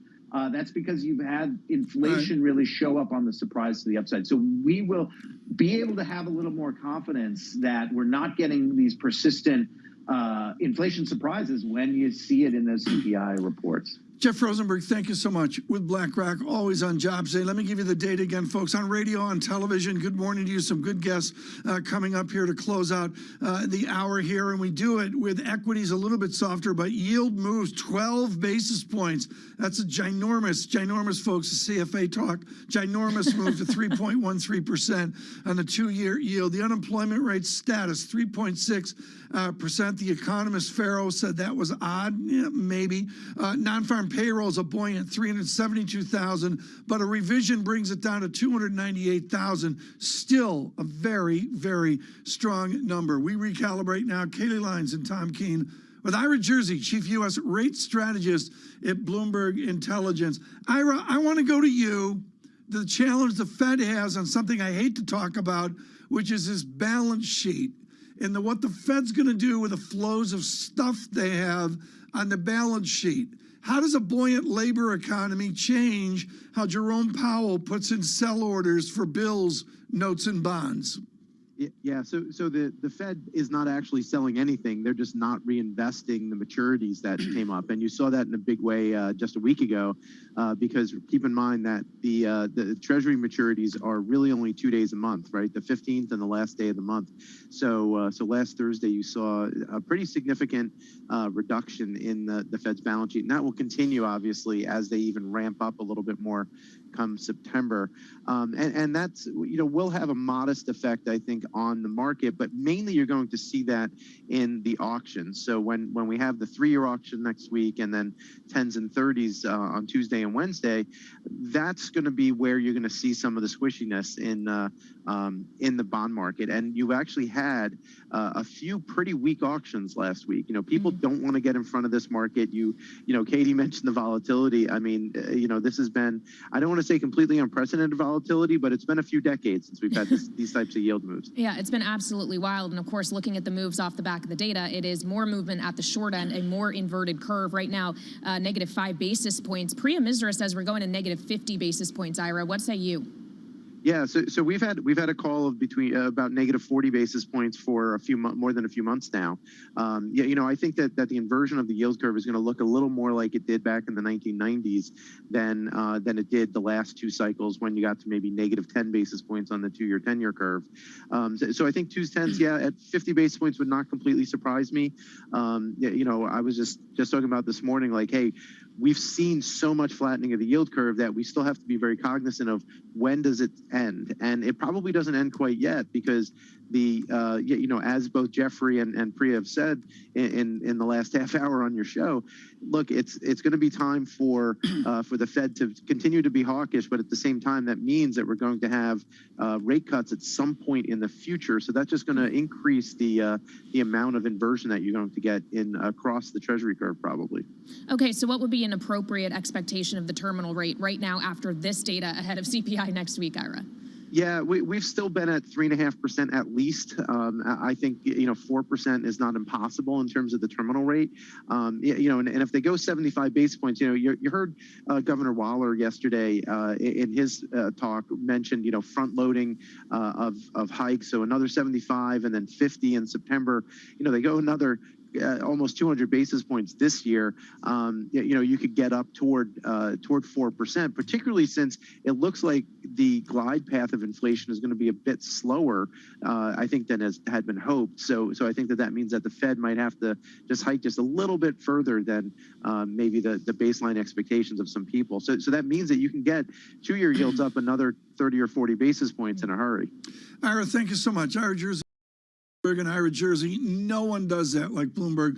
That's because you've had inflation really show up on the surprise to the upside. So we will be able to have a little more confidence that we're not getting these persistent inflation surprises when you see it in those CPI reports. Jeff Rosenberg, thank you so much. With BlackRock, always on Jobs Day. Let me give you the date again, folks. On radio, on television, good morning to you. Some good guests coming up here to close out the hour here. And we do it with equities a little bit softer, but yield moves 12 basis points. That's a ginormous, folks, CFA talk. Ginormous move to 3.13% on the two-year yield. The unemployment rate status, 3.6%. The economist Farrow said that was odd, maybe. Non-farm payroll is a buoyant 372,000, but a revision brings it down to 298,000. Still a very, very strong number. We recalibrate now. Kaylee Lyons and Tom Keene with Ira Jersey, Chief U.S. Rate Strategist at Bloomberg Intelligence. Ira, I want to go to you. The challenge the Fed has on something I hate to talk about, which is this balance sheet and what the Fed's going to do with the flows of stuff they have on the balance sheet. How does a buoyant labor economy change how Jerome Powell puts in sell orders for bills, notes, and bonds? Yeah, so the Fed is not actually selling anything. They're just not reinvesting the maturities that came up. And you saw that in a big way just a week ago, because keep in mind that the Treasury maturities are really only 2 days a month, right? The 15th and the last day of the month. So last Thursday, you saw a pretty significant reduction in the Fed's balance sheet. And that will continue, obviously, as they even ramp up a little bit more come September. And that's, will have a modest effect, I think, on the market, but mainly you're going to see that in the auctions. So when we have the 3-year auction next week and then 10s and 30s on Tuesday and Wednesday, that's going to be where you're going to see some of the squishiness in the bond market. And you actually had a few pretty weak auctions last week. People don't want to get in front of this market. Katie mentioned the volatility. I mean, this has been, I don't want to say completely unprecedented volatility, but it's been a few decades since we've had these types of yield moves. Yeah, it's been absolutely wild. And of course, looking at the moves off the back of the data, it is more movement at the short end, a more inverted curve. Right now, negative 5 basis points. Priya Misra says we're going to negative 50 basis points. Ira, what say you? Yeah, so we've had a call of between about negative 40 basis points for more than a few months now. I think that the inversion of the yield curve is going to look a little more like it did back in the 1990s than it did the last 2 cycles when you got to maybe negative 10 basis points on the 2-year, 10-year curve. So I think 2s, 10s, at 50 basis points would not completely surprise me. I was just talking about this morning, like, hey, we've seen so much flattening of the yield curve that we still have to be very cognizant of when does it end, and it probably doesn't end quite yet because as both Jeffrey and Priya have said in the last half hour on your show, look, it's going to be time for the Fed to continue to be hawkish, but at the same time, that means that we're going to have rate cuts at some point in the future. So that's just going to increase the amount of inversion that you're going to get across the Treasury curve, probably. Okay, so what would be an appropriate expectation of the terminal rate right now after this data ahead of CPI next week, Ira? Yeah, we've still been at 3.5% at least. I think 4% is not impossible in terms of the terminal rate. And if they go 75 basis points, you heard Governor Waller yesterday in his talk mentioned front loading of hikes, so another 75 and then 50 in September. They go another almost 200 basis points this year. You could get up toward 4%, particularly since it looks like the glide path of inflation is going to be a bit slower, I think, than had been hoped. So I think that means that the Fed might have to just hike just a little bit further than maybe the baseline expectations of some people. So that means that you can get 2-year yields up another 30 or 40 basis points in a hurry. Ira, thank you so much. Ira Jersey and Ira Jersey, no one does that like Bloomberg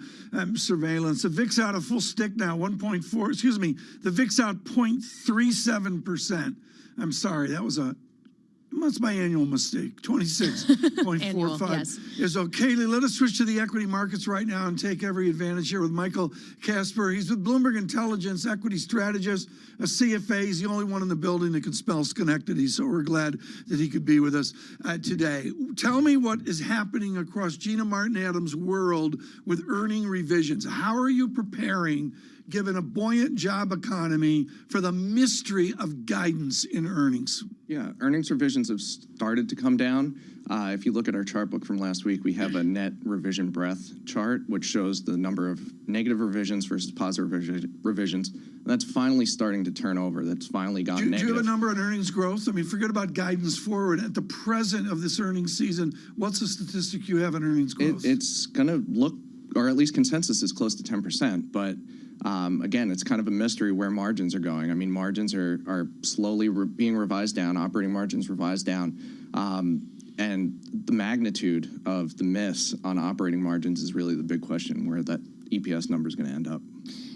surveillance. The VIX out a full stick now, 1.4, excuse me, the VIX out 0.37%. I'm sorry, that's my annual mistake. 26.45 yes. is okay. Let us switch to the equity markets right now and take every advantage here with Michael Casper. He's with Bloomberg Intelligence, equity strategist, a CFA. He's the only one in the building that can spell Schenectady, so we're glad that he could be with us today. Tell me what is happening across Gina Martin Adams' world with earning revisions. How are you preparing, given a buoyant job economy, for the mystery of guidance in earnings? Yeah, earnings revisions have started to come down. If you look at our chart book from last week, we have a net revision breadth chart, which shows the number of negative revisions versus positive revisions. And that's finally starting to turn over. That's finally gone negative. Do you have a number on earnings growth? I mean, forget about guidance forward. At the present of this earnings season, what's the statistic you have on earnings growth? It's going to look, or at least consensus is close to 10%, but again, it's kind of a mystery where margins are going. I mean, margins are slowly being revised down, operating margins revised down, and the magnitude of the miss on operating margins is really the big question, where that EPS number is going to end up.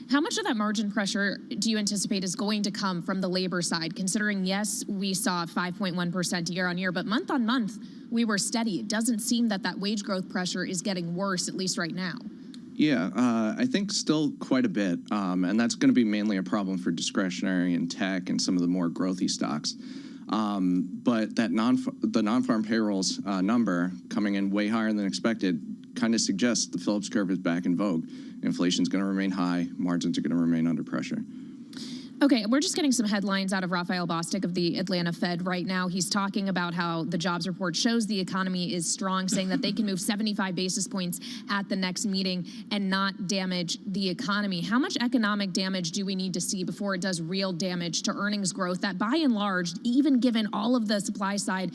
How much of that margin pressure do you anticipate is going to come from the labor side, considering, yes, we saw 5.1% year on year, but month on month, we were steady. It doesn't seem that that wage growth pressure is getting worse, at least right now. Yeah, I think still quite a bit, and that's going to be mainly a problem for discretionary and tech and some of the more growthy stocks. But that the non-farm payrolls number coming in way higher than expected kind of suggests the Phillips curve is back in vogue. Inflation's going to remain high, margins are going to remain under pressure. Okay, we're just getting some headlines out of Raphael Bostic of the Atlanta Fed right now. He's talking about how the jobs report shows the economy is strong, saying that they can move 75 basis points at the next meeting and not damage the economy. How much economic damage do we need to see before it does real damage to earnings growth that, by and large, even given all of the supply side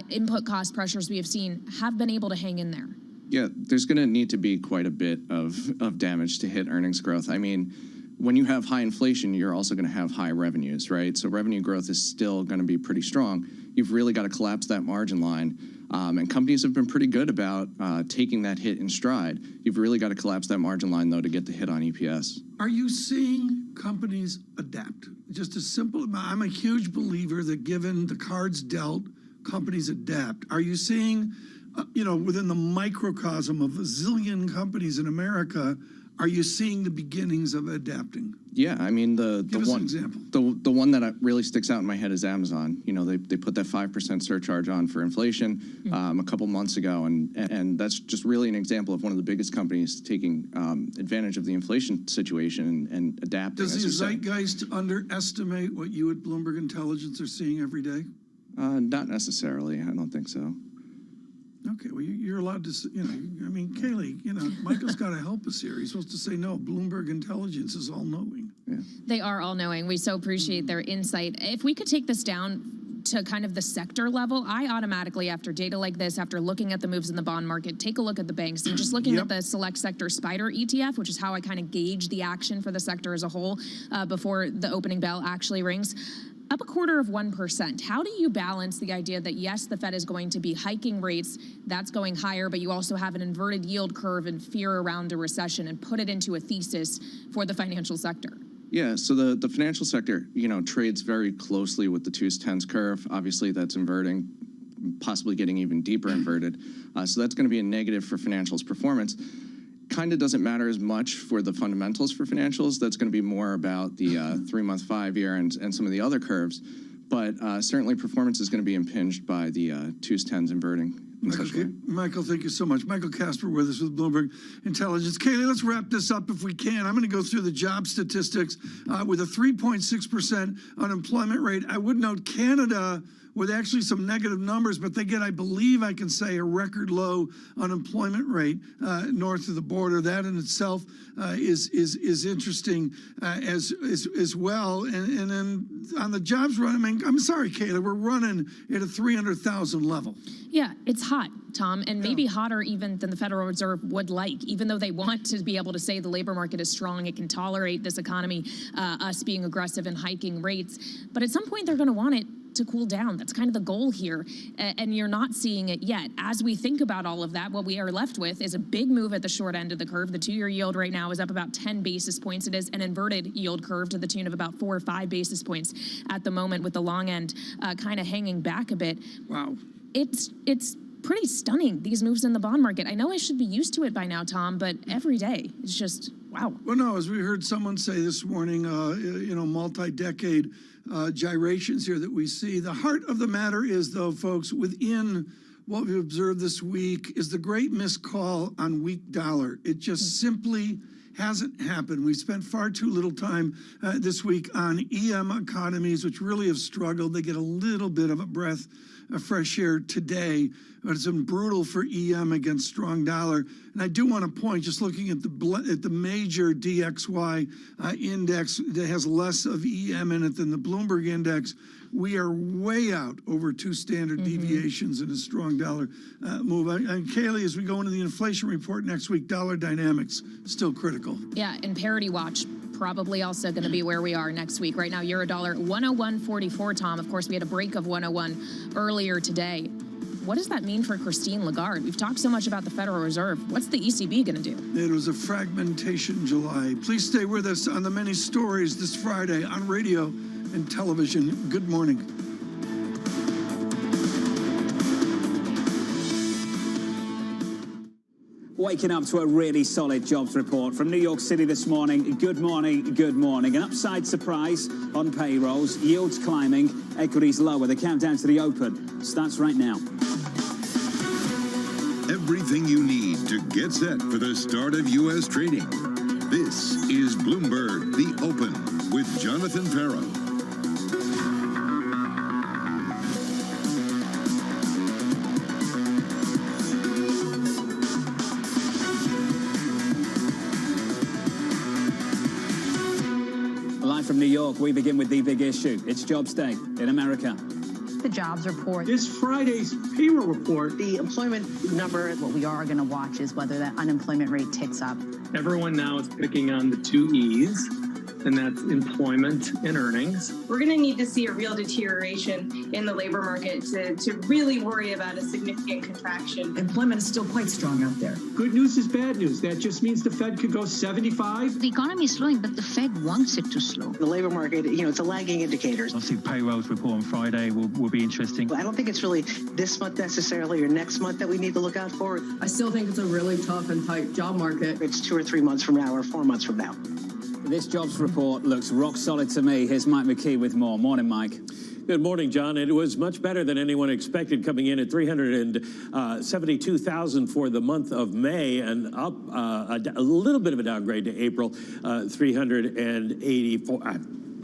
input cost pressures we have seen, have been able to hang in there? Yeah, there's going to need to be quite a bit of damage to hit earnings growth. I mean, when you have high inflation, you're also going to have high revenues, right? So revenue growth is still going to be pretty strong. You've really got to collapse that margin line. And companies have been pretty good about taking that hit in stride. You've really got to collapse that margin line, though, to get the hit on EPS. Are you seeing companies adapt? Just a simple, I'm a huge believer that given the cards dealt, companies adapt. Are you seeing, within the microcosm of a zillion companies in America, are you seeing the beginnings of adapting? Yeah, I mean, Give us an example. The one that really sticks out in my head is Amazon. You know, they put that 5% surcharge on for inflation a couple months ago, and that's just really an example of one of the biggest companies taking advantage of the inflation situation and adapting. Does the zeitgeist underestimate what you at Bloomberg Intelligence are seeing every day? Not necessarily. I don't think so. Okay, well, you're allowed to, Kaylee, Michael's got to help us here. He's supposed to say, no, Bloomberg Intelligence is all-knowing. Yeah. They are all-knowing. We so appreciate their insight. If we could take this down to kind of the sector level, I automatically, after data like this, after looking at the moves in the bond market, take a look at the banks and just looking at the select sector SPDR ETF, which is how I kind of gauge the action for the sector as a whole before the opening bell actually rings. Up 0.25%. How do you balance the idea that, yes, the Fed is going to be hiking rates, that's going higher, but you also have an inverted yield curve and fear around a recession, and put it into a thesis for the financial sector? Yeah, so the financial sector, trades very closely with the 2s10s curve. Obviously, that's inverting, possibly getting even deeper inverted. So that's going to be a negative for financials performance. Kind of doesn't matter as much for the fundamentals for financials. That's going to be more about the 3-month, 5-year, and some of the other curves. But certainly performance is going to be impinged by the 2s10s inverting. Michael, thank you so much. Michael Casper with us with Bloomberg Intelligence. Kaylee, let's wrap this up if we can. I'm going to go through the job statistics with a 3.6% unemployment rate. I would note Canada with actually some negative numbers, but they get, I believe I can say, a record low unemployment rate north of the border. That in itself is interesting as well. And then on the jobs run, I'm sorry, Kayla, we're running at a 300,000 level. Yeah, it's hot, Tom, and maybe hotter even than the Federal Reserve would like, even though they want to be able to say the labor market is strong, it can tolerate this economy, us being aggressive and hiking rates. But at some point, they're going to want it to cool down. That's kind of the goal here, and you're not seeing it yet. As we think about all of that, what we are left with is a big move at the short end of the curve. The 2-year yield right now is up about 10 basis points. It is an inverted yield curve to the tune of about 4 or 5 basis points at the moment, with the long end kind of hanging back a bit. Wow. It's pretty stunning, these moves in the bond market. I know I should be used to it by now, Tom, but every day it's just, wow. Well, no, as we heard someone say this morning, multi-decade gyrations here that we see. The heart of the matter is, though, folks, within what we've observed this week is the great miscall on weak dollar. It just simply hasn't happened. We spent far too little time this week on EM economies, which really have struggled. They get a little bit of a breath of fresh air today, but it's been brutal for EM against strong dollar. And I do want to point, just looking at the major DXY index that has less of EM in it than the Bloomberg index, we are way out over 2 standard deviations in a strong dollar move. And Kaylee, as we go into the inflation report next week, dollar dynamics still critical. Yeah, and parity watch probably also going to be where we are next week. Right now, euro dollar 101.44, Tom. Of course, we had a break of 101 earlier today. what does that mean for Christine Lagarde? We've talked so much about the Federal Reserve. What's the ECB going to do? It was a fragmentation July. Please stay with us on the many stories this Friday on radio and television. Good morning. Waking up to a really solid jobs report from New York City this morning. Good morning, good morning. An upside surprise on payrolls, yields climbing, equities lower. The countdown to the open starts right now. Everything you need to get set for the start of U.S. trading. This is Bloomberg, the Open with Jonathan Farrow. From New York, we begin with the big issue. It's Jobs Day in America. The jobs report. This Friday's payroll report. The employment number. What we are going to watch is whether that unemployment rate ticks up. Everyone now is picking on the two E's, and that's employment and earnings. We're going to need to see a real deterioration in the labor market to really worry about a significant contraction. Employment is still quite strong out there. Good news is bad news. That just means the Fed could go 75. The economy is slowing, but the Fed wants it to slow. The labor market, it's a lagging indicator. Obviously, the payrolls report on Friday will be interesting. I don't think it's really this month necessarily or next month that we need to look out for. I still think it's a really tough and tight job market. It's 2 or 3 months from now or 4 months from now. This jobs report looks rock solid to me. Here's Mike McKee with more. Morning, Mike. Good morning, John. It was much better than anyone expected, coming in at 372,000 for the month of May, and up a little bit of a downgrade to April, 384.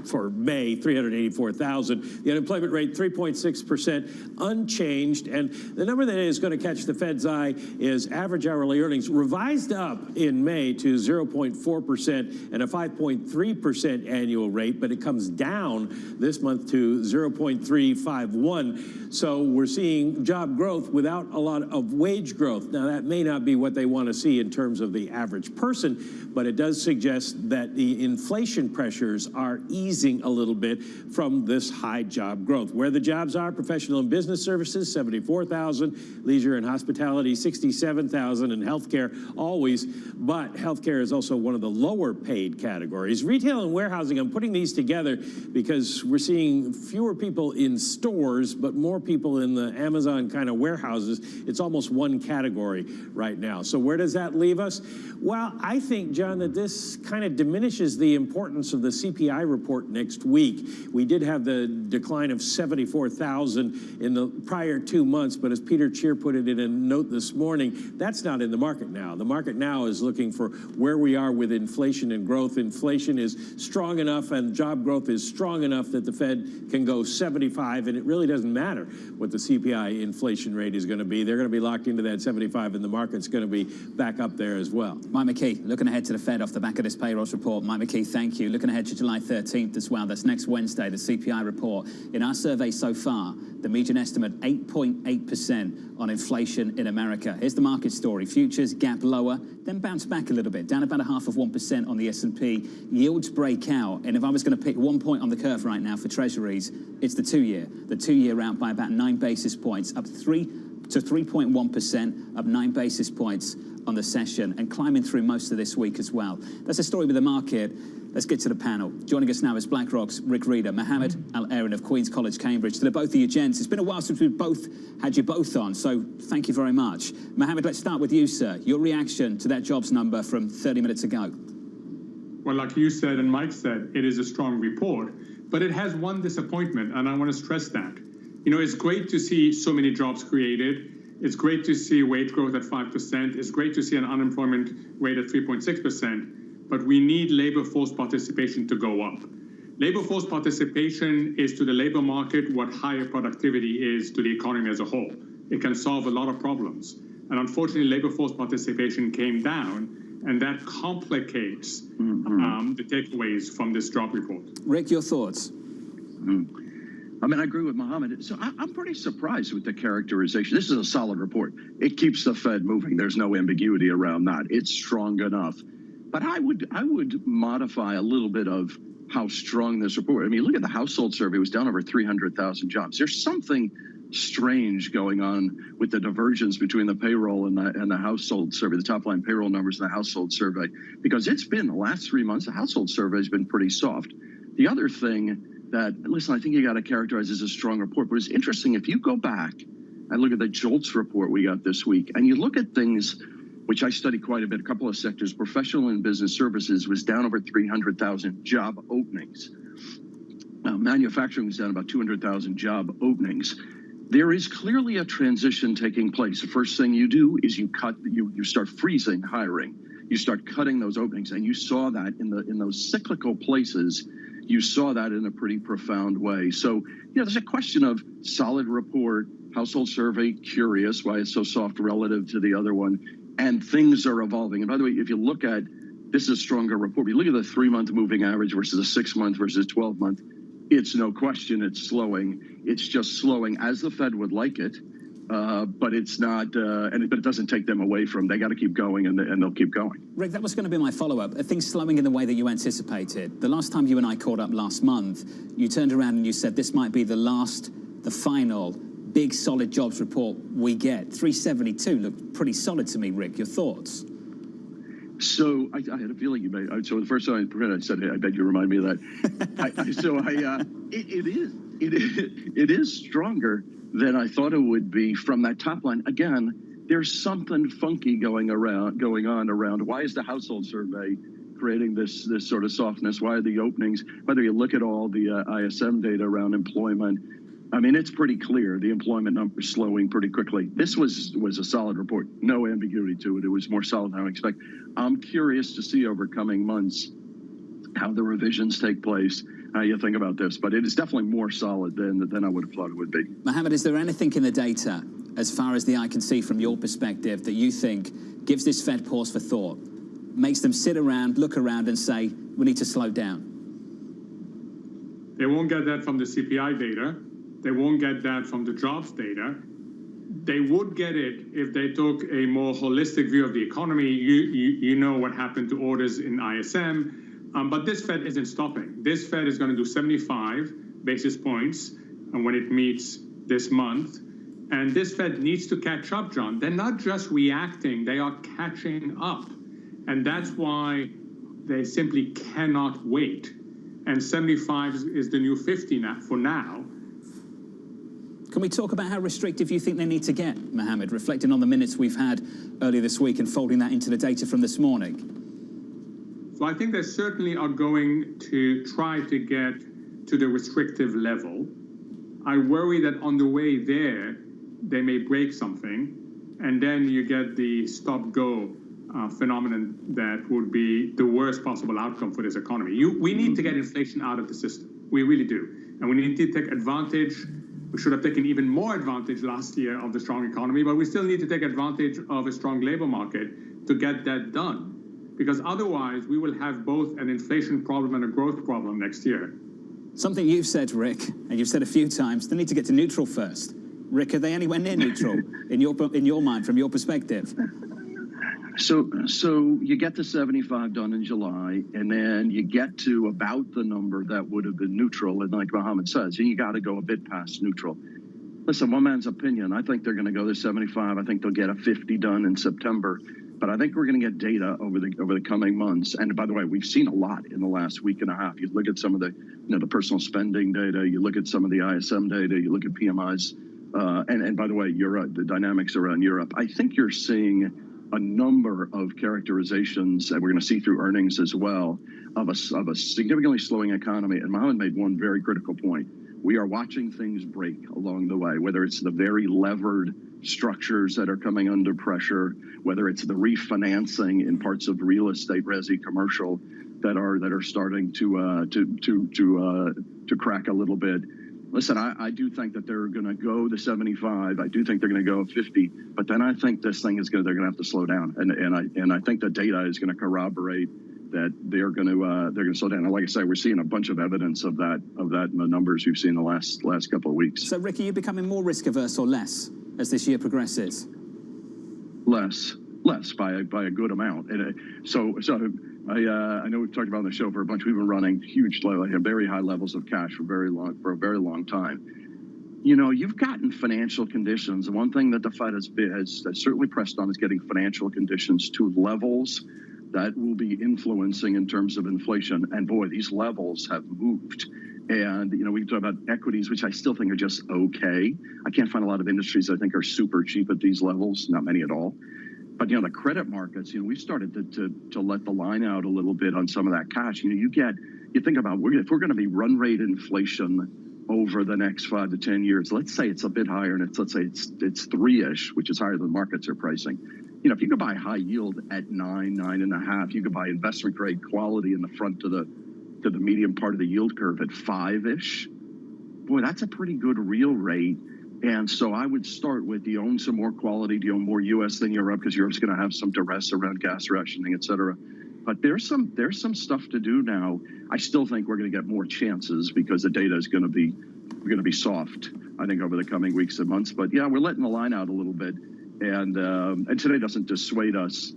For May, 384,000. The unemployment rate, 3.6%, unchanged. And the number that is going to catch the Fed's eye is average hourly earnings, revised up in May to 0.4% and a 5.3% annual rate, but it comes down this month to 0.351. So we're seeing job growth without a lot of wage growth. Now, that may not be what they want to see in terms of the average person, but it does suggest that the inflation pressures are easing a little bit from this high job growth. Where the jobs are: professional and business services, 74,000, leisure and hospitality, 67,000, and healthcare always. But healthcare is also one of the lower paid categories. Retail and warehousing, I'm putting these together because we're seeing fewer people in stores, but more people in the Amazon kind of warehouses. It's almost one category right now. So where does that leave us? Well, I think, John, that this kind of diminishes the importance of the CPI report next week. We did have the decline of 74,000 in the prior 2 months, but as Peter Cheer put it in a note this morning, that's not in the market now. The market now is looking for where we are with inflation and growth. Inflation is strong enough and job growth is strong enough that the Fed can go 75, and it really doesn't matter what the CPI inflation rate is going to be. They're going to be locked into that 75, and the market's going to be back up there as well. Mike McKee, looking ahead to the Fed off the back of this payrolls report. Mike McKee, thank you. Looking ahead to July 13th as well. That's next Wednesday, the CPI report. In our survey so far, the median estimate 8.8% on inflation in America. Here's the market story. Futures gap lower, then bounce back a little bit, down about 0.5% on the S&P. Yields break out, and if I was going to pick 1 point on the curve right now for Treasuries, it's the 2-year. The 2-year out by about 9 basis points, up 3 to 3.1%, up 9 basis points on the session, and climbing through most of this week as well. That's the story with the market. Let's get to the panel. Joining us now is BlackRock's Rick Reeder, Mohammed Al-Erin of Queen's College, Cambridge. To the both of you gents, it's been a while since we've had you both on, so thank you very much. Mohammed, let's start with you, sir. Your reaction to that jobs number from 30 minutes ago. Well, like you said and Mike said, it is a strong report, but it has one disappointment, and I want to stress that. You know, it's great to see so many jobs created. It's great to see wage growth at 5%. It's great to see an unemployment rate at 3.6%. But we need labor force participation to go up. Labor force participation is to the labor market what higher productivity is to the economy as a whole. It can solve a lot of problems. And unfortunately, labor force participation came down, and that complicates the takeaways from this job report. Rick, your thoughts? I mean, I agree with Mohammed. So I'm pretty surprised with the characterization. This is a solid report. It keeps the Fed moving. There's no ambiguity around that. It's strong enough. But I would modify a little bit of how strong this report. I mean, look at the household survey; it was down over 300,000 jobs. There's something strange going on with the divergence between the payroll and the household survey, the top line payroll numbers and the household survey, because it's been the last 3 months, the household survey has been pretty soft. The other thing that, listen, I think you got to characterize as a strong report, but it's interesting if you go back and look at the JOLTS report we got this week, and you look at things which I study quite a bit, a couple of sectors, professional and business services was down over 300,000 job openings. Manufacturing was down about 200,000 job openings. There is clearly a transition taking place. The first thing you do is you start freezing hiring. You start cutting those openings, and you saw that in those cyclical places. You saw that in a pretty profound way. So, there's a question of solid report, household survey, curious why it's so soft relative to the other one, and things are evolving. And by the way, if you look at, this is a stronger report. You look at the 3-month moving average versus a 6-month versus 12-month. It's no question it's slowing. It's just slowing as the Fed would like it, but it's not. But it doesn't take them away from. They got to keep going, and they'll keep going. Rick, that was going to be my follow-up. Are things slowing in the way that you anticipated? The last time you and I caught up last month, you turned around and you said this might be the final big solid jobs report we get. 372 looked pretty solid to me, Rick. Your thoughts? So I had a feeling you may. So the first time I said, hey, I bet you remind me of that. It is stronger than I thought it would be from that top line. Again, there's something funky going on around. Why is the household survey creating this sort of softness? Why are the openings? Whether you look at all the ISM data around employment, I mean, it's pretty clear the employment numbers slowing pretty quickly. This was a solid report, no ambiguity to it. It was more solid than I would expect. I'm curious to see over coming months how the revisions take place, how you think about this, but it is definitely more solid than I would have thought it would be. Mohammed, is there anything in the data, as far as the eye can see from your perspective, that you think gives this Fed pause for thought, makes them sit around, look around and say, we need to slow down? They won't get that from the CPI data. They won't get that from the jobs data. They would get it if they took a more holistic view of the economy. You know what happened to orders in ISM, but this Fed isn't stopping. This Fed is going to do 75 basis points when it meets this month. And this Fed needs to catch up, John. They're not just reacting, they are catching up. And that's why they simply cannot wait. And 75 is the new 50 now, for now. Can we talk about how restrictive you think they need to get, Mohammed, reflecting on the minutes we've had earlier this week and folding that into the data from this morning? So I think they certainly are going to try to get to the restrictive level. I worry that on the way there, they may break something, and then you get the stop-go phenomenon that would be the worst possible outcome for this economy. We need to get inflation out of the system. We really do. And we need to take advantage. We should have taken even more advantage last year of the strong economy, but we still need to take advantage of a strong labor market to get that done. Because otherwise, we will have both an inflation problem and a growth problem next year. Something you've said, Rick, and you've said a few times, they need to get to neutral first. Rick, are they anywhere near neutral in your mind, from your perspective? So you get to 75 done in July, and then you get to about the number that would have been neutral, and like Mohammed says, you got to go a bit past neutral. Listen, one man's opinion, I think they're going to go to 75. I think they'll get a 50 done in September. But I think we're going to get data over the coming months. And by the way, we've seen a lot in the last week and a half. You look at some of the the personal spending data. You look at some of the ISM data. You look at PMIs. And by the way, Europe, the dynamics around Europe. I think you're seeing a number of characterizations that we're going to see through earnings as well of a significantly slowing economy. And Mohammed made one very critical point. We are watching things break along the way, whether it's the very levered structures that are coming under pressure, whether it's the refinancing in parts of real estate, resi, commercial, that are starting to crack a little bit. Listen, I do think that they're going to go to 75. I do think they're going to go 50. But then I think this thing they're going to have to slow down, and I think the data is going to corroborate that they're going to slow down. And like I say, we're seeing a bunch of evidence of that in the numbers we've seen the last couple of weeks. So, Rick, are you becoming more risk averse or less as this year progresses? Less. less by a good amount. And I know we've talked about on the show for a bunch. We've been running huge, very high levels of cash for a very long time. You know, you've gotten financial conditions, and one thing that the Fed has certainly pressed on is getting financial conditions to levels that will be influencing in terms of inflation. And boy, these levels have moved. And, you know, we talk about equities, which I still think are just okay. I can't find a lot of industries I think are super cheap at these levels, not many at all. But, you know, the credit markets, you know, we've started to let the line out a little bit on some of that cash. You know, you think about if we're going to be run rate inflation over the next 5 to 10 years, let's say it's a bit higher, and let's say it's 3-ish, which is higher than markets are pricing. You know, if you could buy high yield at 9.5, you could buy investment grade quality in the front to the medium part of the yield curve at 5-ish. Boy, that's a pretty good real rate. And so I would start with, do you own some more quality? Do you own more U.S. than Europe? Because Europe's going to have some duress around gas rationing, et cetera. But there's some stuff to do now. I still think we're going to get more chances because the data is going to be soft, I think, over the coming weeks and months. But yeah, we're letting the line out a little bit, and today doesn't dissuade us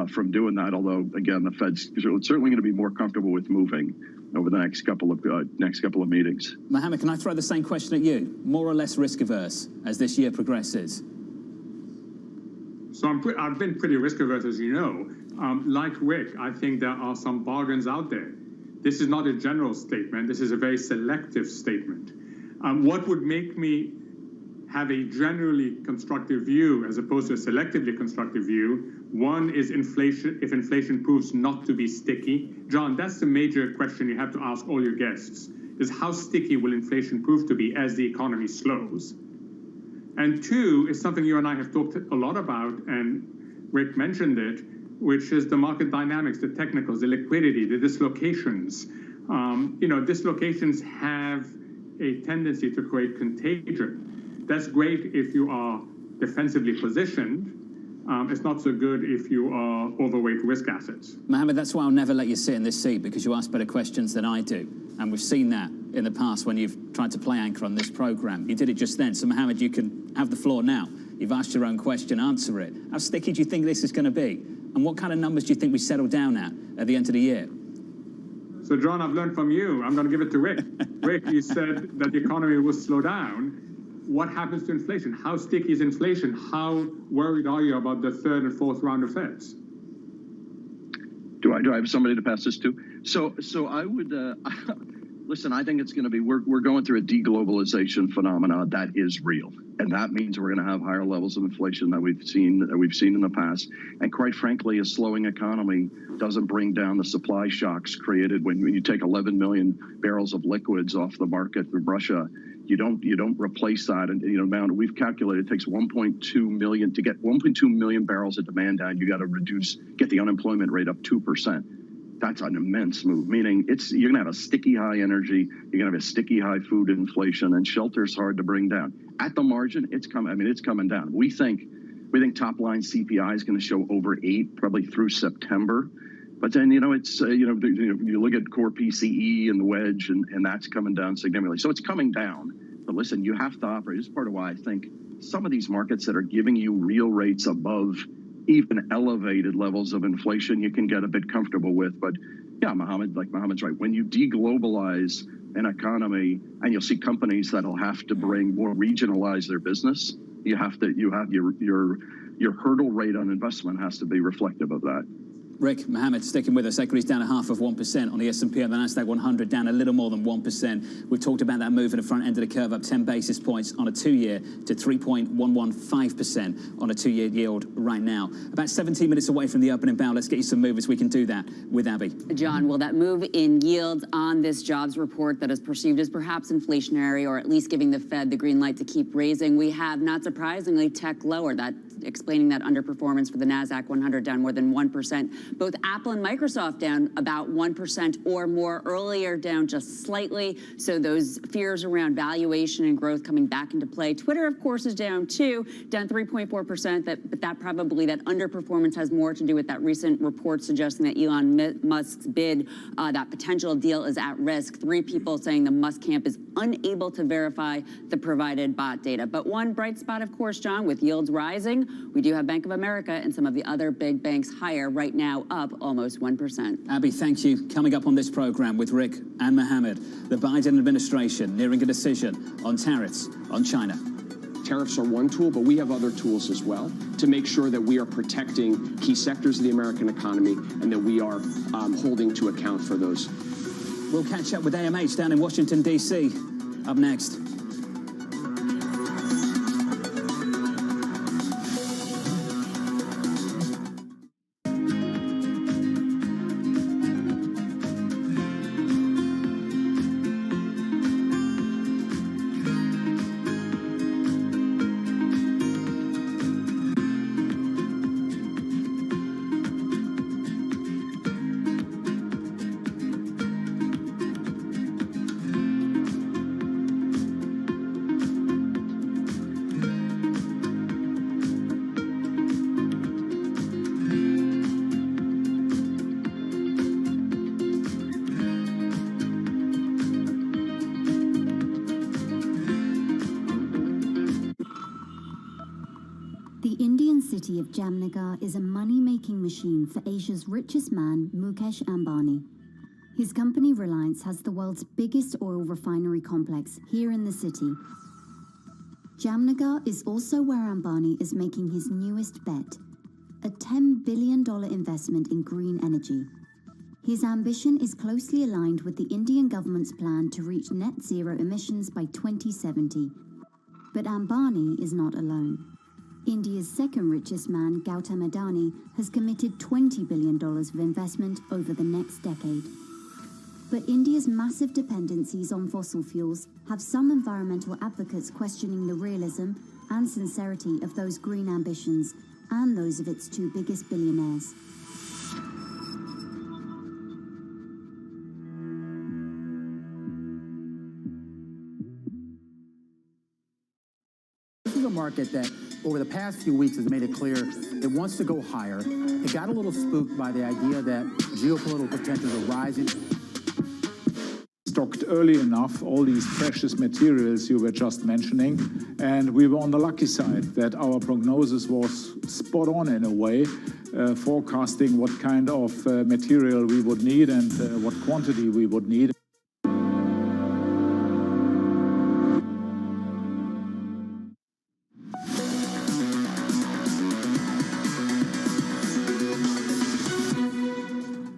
from doing that. Although again, the Fed's certainly going to be more comfortable with moving over the next couple of meetings. Mohammed, can I throw the same question at you? More or less risk averse as this year progresses? So I've been pretty risk averse, as you know. Like Rick, I think there are some bargains out there. This is not a general statement. This is a very selective statement. What would make me have a generally constructive view as opposed to a selectively constructive view? One is inflation. If inflation proves not to be sticky, John, that's the major question you have to ask all your guests, is how sticky will inflation prove to be as the economy slows? And two is something you and I have talked a lot about, and Rick mentioned it, which is the market dynamics, the technicals, the liquidity, the dislocations. You know, dislocations have a tendency to create contagion. That's great if you are defensively positioned. It's not so good if you are overweight risk assets. Mohammed, that's why I'll never let you sit in this seat, because you ask better questions than I do. And we've seen that in the past when you've tried to play anchor on this program. You did it just then. So, Mohammed, you can have the floor now. You've asked your own question, answer it. How sticky do you think this is going to be? And what kind of numbers do you think we settle down at the end of the year? So, John, I've learned from you. I'm going to give it to Rick. Rick, you said that the economy will slow down. What happens to inflation? How sticky is inflation? How worried are you about the third and fourth round of Feds? Do I have somebody to pass this to? So I would listen. I think it's going to be we're going through a deglobalization phenomena that is real, and that means we're going to have higher levels of inflation that we've seen in the past. And quite frankly, a slowing economy doesn't bring down the supply shocks created when you take 11 million barrels of liquids off the market from Russia. You don't replace that, and amount we've calculated it takes 1.2 million to get 1.2 million barrels of demand down. You got to get the unemployment rate up 2%. That's an immense move. Meaning you're gonna have a sticky high energy, you're gonna have a sticky high food inflation, and shelter's hard to bring down. At the margin, it's coming. I mean, it's coming down. We think top line CPI is going to show over 8 probably through September. But then, you look at core PCE and the wedge, and that's coming down significantly. So it's coming down. But listen, you have to operate. This is part of why I think some of these markets that are giving you real rates above even elevated levels of inflation, you can get a bit comfortable with. But yeah, Mohammed's right. When you deglobalize an economy, and you'll see companies that'll have to bring more regionalize their business, you have your hurdle rate on investment has to be reflective of that. Rick, Mohammed, sticking with us. Equities down 0.5% on the S&P and the Nasdaq 100 down a little more than 1%. We've talked about that move in the front end of the curve, up 10 basis points on a 2-year to 3.115% on a 2-year yield right now. About 17 minutes away from the opening bell. Let's get you some movers. We can do that with Abby. John, will that move in yields on this jobs report that is perceived as perhaps inflationary, or at least giving the Fed the green light to keep raising? We have, not surprisingly, tech lower. That explaining that underperformance for the Nasdaq 100 down more than 1%. Both Apple and Microsoft down about 1% or more. Earlier down just slightly. So those fears around valuation and growth coming back into play. Twitter, of course, is down too, down 3.4%. But that underperformance has more to do with that recent report suggesting that Elon Musk's bid, that potential deal is at risk. 3 people saying the Musk camp is unable to verify the provided bot data. But one bright spot, of course, John, with yields rising, we do have Bank of America and some of the other big banks higher, right now up almost 1%. Abby, thank you. Coming up on this program with Rick and Mohammed, the Biden administration nearing a decision on tariffs on China. Tariffs are one tool, but we have other tools as well to make sure that we are protecting key sectors of the American economy and that we are holding to account for those. We'll catch up with AMH down in Washington, D.C. up next. The Indian city of Jamnagar is a money-making machine for Asia's richest man, Mukesh Ambani. His company Reliance has the world's biggest oil refinery complex here in the city. Jamnagar is also where Ambani is making his newest bet, a $10 billion investment in green energy. His ambition is closely aligned with the Indian government's plan to reach net zero emissions by 2070. But Ambani is not alone. India's second richest man, Gautam Adani, has committed $20 billion of investment over the next decade. But India's massive dependencies on fossil fuels have some environmental advocates questioning the realism and sincerity of those green ambitions and those of its 2 biggest billionaires. This is a market that over the past few weeks has made it clear it wants to go higher. It got a little spooked by the idea that geopolitical tensions are rising. Stocked early enough all these precious materials you were just mentioning, and we were on the lucky side that our prognosis was spot on in a way, forecasting what kind of material we would need and what quantity we would need.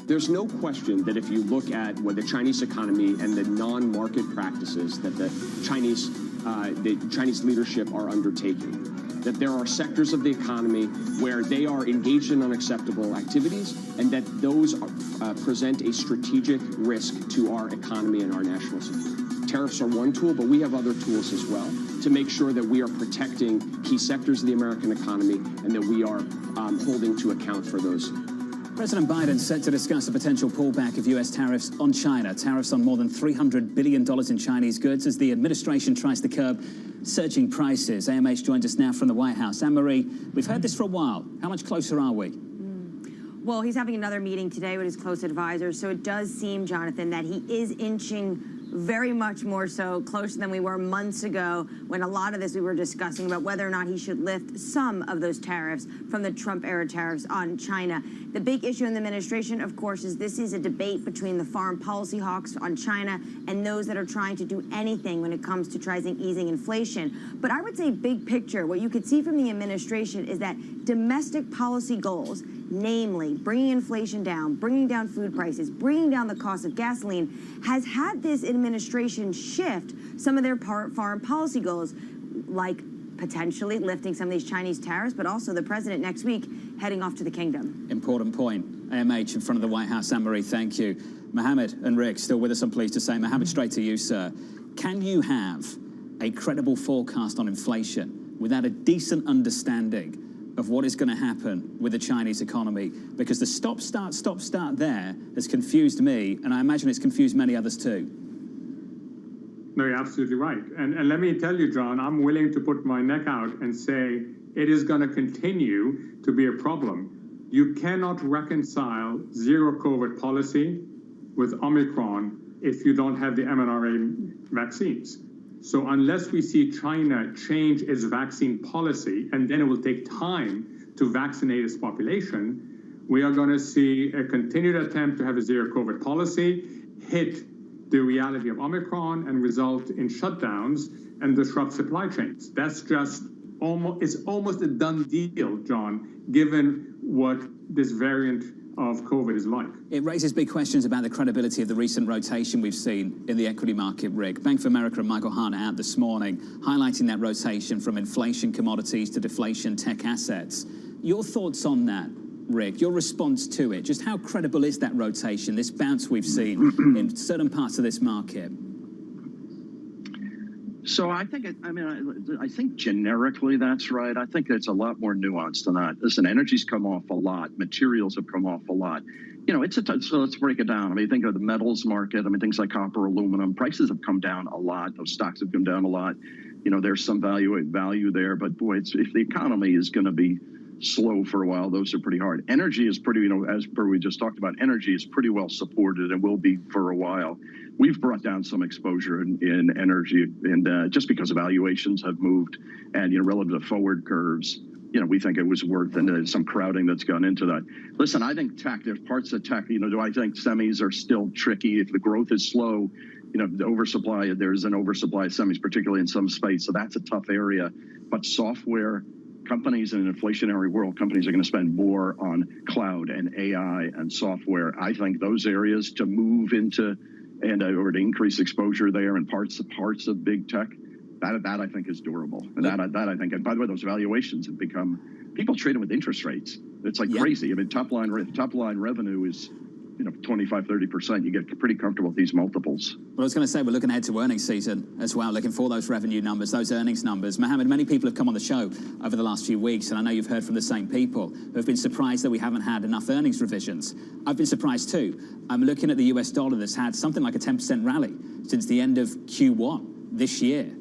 There's no question that if you look at what the Chinese economy and the non-market practices that the Chinese leadership are undertaking, that there are sectors of the economy where they are engaged in unacceptable activities and that those present a strategic risk to our economy and our national security. Tariffs are one tool, but we have other tools as well to make sure that we are protecting key sectors of the American economy and that we are holding to account for those. President Biden set to discuss a potential pullback of U.S. tariffs on China. Tariffs on more than $300 billion in Chinese goods as the administration tries to curb surging prices. AMH joins us now from the White House. Anne-Marie, we've heard this for a while. How much closer are we? Well, he's having another meeting today with his close advisors, so it does seem, Jonathan, that he is inching very much more so closer than we were months ago when a lot of this we were discussing about whether or not he should lift some of those tariffs from the Trump-era tariffs on China. The big issue in the administration, of course, is this is a debate between the foreign policy hawks on China and those that are trying to do anything when it comes to easing inflation. But I would say big picture, what you could see from the administration is that domestic policy goals, namely bringing inflation down, bringing down food prices, bringing down the cost of gasoline, has had this administration shift some of their foreign policy goals, like potentially lifting some of these Chinese tariffs, but also the president next week heading off to the kingdom. Important point. AMH in front of the White House. Anne-Marie, thank you. Mohammed and Rick, still with us, I'm pleased to say. Mohammed, straight to you, sir. Can you have a credible forecast on inflation without a decent understanding of what is going to happen with the Chinese economy? Because the stop-start there has confused me, and I imagine it's confused many others too. No, you're absolutely right. And let me tell you, John, I'm willing to put my neck out and say it is going to continue to be a problem. You cannot reconcile zero COVID policy with Omicron if you don't have the mRNA vaccines. So unless we see China change its vaccine policy, and then it will take time to vaccinate its population, we are going to see a continued attempt to have a zero COVID policy, hit the reality of Omicron, and result in shutdowns and disrupt supply chains. That's just almost a done deal, John, given what this variant of COVID is like. It raises big questions about the credibility of the recent rotation we've seen in the equity market, Rick. Bank of America and Michael Hart out this morning, highlighting that rotation from inflation commodities to deflation tech assets. Your thoughts on that, Rick? Your response to it? Just how credible is that rotation, this bounce we've seen in certain parts of this market? So I think, I think generically that's right. I think it's a lot more nuanced than that. Listen, energy's come off a lot. Materials have come off a lot. You know, so let's break it down. I mean, think of the metals market. I mean, things like copper, aluminum, prices have come down a lot. Those stocks have come down a lot. You know, there's some value there. But boy, if the economy is going to be slow for a while, those are pretty hard. Energy is pretty, you know, as per we just talked about, energy is pretty well supported and will be for a while. We've brought down some exposure in energy, and just because valuations have moved, and you know, relative to forward curves, you know, we think it was worth, and there's some crowding that's gone into that. Listen, I think tech, there's parts of tech, you know, do I think semis are still tricky? If the growth is slow, you know, the oversupply, there's an oversupply of semis, particularly in some space, so that's a tough area. But software companies in an inflationary world, companies are going to spend more on cloud and AI and software. I think those areas to move into or to increase exposure there and parts of big tech, that I think is durable. And that I think, and by the way, those valuations have become, people trading with interest rates. It's like crazy. I mean, top line revenue is, you know, 25, 30%. You get pretty comfortable with these multiples. Well, I was going to say, we're looking ahead to earnings season as well, looking for those revenue numbers, those earnings numbers. Mohammed, many people have come on the show over the last few weeks, and I know you've heard from the same people who have been surprised that we haven't had enough earnings revisions. I've been surprised too. I'm looking at the US dollar that's had something like a 10% rally since the end of Q1 this year.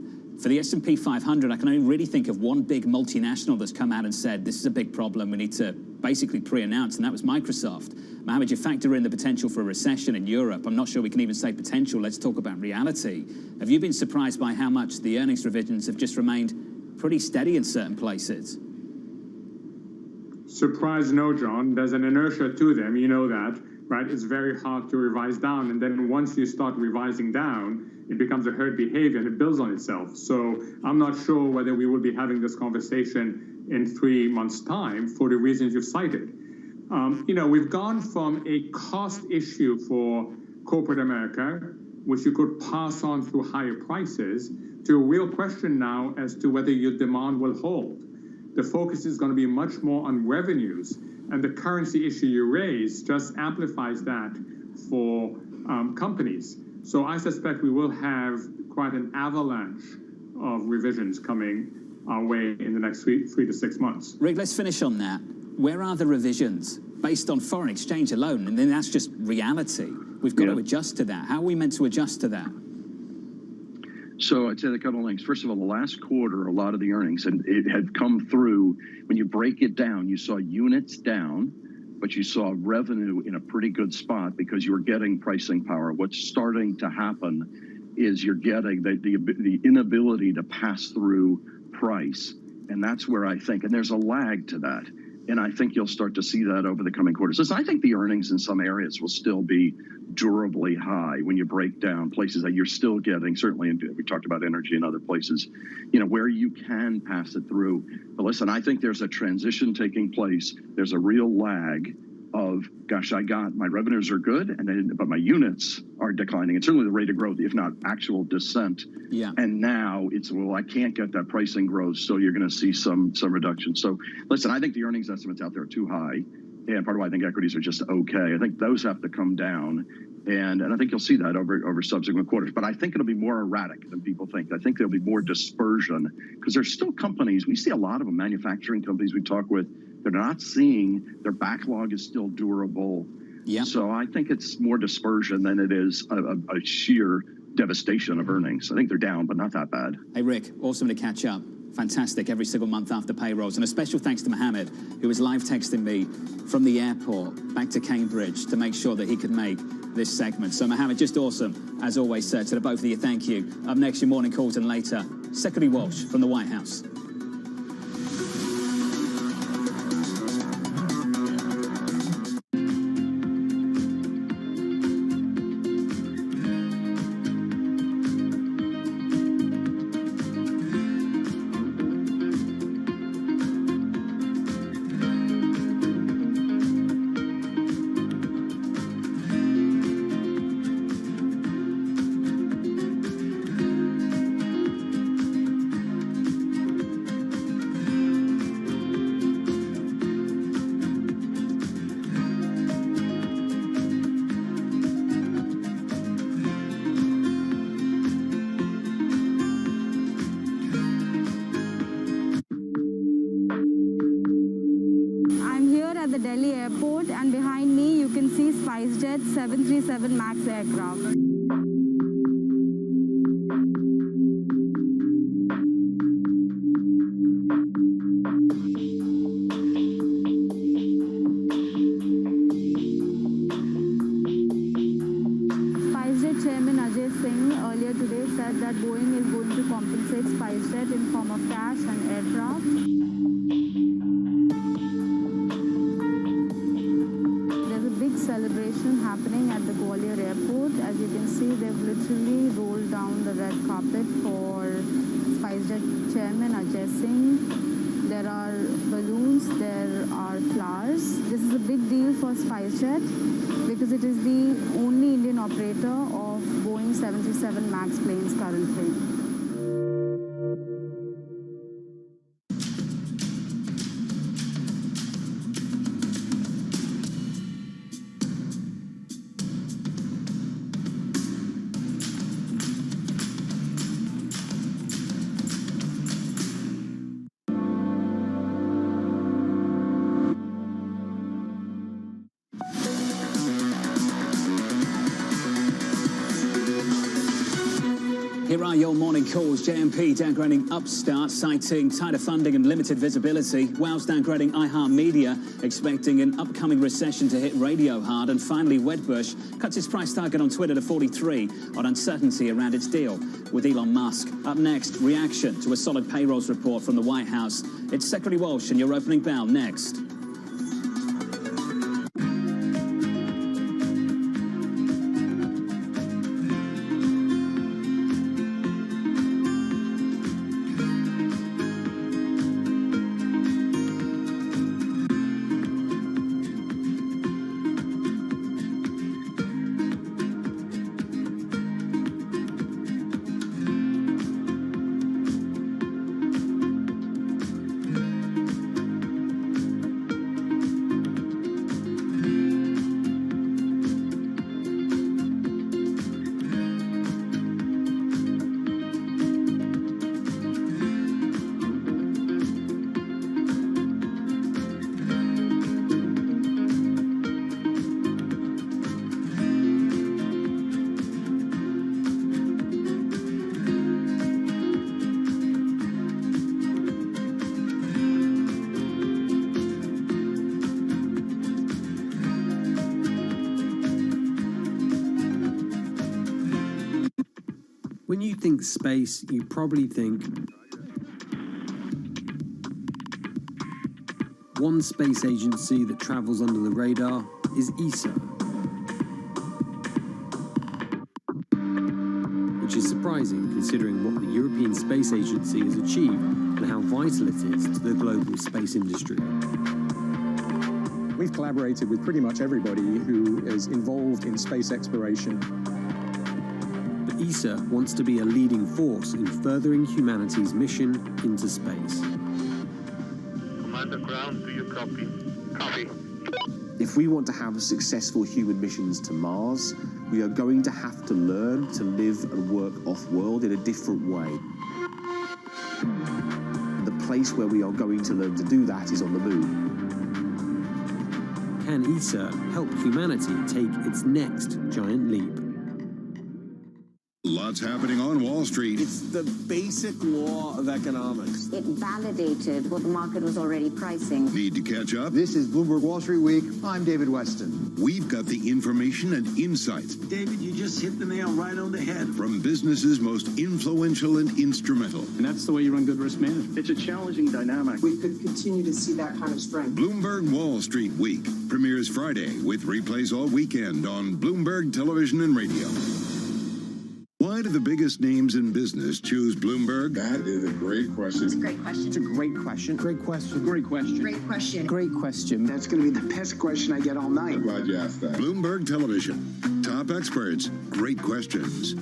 For the S&P 500, I can only really think of one big multinational that's come out and said, this is a big problem, we need to basically pre-announce, and that was Microsoft. Mohammed, you factor in the potential for a recession in Europe. I'm not sure we can even say potential. Let's talk about reality. Have you been surprised by how much the earnings revisions have just remained pretty steady in certain places? Surprise, no, John. There's an inertia to them. You know that, right? It's very hard to revise down. And then once you start revising down, it becomes a herd behavior and it builds on itself. So I'm not sure whether we will be having this conversation in 3 months' time for the reasons you've cited. You know, we've gone from a cost issue for corporate America, which you could pass on through higher prices, to a real question now as to whether your demand will hold. The focus is going to be much more on revenues, and the currency issue you raised just amplifies that for companies. So I suspect we will have quite an avalanche of revisions coming our way in the next three to 6 months. Rick, let's finish on that. Where are the revisions based on foreign exchange alone? And then that's just reality. We've got to adjust to that. How are we meant to adjust to that? So I'd say a couple of things. First of all, the last quarter, a lot of the earnings, and it had come through, when you break it down, you saw units down, but you saw revenue in a pretty good spot because you were getting pricing power. What's starting to happen is you're getting the inability to pass through price. And that's where I think, and there's a lag to that. And I think you'll start to see that over the coming quarters. Listen, I think the earnings in some areas will still be durably high when you break down places that you're still getting, certainly, we talked about energy and other places, you know, where you can pass it through. But listen, I think there's a transition taking place. There's a real lag of, gosh, my revenues are good, but my units are declining. And certainly the rate of growth, if not actual descent. Yeah. And now it's, well, I can't get that pricing growth, so you're going to see some reduction. So listen, I think the earnings estimates out there are too high. and part of why I think equities are just okay. I think those have to come down, and I think you'll see that over subsequent quarters. But I think it'll be more erratic than people think. I think there'll be more dispersion because there's still companies. We see a lot of them, manufacturing companies we talk with. They're not seeing their backlog is still durable. Yeah. So I think it's more dispersion than it is a sheer devastation of earnings. I think they're down, but not that bad. Hey, Rick, awesome to catch up. Fantastic every single month after payrolls. And a special thanks to Mohammed, who was live texting me from the airport back to Cambridge to make sure that he could make this segment. So, Mohammed, just awesome. As always, sir, to the both of you, thank you. Up next, your morning calls, and later, Secretary Walsh from the White House. The Delhi airport, and behind me you can see SpiceJet's 737 MAX aircraft. SpiceJet Chairman Ajay Singh earlier today said that Boeing is going to compensate SpiceJet in form of cash and aircraft. Celebration happening at the Gwalior airport. As you can see, they've literally rolled down the red carpet for SpiceJet Chairman Ajay Singh. There are balloons, there are flowers. This is a big deal for SpiceJet because it is the only Indian operator of Boeing 737 MAX planes currently. Here are your morning calls. JMP downgrading Upstart, citing tighter funding and limited visibility. Wells downgrading iHeartMedia, expecting an upcoming recession to hit radio hard. And finally, Wedbush cuts its price target on Twitter to 43 on uncertainty around its deal with Elon Musk. Up next, reaction to a solid payrolls report from the White House. It's Secretary Walsh and your opening bell next. When you think space, you probably think one space agency that travels under the radar is ESA, which is surprising considering what the European Space Agency has achieved and how vital it is to the global space industry. We've collaborated with pretty much everybody who is involved in space exploration. ESA wants to be a leading force in furthering humanity's mission into space. Commander Ground, do you copy? Copy. If we want to have successful human missions to Mars, we are going to have to learn to live and work off-world in a different way. The place where we are going to learn to do that is on the moon. Can ESA help humanity take its next giant leap? Lots happening on Wall Street. It's the basic law of economics. It validated what the market was already pricing. Need to catch up? This is Bloomberg Wall Street Week. I'm David Weston. We've got the information and insights. David, you just hit the nail right on the head. From businesses most influential and instrumental. And that's the way you run good risk management. It's a challenging dynamic. We could continue to see that kind of strength. Bloomberg Wall Street Week premieres Friday with replays all weekend on Bloomberg Television and Radio. Why do the biggest names in business choose Bloomberg? That is a great question. It's a great question. It's a great question. Great question. Great question. Great question. Great question. That's going to be the best question I get all night. I'm glad you asked that. Bloomberg Television. Top experts. Great questions.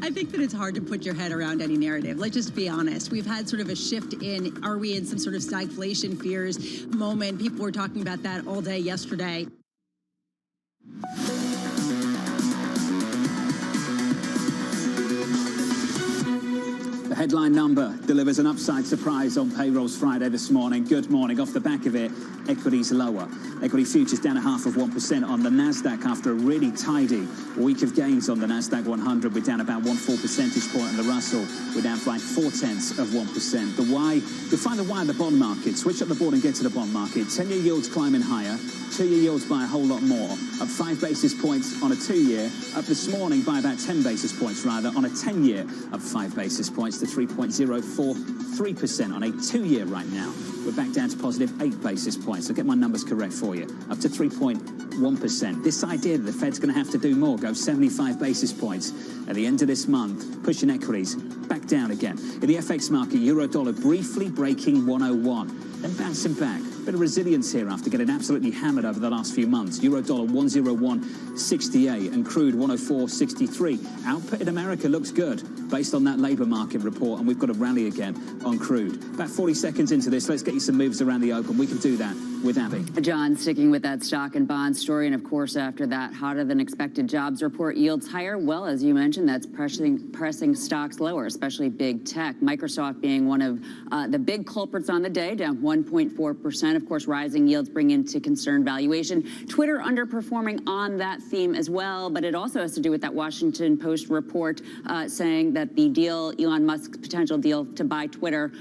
I think that it's hard to put your head around any narrative. Let's just be honest. We've had sort of a shift in, are we in some sort of stagflation fears moment? People were talking about that all day yesterday. The headline number delivers an upside surprise on payrolls Friday this morning. Good morning. Off the back of it, equities lower. Equity futures down 0.5% on the Nasdaq after a really tidy week of gains on the Nasdaq 100. We're down about 1 percentage point on the Russell. We're down by 0.4%. The why, you'll find the why in the bond market. Switch up the board and get to the bond market. 10-year yields climbing higher. 2-year yields by a whole lot more. Up 5 basis points on a 2-year. Up this morning by about 10 basis points rather on a 10-year. Up 5 basis points to 3.043% on a 2-year right now. We're back down to positive 8 basis points. I'll get my numbers correct for you. Up to 3.1%. This idea that the Fed's going to have to do more goes 75 basis points at the end of this month, pushing equities back down again. In the FX market, euro-dollar briefly breaking 101, then bouncing back. Bit of resilience here after getting absolutely hammered over the last few months. Euro-dollar 101.68 and crude 104.63. Output in America looks good based on that labour market report, and we've got a rally again on crude. About 40 seconds into this, let's get you some moves around the open. We can do that with Abby. John, sticking with that stock and bond story, and of course after that hotter than expected jobs report, yields higher. Well, as you mentioned, that's pressing stocks lower, especially big tech. Microsoft being one of the big culprits on the day, down 1.4%. Of course, rising yields bring into concern valuation. Twitter underperforming on that theme as well, but it also has to do with that Washington Post report saying that the deal, Elon Musk's potential deal to buy Twitter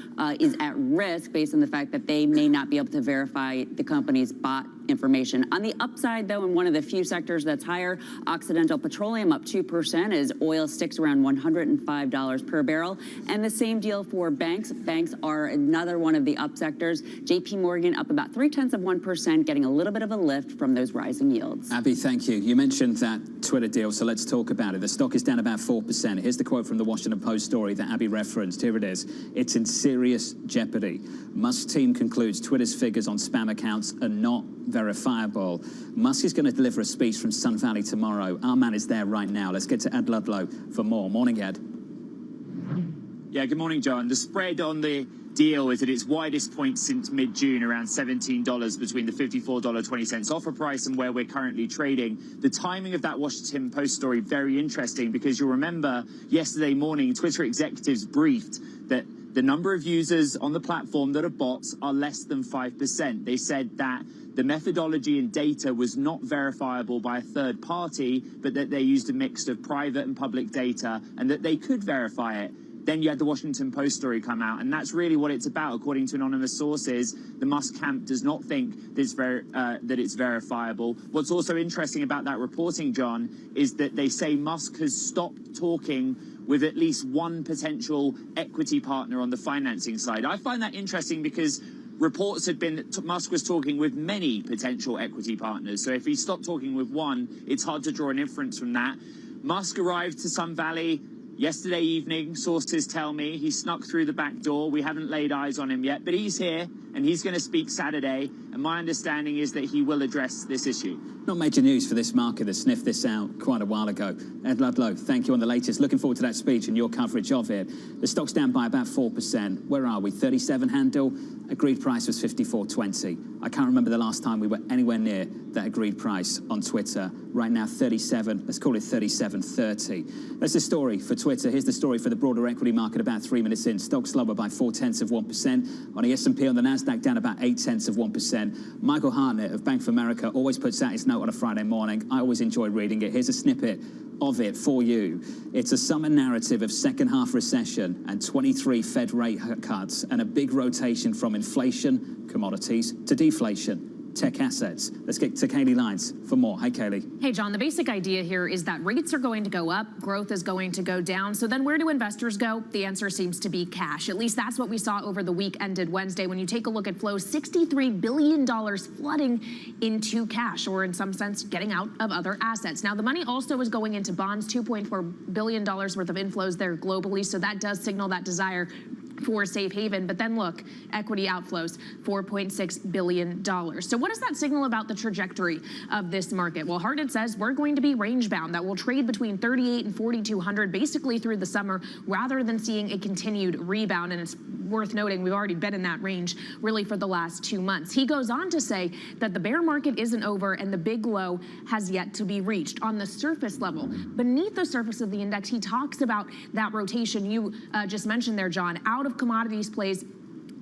is at risk based on the fact that they may not be able to verify the company's bot information. On the upside, though, in one of the few sectors that's higher, Occidental Petroleum up 2% as oil sticks around $105 per barrel. And the same deal for banks. Banks are another one of the up sectors. JP Morgan up about 0.3%, getting a little bit of a lift from those rising yields. Abby, thank you. You mentioned that Twitter deal, so let's talk about it. The stock is down about 4%. Here's the quote from the Washington Post story that Abby referenced. Here it is. It's in serious jeopardy. Musk's team concludes Twitter's figures on spam accounts are not verifiable. Musk is going to deliver a speech from Sun Valley tomorrow. Our man is there right now. Let's get to Ed Ludlow for more. Morning, Ed. Yeah, good morning, John. The spread on the deal is at its widest point since mid-June, around $17 between the $54.20 offer price and where we're currently trading. The timing of that Washington Post story, very interesting, because you'll remember yesterday morning, Twitter executives briefed that the number of users on the platform that are bots are less than 5%. They said that the methodology and data was not verifiable by a third party, but that they used a mix of private and public data and that they could verify it. Then you had the Washington Post story come out, and that's really what it's about. According to anonymous sources, the Musk camp does not think that it's verifiable. What's also interesting about that reporting, John, is that they say Musk has stopped talking with at least one potential equity partner on the financing side. I find that interesting because reports had been that Musk was talking with many potential equity partners. So if he stopped talking with one, it's hard to draw an inference from that. Musk arrived to Sun Valley yesterday evening, sources tell me. He snuck through the back door. We haven't laid eyes on him yet, but he's here and he's going to speak Saturday. And my understanding is that he will address this issue. Not major news for this market that sniffed this out quite a while ago. Ed Ludlow, thank you on the latest. Looking forward to that speech and your coverage of it. The stock's down by about 4%. Where are we? 37 handle. Agreed price was 54.20. I can't remember the last time we were anywhere near that agreed price on Twitter. Right now, 37. Let's call it 37.30. That's the story for Twitter. Here's the story for the broader equity market about 3 minutes in. Stock's lower by 0.4%. On the S&P, on the Nasdaq, down about 0.8%. Michael Hartnett of Bank of America always puts out his note on a Friday morning. I always enjoy reading it. Here's a snippet of it for you. It's a summer narrative of second half recession and 23 Fed rate cuts and a big rotation from inflation, commodities, to deflation, tech assets. Let's get to Kaylee Lines for more. Hey, Kaylee. Hey, John, the basic idea here is that rates are going to go up, growth is going to go down. So then where do investors go? The answer seems to be cash. At least that's what we saw over the week ended Wednesday. When you take a look at flows, $63 billion flooding into cash, or in some sense, getting out of other assets. Now, the money also is going into bonds, $2.4 billion worth of inflows there globally. So that does signal that desire for a safe haven. But then look, equity outflows, $4.6 billion. So what does that signal about the trajectory of this market? Well, Hartnett says we're going to be range bound, that will trade between 38 and 4,200 basically through the summer rather than seeing a continued rebound. And it's worth noting we've already been in that range really for the last 2 months. He goes on to say that the bear market isn't over and the big low has yet to be reached. On the surface level, beneath the surface of the index, he talks about that rotation you just mentioned there, John, out of commodities plays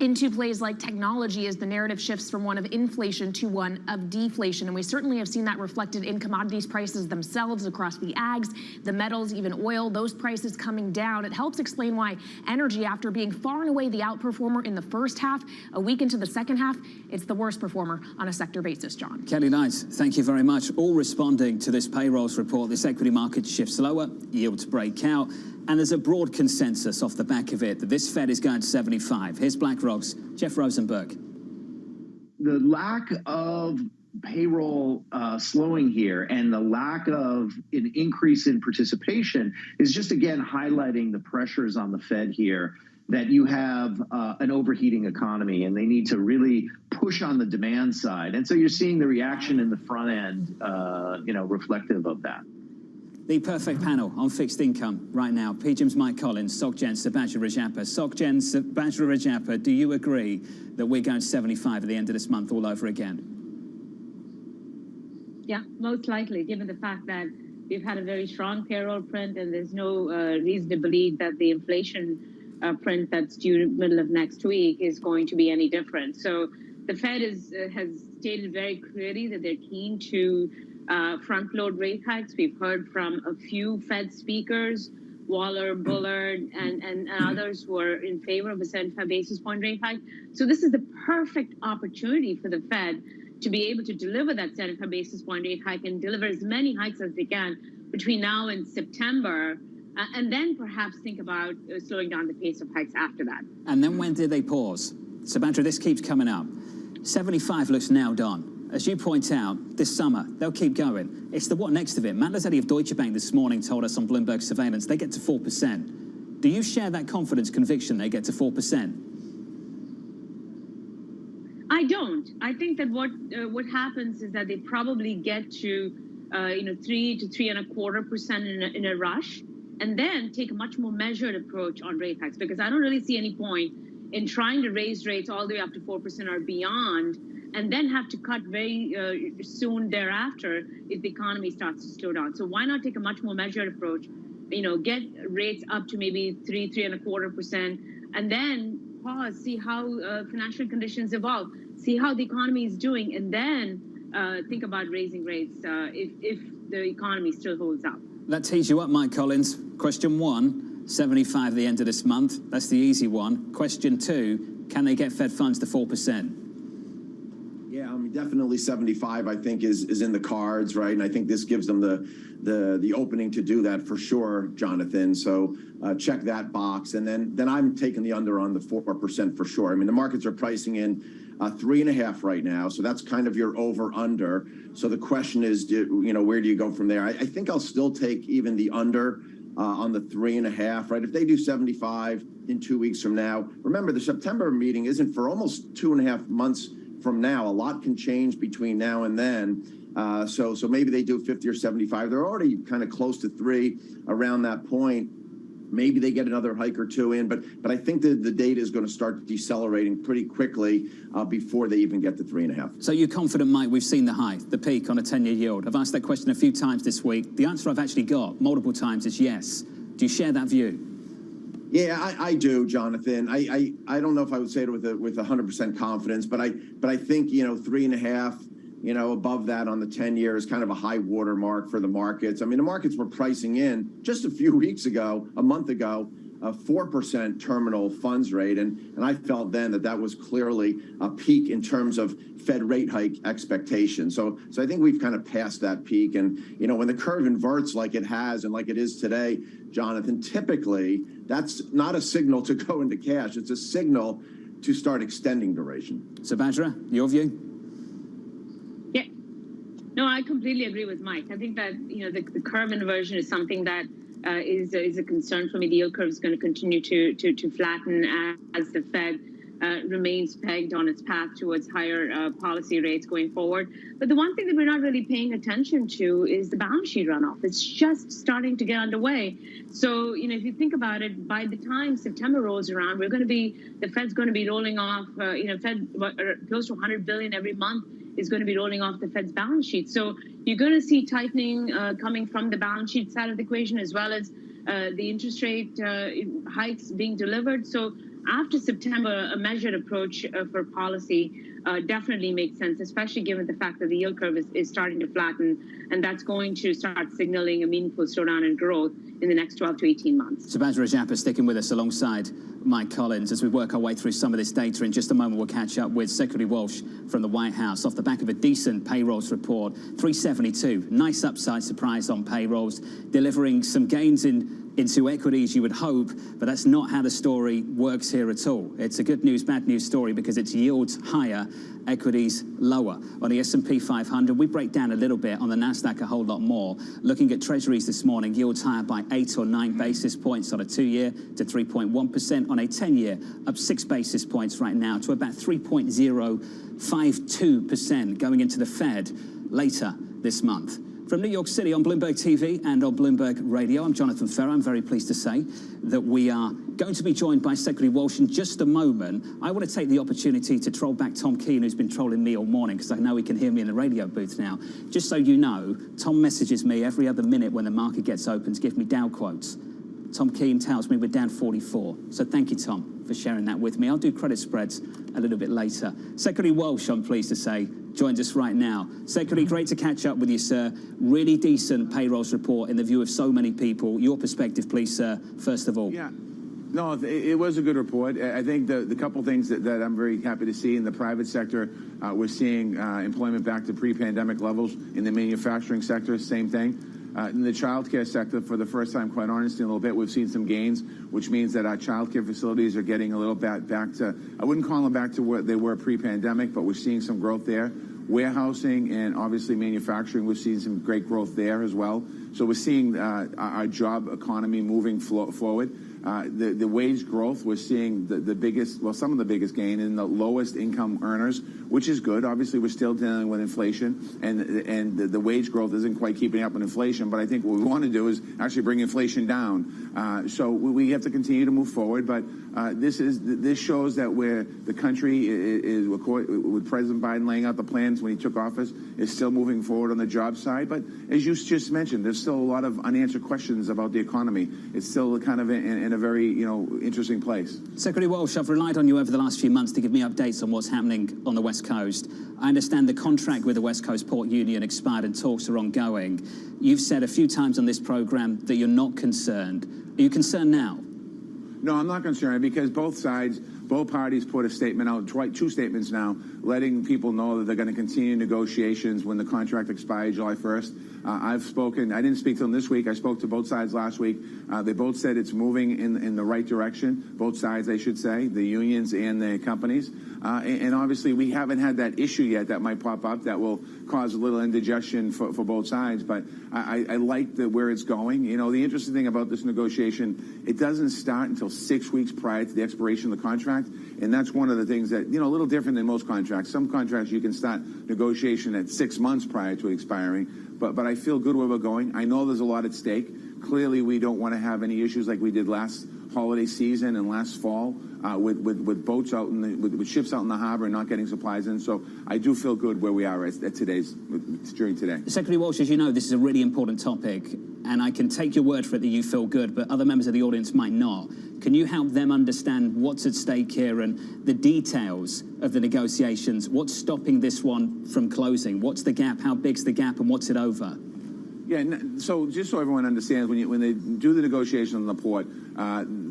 into plays like technology as the narrative shifts from one of inflation to one of deflation. And we certainly have seen that reflected in commodities prices themselves across the ags, the metals, even oil, those prices coming down. It helps explain why energy, after being far and away the outperformer in the first half, a week into the second half, it's the worst performer on a sector basis, John. Kelly Knight, thank you very much. All responding to this payrolls report, this equity market shifts lower, yields break out, and there's a broad consensus off the back of it that this Fed is going to 75. Here's BlackRock's Jeff Rosenberg. The lack of payroll slowing here and the lack of an increase in participation is just, again, highlighting the pressures on the Fed here, that you have an overheating economy and they need to really push on the demand side. And so you're seeing the reaction in the front end, reflective of that. The perfect panel on fixed income right now. PGIM's Mike Collins, SocGen Subhadra Rajappa. SocGen Subhadra Rajappa, do you agree that we're going to 75 at the end of this month all over again? Yeah, most likely, given the fact that we've had a very strong payroll print and there's no reason to believe that the inflation print that's due in the middle of next week is going to be any different. So the Fed has stated very clearly that they're keen to front-load rate hikes. We've heard from a few Fed speakers, Waller, Bullard, and others who are in favor of a 75 basis point rate hike. So this is the perfect opportunity for the Fed to be able to deliver that 75 basis point rate hike and deliver as many hikes as they can between now and September, and then perhaps think about slowing down the pace of hikes after that. And then when did they pause? Subhadra, this keeps coming up. 75 looks nailed on. As you point out, this summer, they'll keep going. It's the what next of it. Matt Lazzetti of Deutsche Bank this morning told us on Bloomberg Surveillance they get to 4%. Do you share that confidence conviction they get to 4%? I don't. I think that what happens is that they probably get to 3 to 3.25% in a rush, and then take a much more measured approach on rate hikes, because I don't really see any point in trying to raise rates all the way up to 4% or beyond, and then have to cut very soon thereafter if the economy starts to slow down. So why not take a much more measured approach? Get rates up to maybe 3.25%, and then pause, see how financial conditions evolve, see how the economy is doing, and then think about raising rates if the economy still holds up. That tees you up, Mike Collins. Question 1, 75 at the end of this month. That's the easy one. Question 2, can they get Fed funds to 4%? Yeah, I mean, definitely 75, I think, is in the cards, right? And I think this gives them the opening to do that for sure, Jonathan. So check that box. And then I'm taking the under on the 4% for sure. I mean, the markets are pricing in 3.5 right now. So that's kind of your over-under. So the question is, where do you go from there? I think I'll still take even the under on the 3.5, right? If they do 75 in 2 weeks from now, remember the September meeting isn't for almost 2.5 months from now. A lot can change between now and then. So maybe they do 50 or 75. They're already kind of close to 3 around that point. Maybe they get another hike or 2 in, but I think that the data is going to start decelerating pretty quickly before they even get to 3.5. So you're confident, Mike, we've seen the high, the peak on a 10-year yield? I've asked that question a few times this week. The answer I've actually got multiple times is yes. Do you share that view? Yeah, I do, Jonathan. I don't know if I would say it with 100% confidence, but I think 3.5. Above that on the 10-year is kind of a high water mark for the markets. I mean, the markets were pricing in just a few weeks ago, a month ago, a 4% terminal funds rate. And I felt then that was clearly a peak in terms of Fed rate hike expectation. So I think we've kind of passed that peak. And, when the curve inverts like it has and like it is today, Jonathan, typically that's not a signal to go into cash. It's a signal to start extending duration. So, Badra, your view? No, I completely agree with Mike. I think that the curve inversion is something that is a concern for me. The yield curve is going to continue to flatten as the Fed remains pegged on its path towards higher policy rates going forward. But the one thing that we're not really paying attention to is the balance sheet runoff. It's just starting to get underway. So if you think about it, by the time September rolls around, the Fed's going to be rolling off. Fed close to 100 billion every month is going to be rolling off the Fed's balance sheet. So you're going to see tightening coming from the balance sheet side of the equation, as well as the interest rate hikes being delivered. So after September, a measured approach for policy definitely makes sense, especially given the fact that the yield curve is starting to flatten, and that's going to start signaling a meaningful slowdown in growth in the next 12 to 18 months. So Badra Ajapa sticking with us alongside Mike Collins as we work our way through some of this data. In just a moment, we'll catch up with Secretary Walsh from the White House off the back of a decent payrolls report, 372. Nice upside surprise on payrolls, delivering some gains into equities, you would hope, but that's not how the story works here at all. It's a good news, bad news story because it's yields higher, equities lower. On the S&P 500, we break down a little bit, on the NASDAQ a whole lot more. Looking at treasuries this morning, yields higher by 8 or 9 basis points on a 2-year to 3.1%, on a 10-year up 6 basis points right now to about 3.052% going into the Fed later this month. From New York City on Bloomberg TV and on Bloomberg Radio, I'm Jonathan Ferro. I'm very pleased to say that we are going to be joined by Secretary Walsh in just a moment. I want to take the opportunity to troll back Tom Keene, who's been trolling me all morning, because I know he can hear me in the radio booth now. Just so you know, Tom messages me every other minute when the market gets open to give me Dow quotes. Tom Keene tells me we're down 44. So thank you, Tom, for sharing that with me. I'll do credit spreads a little bit later. Secretary Walsh, I'm pleased to say, joins us right now. Secretary, great to catch up with you, sir. Really decent payrolls report in the view of so many people. Your perspective, please, sir, first of all. Yeah. No, it was a good report. I think the couple things that I'm very happy to see in the private sector, we're seeing employment back to pre-pandemic levels. In the manufacturing sector, same thing. In the childcare sector, for the first time, quite honestly, in a little bit, we've seen some gains, which means that our childcare facilities are getting a little bit back to, I wouldn't call them back to what they were pre-pandemic, but we're seeing some growth there. Warehousing and obviously manufacturing, we're seeing some great growth there as well. So we're seeing our job economy moving forward. The wage growth, we're seeing the biggest, well, some of the biggest gain in the lowest income earners, which is good. Obviously, we're still dealing with inflation, and the wage growth isn't quite keeping up with inflation. But I think what we want to do is actually bring inflation down. So we have to continue to move forward. But this shows that where the country is, with President Biden laying out the plans when he took office, is still moving forward on the job side. But as you just mentioned, there's still a lot of unanswered questions about the economy. It's still kind of in a very interesting place. Secretary Walsh, I've relied on you over the last few months to give me updates on what's happening on the West Coast. I understand the contract with the West Coast Port Union expired and talks are ongoing. You've said a few times on this program that you're not concerned. Are you concerned now? No, I'm not concerned because both parties put a statement out, two statements now, letting people know that they're going to continue negotiations when the contract expires July 1st. I've spoken, I didn't speak to them this week, I spoke to both sides last week. They both said it's moving in the right direction, both sides, I should say, the unions and the companies. And obviously, we haven't had that issue yet that might pop up that will cause a little indigestion for both sides. But I like where it's going. You know, the interesting thing about this negotiation, it doesn't start until 6 weeks prior to the expiration of the contract. And that's one of the things that, you know, a little different than most contracts. Some contracts you can start negotiation at 6 months prior to expiring. But I feel good where we're going. I know there's a lot at stake. Clearly, we don't want to have any issues like we did last holiday season and last fall with boats out with ships out in the harbor and not getting supplies in. So I do feel good where we are during today. Secretary Walsh, as you know, this is a really important topic, and I can take your word for it that you feel good, but other members of the audience might not. Can you help them understand what's at stake here and the details of the negotiations? What's stopping this one from closing? What's the gap? How big's the gap, and what's it over? Yeah, so just so everyone understands, when they do the negotiation on the port,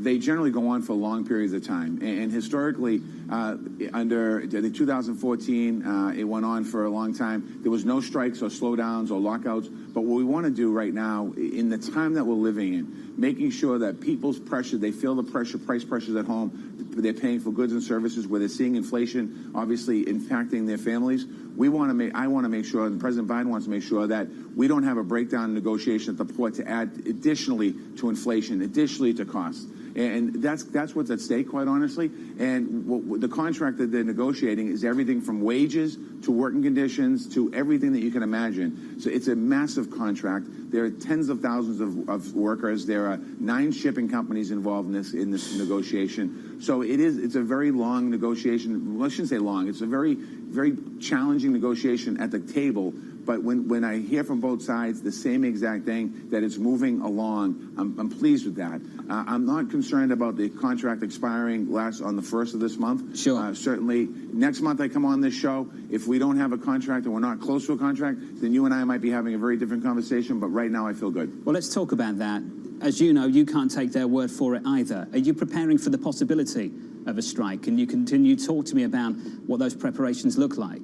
they generally go on for long periods of time. And historically, under 2014, it went on for a long time. There was no strikes or slowdowns or lockouts. But what we want to do right now, in the time that we're living in, making sure that people's pressure, they feel the pressure, price pressures at home, they're paying for goods and services, where they're seeing inflation obviously impacting their families. I want to make sure, and President Biden wants to make sure, that we don't have a breakdown in negotiation at the port to add additionally to inflation, additionally to costs. And that's what's at stake, quite honestly. And the contract that they're negotiating is everything from wages to working conditions to everything that you can imagine. So it's a massive contract. There are tens of thousands of workers. There are 9 shipping companies involved in this negotiation. So it's a very long negotiation. Well, I shouldn't say long. It's a very, very challenging negotiation at the table. But when I hear from both sides the same exact thing, that it's moving along, I'm pleased with that. I'm not concerned about the contract expiring on the 1st of this month. Sure. Certainly, next month I come on this show. If we don't have a contract and we're not close to a contract, then you and I might be having a very different conversation. But right now I feel good. Well, let's talk about that. As you know, you can't take their word for it either. Are you preparing for the possibility of a strike? Can you continue to talk to me about what those preparations look like?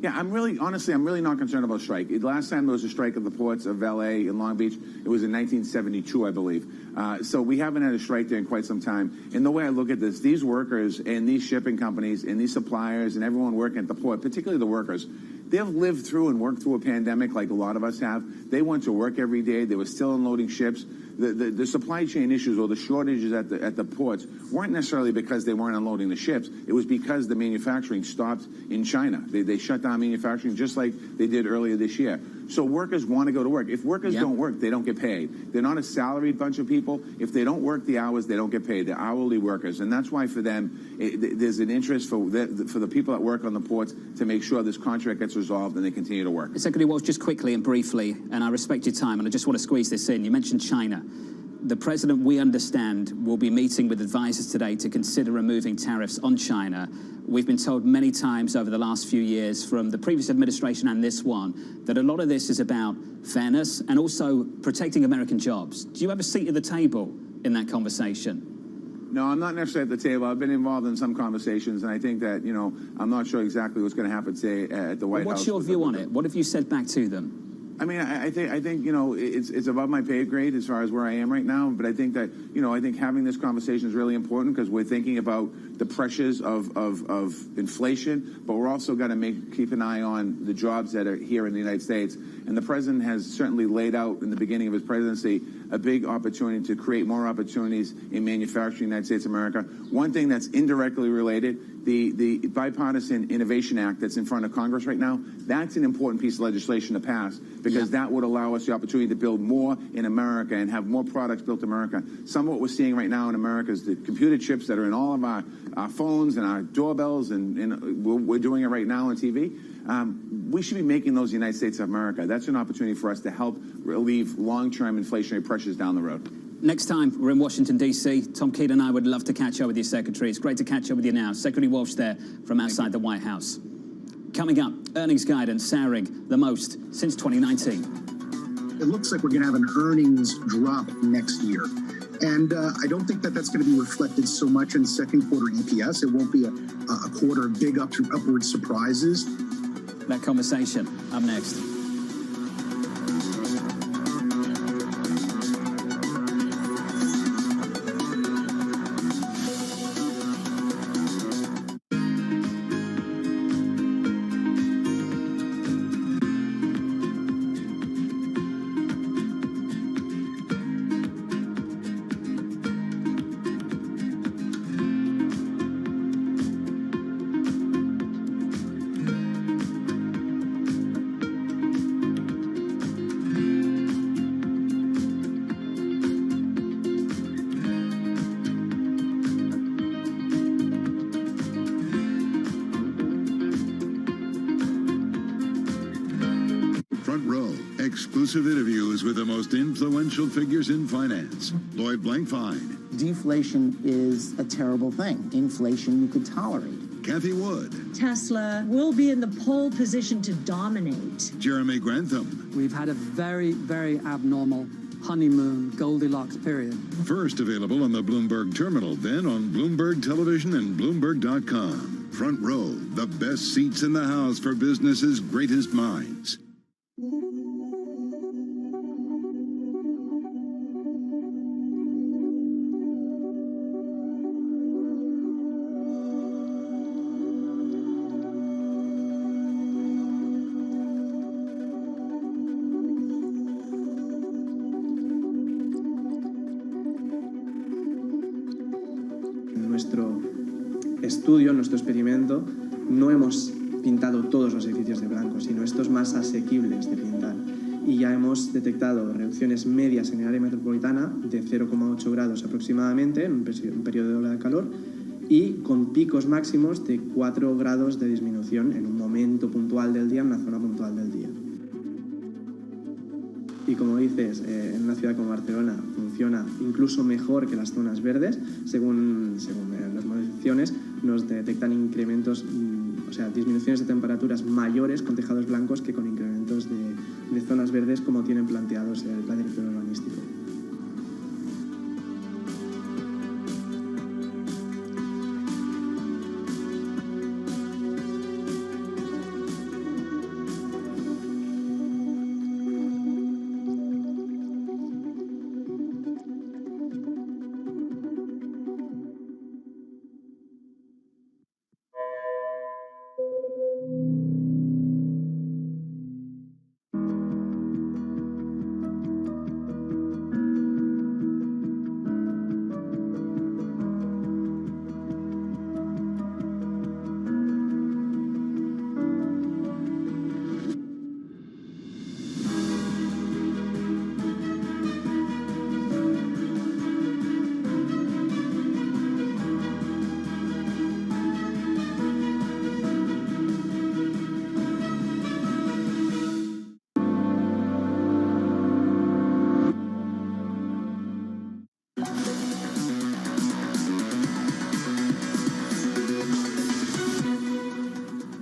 Yeah, I'm really not concerned about strike. Last time there was a strike at the ports of LA and Long Beach, it was in 1972, I believe. So we haven't had a strike there in quite some time. And the way I look at this, these workers and these shipping companies and these suppliers and everyone working at the port, particularly the workers, they've lived through and worked through a pandemic like a lot of us have. They went to work every day. They were still unloading ships. The supply chain issues or the shortages at the ports weren't necessarily because they weren't unloading the ships. It was because the manufacturing stopped in China. They shut down manufacturing just like they did earlier this year. So workers want to go to work. If workers don't work, they don't get paid. They're not a salaried bunch of people. If they don't work the hours, they don't get paid. They're hourly workers. And that's why for them, there's an interest for the people that work on the ports to make sure this contract gets resolved and they continue to work. Secretary Walsh, just quickly and briefly, and I respect your time, and I just want to squeeze this in. You mentioned China. The president, we understand, will be meeting with advisors today to consider removing tariffs on China. We've been told many times over the last few years from the previous administration and this one that a lot of this is about fairness and also protecting American jobs. Do you have a seat at the table in that conversation? No, I'm not necessarily at the table. I've been involved in some conversations, and I think that, I'm not sure exactly what's going to happen today at the White House. What's your view on it? What have you said back to them? I mean, I think it's above my pay grade as far as where I am right now. But I think that I think having this conversation is really important because we're thinking about the pressures of inflation, but we're also got to keep an eye on the jobs that are here in the United States. And the president has certainly laid out in the beginning of his presidency a big opportunity to create more opportunities in manufacturing in the United States of America. One thing that's indirectly related, the Bipartisan Innovation Act that's in front of Congress right now, that's an important piece of legislation to pass because that would allow us the opportunity to build more in America and have more products built in America. Some of what we're seeing right now in America is the computer chips that are in all of our phones and our doorbells, and we're doing it right now on TV. We should be making those in the United States of America. That's an opportunity for us to help relieve long-term inflationary pressures down the road. Next time we're in Washington, D.C., Tom Keene and I would love to catch up with you, Secretary. It's great to catch up with you now. Secretary Walsh there from outside the White House. Coming up, earnings guidance souring the most since 2019. It looks like we're going to have an earnings drop next year. And I don't think that that's going to be reflected so much in second quarter EPS. It won't be a quarter of big upward surprises. That conversation up next. exclusive interviews with the most influential figures in finance. Lloyd Blankfein. Deflation is a terrible thing. Inflation you could tolerate. Kathy Wood. Tesla will be in the pole position to dominate. Jeremy Grantham. We've had a very, very abnormal honeymoon Goldilocks period. First available on the Bloomberg Terminal, then on Bloomberg Television and Bloomberg.com. Front row, the best seats in the house for business's greatest minds. Nuestro experimento, no hemos pintado todos los edificios de blanco, sino estos más asequibles de pintar. Y ya hemos detectado reducciones medias en el área metropolitana de 0,8 grados aproximadamente en un periodo de ola de calor y con picos máximos de 4 grados de disminución en un momento puntual del día, en una zona puntual del día. Y como dices, en una ciudad como Barcelona funciona incluso mejor que las zonas verdes, según las modificaciones nos detectan incrementos, o sea, disminuciones de temperaturas mayores con tejados blancos que con incrementos de zonas verdes como tienen planteados el plan director urbanístico.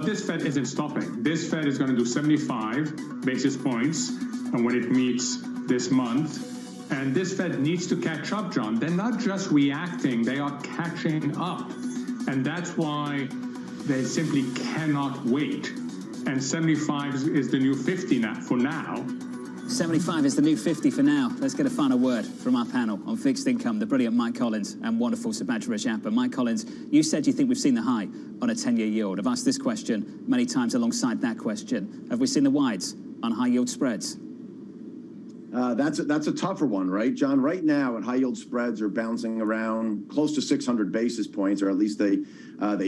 This Fed isn't stopping. This Fed is going to do 75 basis points and when it meets this month. And this Fed needs to catch up, John. They're not just reacting, they are catching up. And that's why they simply cannot wait. And 75 is the new 50 now, for now. 75 is the new 50 for now. Let's get a final word from our panel on fixed income, the brilliant Mike Collins and wonderful Subhadra Rajappa. Mike Collins, you said you think we've seen the high on a 10-year yield. I've asked this question many times alongside that question. Have we seen the wides on high yield spreads? That's a tougher one, right, John? Right now, high yield spreads are bouncing around close to 600 basis points, or at least they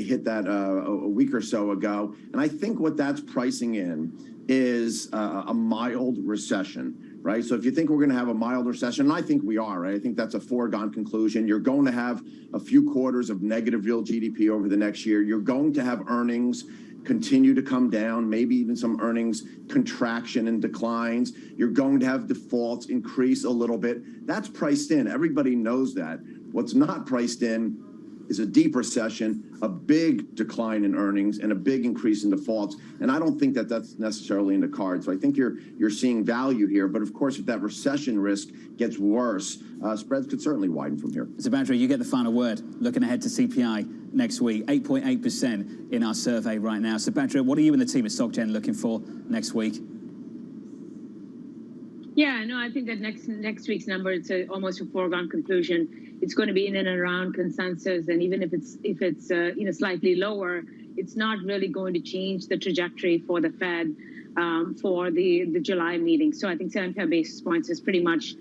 hit that a week or so ago. And I think what that's pricing in is a mild recession, right? So if you think we're going to have a mild recession, and I think we are, right? I think that's a foregone conclusion. You're going to have a few quarters of negative real GDP over the next year. You're going to have earnings continue to come down, maybe even some earnings contraction and declines. You're going to have defaults increase a little bit. That's priced in. Everybody knows that. What's not priced in is a deep recession, a big decline in earnings, and a big increase in defaults. And I don't think that that's necessarily in the cards. So I think you're seeing value here. But of course, if that recession risk gets worse, spreads could certainly widen from here. Subhadra, you get the final word. Looking ahead to CPI next week, 8.8% in our survey right now. Subhadra, what are you and the team at SocGen looking for next week? Yeah, no, I think that next week's number, it's almost a foregone conclusion. It's going to be in and around consensus, and even if it's slightly lower, it's not really going to change the trajectory for the Fed for the July meeting. So I think 75 basis points is pretty much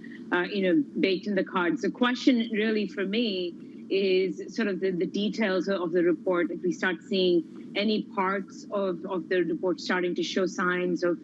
baked in the cards. The question really for me is sort of the details of the report. If we start seeing any parts of the report starting to show signs of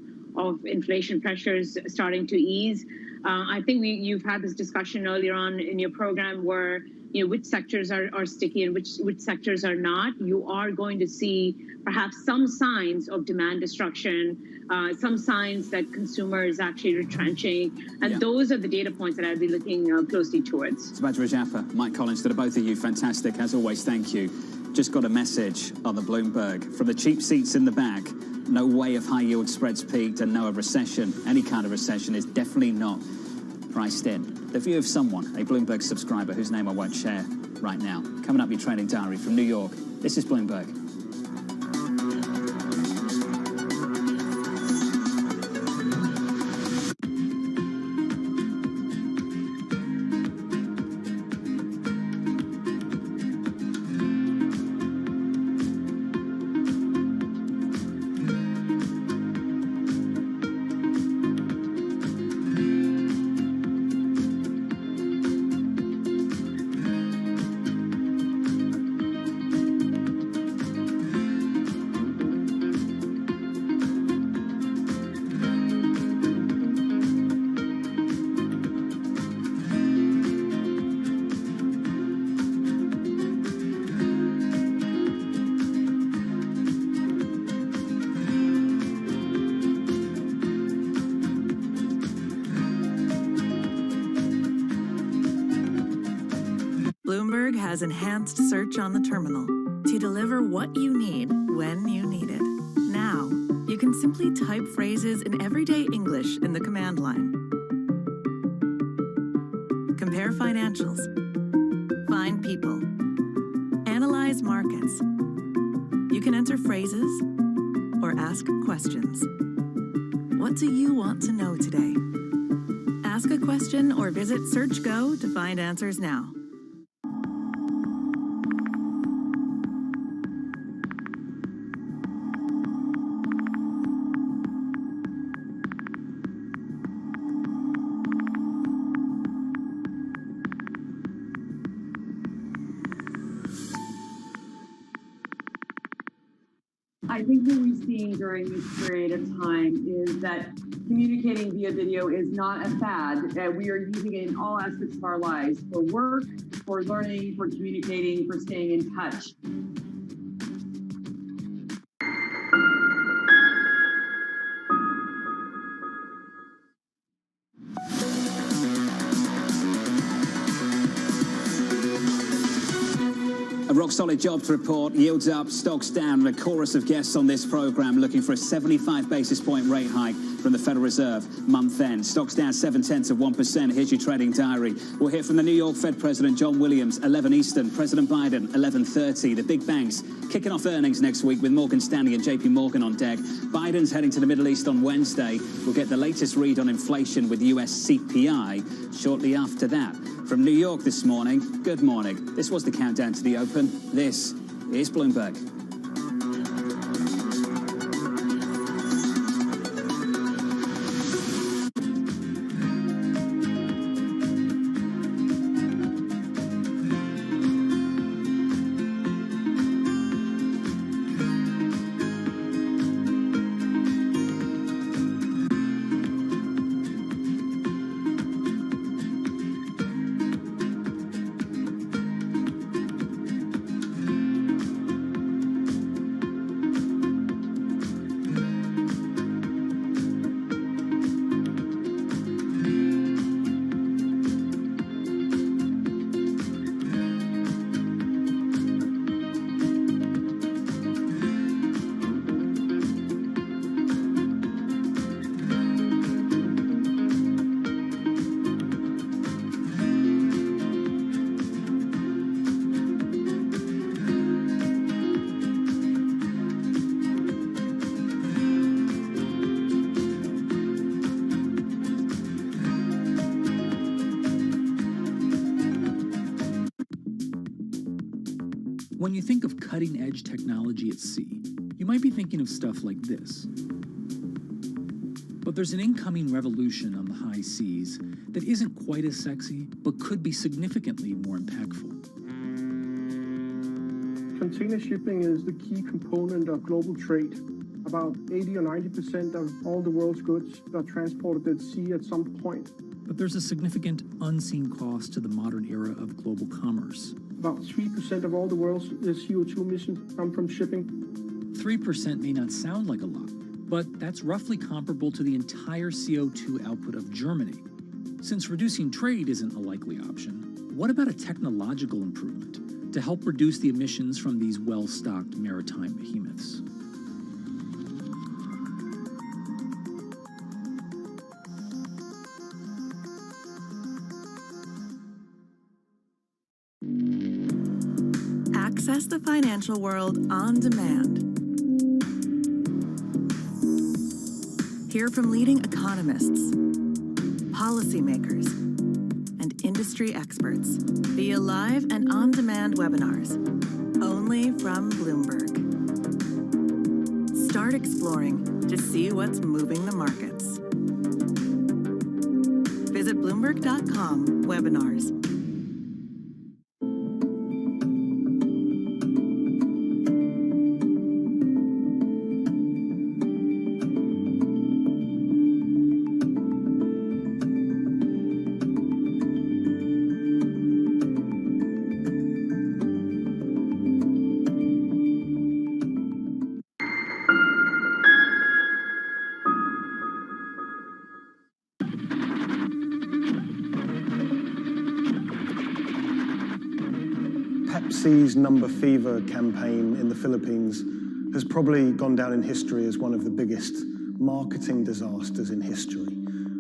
inflation pressures starting to ease. I think you've had this discussion earlier on in your program where which sectors are sticky and which sectors are not, you are going to see perhaps some signs of demand destruction, some signs that consumers actually retrenching, and those are the data points that I'd be looking closely towards. Subhadra Jaffa, Mike Collins, to the both of you, fantastic as always. Thank you. Just got a message on the Bloomberg from the cheap seats in the back. No way of high yield spreads peaked, and no, a recession, any kind of recession, is definitely not priced in. The view of someone, a Bloomberg subscriber whose name I won't share right now. Coming up, your trading diary from New York. This is Bloomberg. Bloomberg has enhanced search on the terminal to deliver what you need when you need it. Now, you can simply type phrases in everyday English in the command line. Compare financials. Find people. Analyze markets. You can enter phrases or ask questions. What do you want to know today? Ask a question or visit SearchGo to find answers now. I think what we're seeing during this period of time is that communicating via video is not a fad. We are using it in all aspects of our lives, for work, for learning, for communicating, for staying in touch. A rock-solid jobs report, yields up, stocks down, and a chorus of guests on this program looking for a 75 basis point rate hike from the Federal Reserve month end. Stocks down 0.7%. Here's your trading diary. We'll hear from the New York Fed President John Williams, 11 Eastern, President Biden, 11:30. The big banks kicking off earnings next week with Morgan Stanley and JP Morgan on deck. Biden's heading to the Middle East on Wednesday. We'll get the latest read on inflation with US CPI shortly after that. From New York this morning, good morning. This was the countdown to the open. This is Bloomberg. When you think of cutting-edge technology at sea, you might be thinking of stuff like this. But there's an incoming revolution on the high seas that isn't quite as sexy, but could be significantly more impactful. Container shipping is the key component of global trade. About 80 or 90% of all the world's goods are transported at sea at some point. But there's a significant unseen cost to the modern era of global commerce. About 3% of all the world's CO2 emissions come from shipping. 3% may not sound like a lot, but that's roughly comparable to the entire CO2 output of Germany. Since reducing trade isn't a likely option, what about a technological improvement to help reduce the emissions from these well-stocked maritime behemoths? Access the financial world on demand. Hear from leading economists, policymakers, and industry experts via live and on-demand webinars, only from Bloomberg. Start exploring to see what's moving the markets. Visit Bloomberg.com/webinars. Pepsi's Number Fever campaign in the Philippines has probably gone down in history as one of the biggest marketing disasters in history,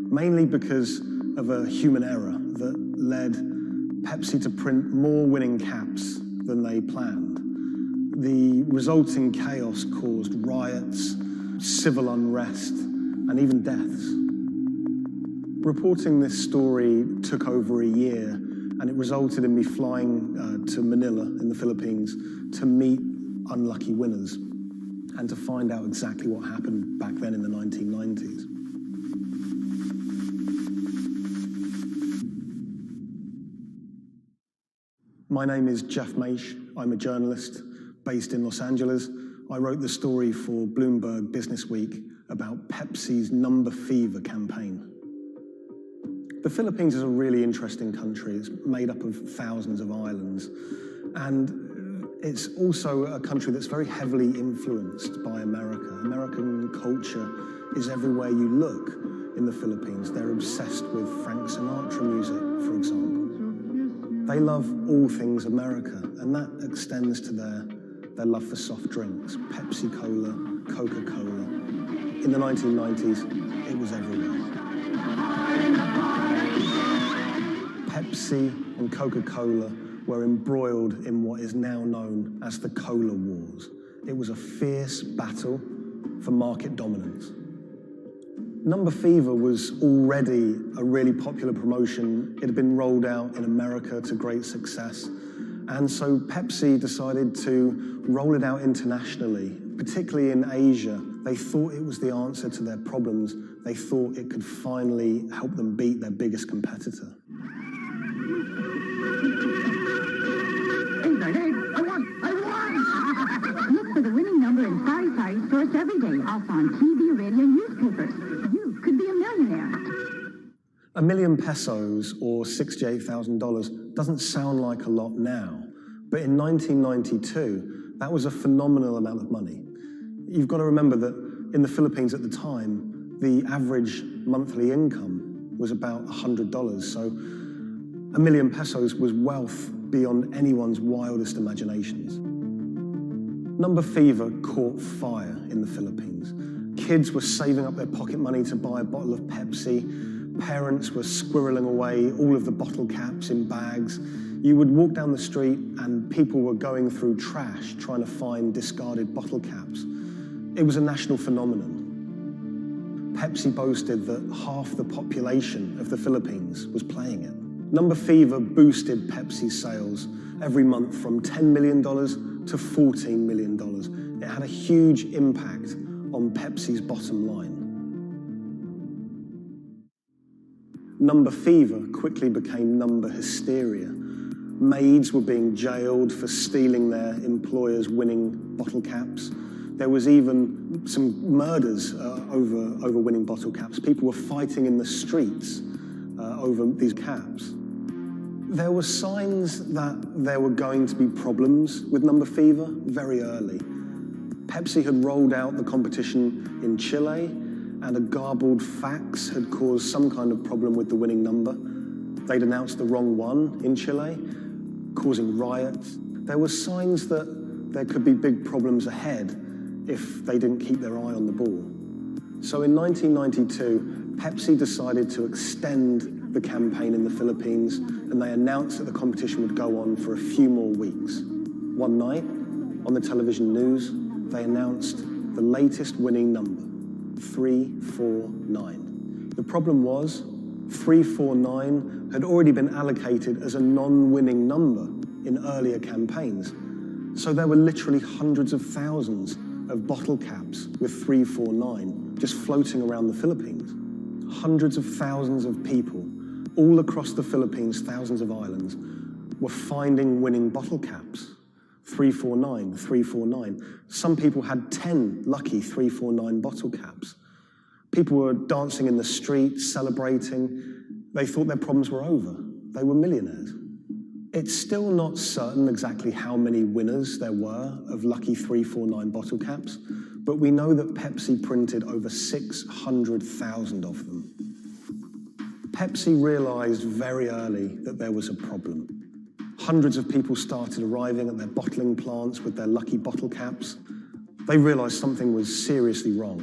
mainly because of a human error that led Pepsi to print more winning caps than they planned. The resulting chaos caused riots, civil unrest, and even deaths. Reporting this story took over a year, and it resulted in me flying to Manila in the Philippines to meet unlucky winners and to find out exactly what happened back then in the 1990s. My name is Jeff Maish. I'm a journalist based in Los Angeles. I wrote the story for Bloomberg Business Week about Pepsi's Number Fever campaign. The Philippines is a really interesting country. It's made up of thousands of islands, and it's also a country that's very heavily influenced by America. American culture is everywhere you look in the Philippines. They're obsessed with Frank Sinatra music, for example. They love all things America, and that extends to their love for soft drinks, Pepsi-Cola, Coca-Cola. In the 1990s, it was everywhere. Pepsi and Coca-Cola were embroiled in what is now known as the Cola Wars. It was a fierce battle for market dominance. Number Fever was already a really popular promotion. It had been rolled out in America to great success. And so Pepsi decided to roll it out internationally, particularly in Asia. They thought it was the answer to their problems. They thought it could finally help them beat their biggest competitor. Look for the winning number in sari stores every day, also on TV, radio, and newspapers. You could be a millionaire. $1 million pesos, or $68,000, doesn't sound like a lot now, but in 1992, that was a phenomenal amount of money. You've got to remember that in the Philippines at the time, the average monthly income was about $100, so $1 million pesos was wealth beyond anyone's wildest imaginations. Number Fever caught fire in the Philippines. Kids were saving up their pocket money to buy a bottle of Pepsi. Parents were squirreling away all of the bottle caps in bags. You would walk down the street and people were going through trash trying to find discarded bottle caps. It was a national phenomenon. Pepsi boasted that half the population of the Philippines was playing it. Number Fever boosted Pepsi's sales every month from $10 million to $14 million. It had a huge impact on Pepsi's bottom line. Number Fever quickly became number hysteria. Maids were being jailed for stealing their employers' winning bottle caps. There was even some murders over winning bottle caps. People were fighting in the streets over these caps. There were signs that there were going to be problems with number fever very early. Pepsi had rolled out the competition in Chile, and a garbled fax had caused some kind of problem with the winning number. They'd announced the wrong one in Chile, causing riots. There were signs that there could be big problems ahead if they didn't keep their eye on the ball. So in 1992, Pepsi decided to extend the campaign in the Philippines, and they announced that the competition would go on for a few more weeks. One night, on the television news, they announced the latest winning number, 349. The problem was, 349 had already been allocated as a non-winning number in earlier campaigns. So there were literally hundreds of thousands of bottle caps with 349 just floating around the Philippines. Hundreds of thousands of people all across the Philippines, thousands of islands, were finding winning bottle caps. 349, 349. Some people had 10 lucky 349 bottle caps. People were dancing in the streets, celebrating. They thought their problems were over. They were millionaires. It's still not certain exactly how many winners there were of lucky 349 bottle caps, but we know that Pepsi printed over 600,000 of them. Pepsi realized very early that there was a problem. Hundreds of people started arriving at their bottling plants with their lucky bottle caps. They realized something was seriously wrong.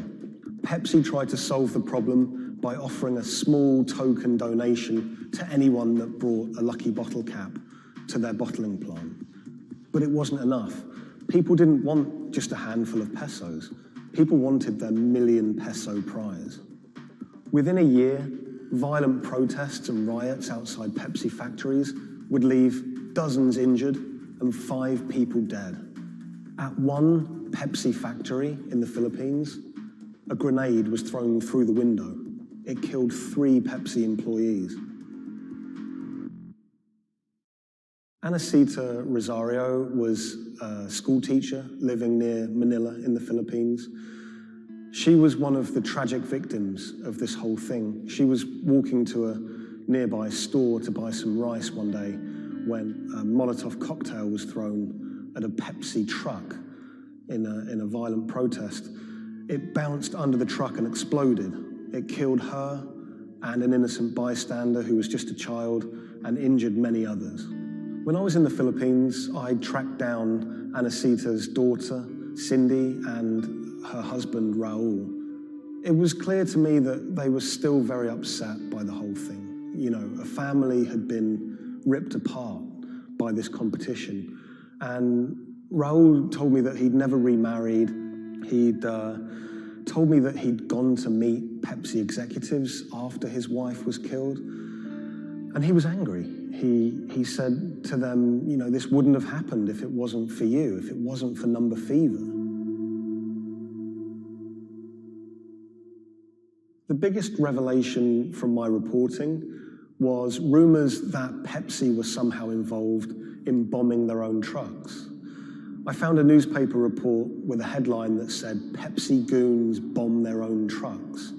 Pepsi tried to solve the problem by offering a small token donation to anyone that brought a lucky bottle cap to their bottling plant. But it wasn't enough. People didn't want just a handful of pesos. People wanted their million-peso prize. Within a year, violent protests and riots outside Pepsi factories would leave dozens injured and 5 people dead. At one Pepsi factory in the Philippines, a grenade was thrown through the window. It killed 3 Pepsi employees. Anacita Rosario was a school teacher living near Manila in the Philippines. She was one of the tragic victims of this whole thing. She was walking to a nearby store to buy some rice one day when a Molotov cocktail was thrown at a Pepsi truck in a violent protest. It bounced under the truck and exploded. It killed her and an innocent bystander who was just a child and injured many others. When I was in the Philippines, I tracked down Anacita's daughter, Cindy, and her husband, Raul. It was clear to me that they were still very upset by the whole thing. You know, a family had been ripped apart by this competition. And Raul told me that he'd never remarried. He'd told me that he'd gone to meet Pepsi executives after his wife was killed. And he was angry. He said to them, you know, this wouldn't have happened if it wasn't for you, if it wasn't for number fever. The biggest revelation from my reporting was rumors that Pepsi was somehow involved in bombing their own trucks. I found a newspaper report with a headline that said, "Pepsi goons bomb their own trucks."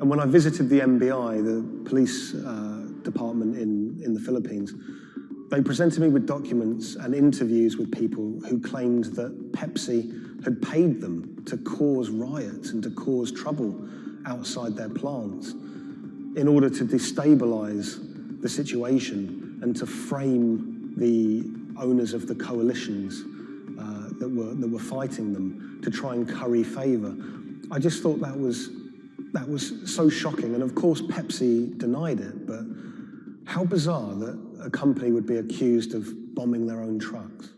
And when I visited the MBI, the police department in the Philippines, they presented me with documents and interviews with people who claimed that Pepsi had paid them to cause riots and to cause trouble outside their plants in order to destabilize the situation and to frame the owners of the coalitions that were fighting them to try and curry favor. I just thought that was so shocking. And of course, Pepsi denied it, but how bizarre that a company would be accused of bombing their own trucks.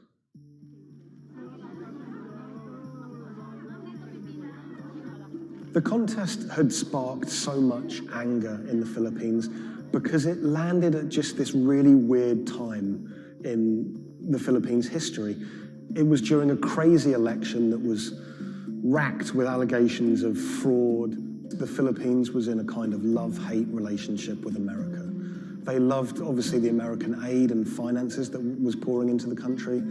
The contest had sparked so much anger in the Philippines because it landed at just this really weird time in the Philippines' history. It was during a crazy election that was racked with allegations of fraud. The Philippines was in a kind of love-hate relationship with America. They loved, obviously, the American aid and finances that was pouring into the country,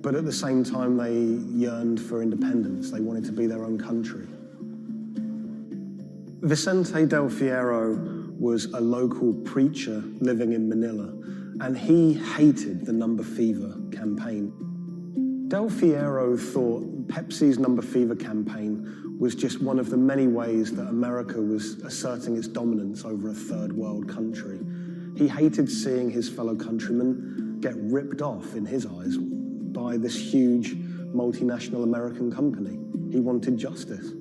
but at the same time, they yearned for independence. They wanted to be their own country. Vicente Del Fierro was a local preacher living in Manila, and he hated the number fever campaign. Del Fierro thought Pepsi's number fever campaign was just one of the many ways that America was asserting its dominance over a third world country. He hated seeing his fellow countrymen get ripped off, in his eyes, by this huge multinational American company. He wanted justice.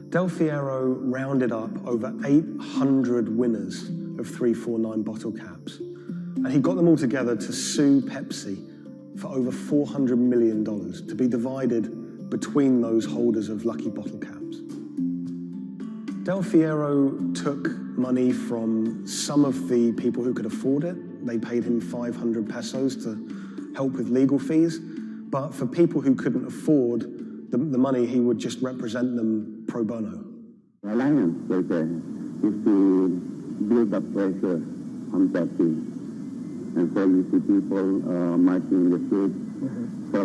Del Fierro rounded up over 800 winners of 349 bottle caps, and he got them all together to sue Pepsi for over $400 million to be divided between those holders of lucky bottle caps. Del Fierro took money from some of the people who could afford it. They paid him 500 pesos to help with legal fees, but for people who couldn't afford the money, he would just represent them pro bono. The alliance is to build up pressure on Pepsi. And so you see people marching in the streets. So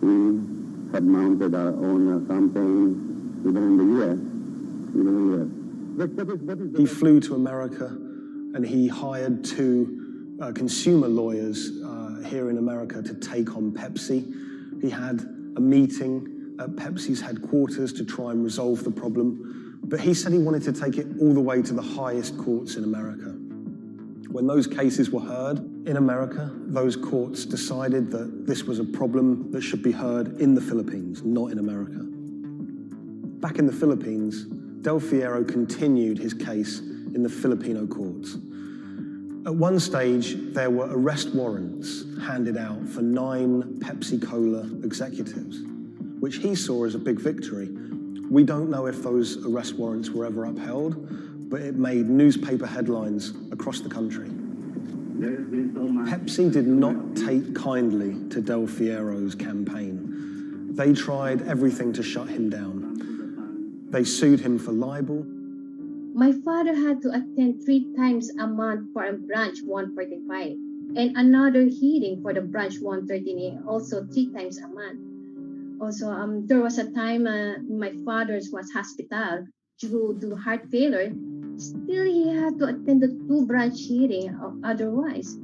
we have mounted our own campaign, even in the U.S. He flew to America and he hired two consumer lawyers here in America to take on Pepsi. He had a meeting at Pepsi's headquarters to try and resolve the problem, but he said he wanted to take it all the way to the highest courts in America. When those cases were heard in America, those courts decided that this was a problem that should be heard in the Philippines, not in America. Back in the Philippines, Del Fierro continued his case in the Filipino courts. At one stage, there were arrest warrants handed out for 9 Pepsi-Cola executives, which he saw as a big victory. We don't know if those arrest warrants were ever upheld, but it made newspaper headlines across the country. Pepsi did not take kindly to Del Fierro's campaign. They tried everything to shut him down. They sued him for libel. My father had to attend 3 times a month for a branch 145 and another hearing for the branch 113, also 3 times a month. Also, there was a time my father was hospital due to heart failure. Still, he had to attend the 2 branch hearing. Otherwise,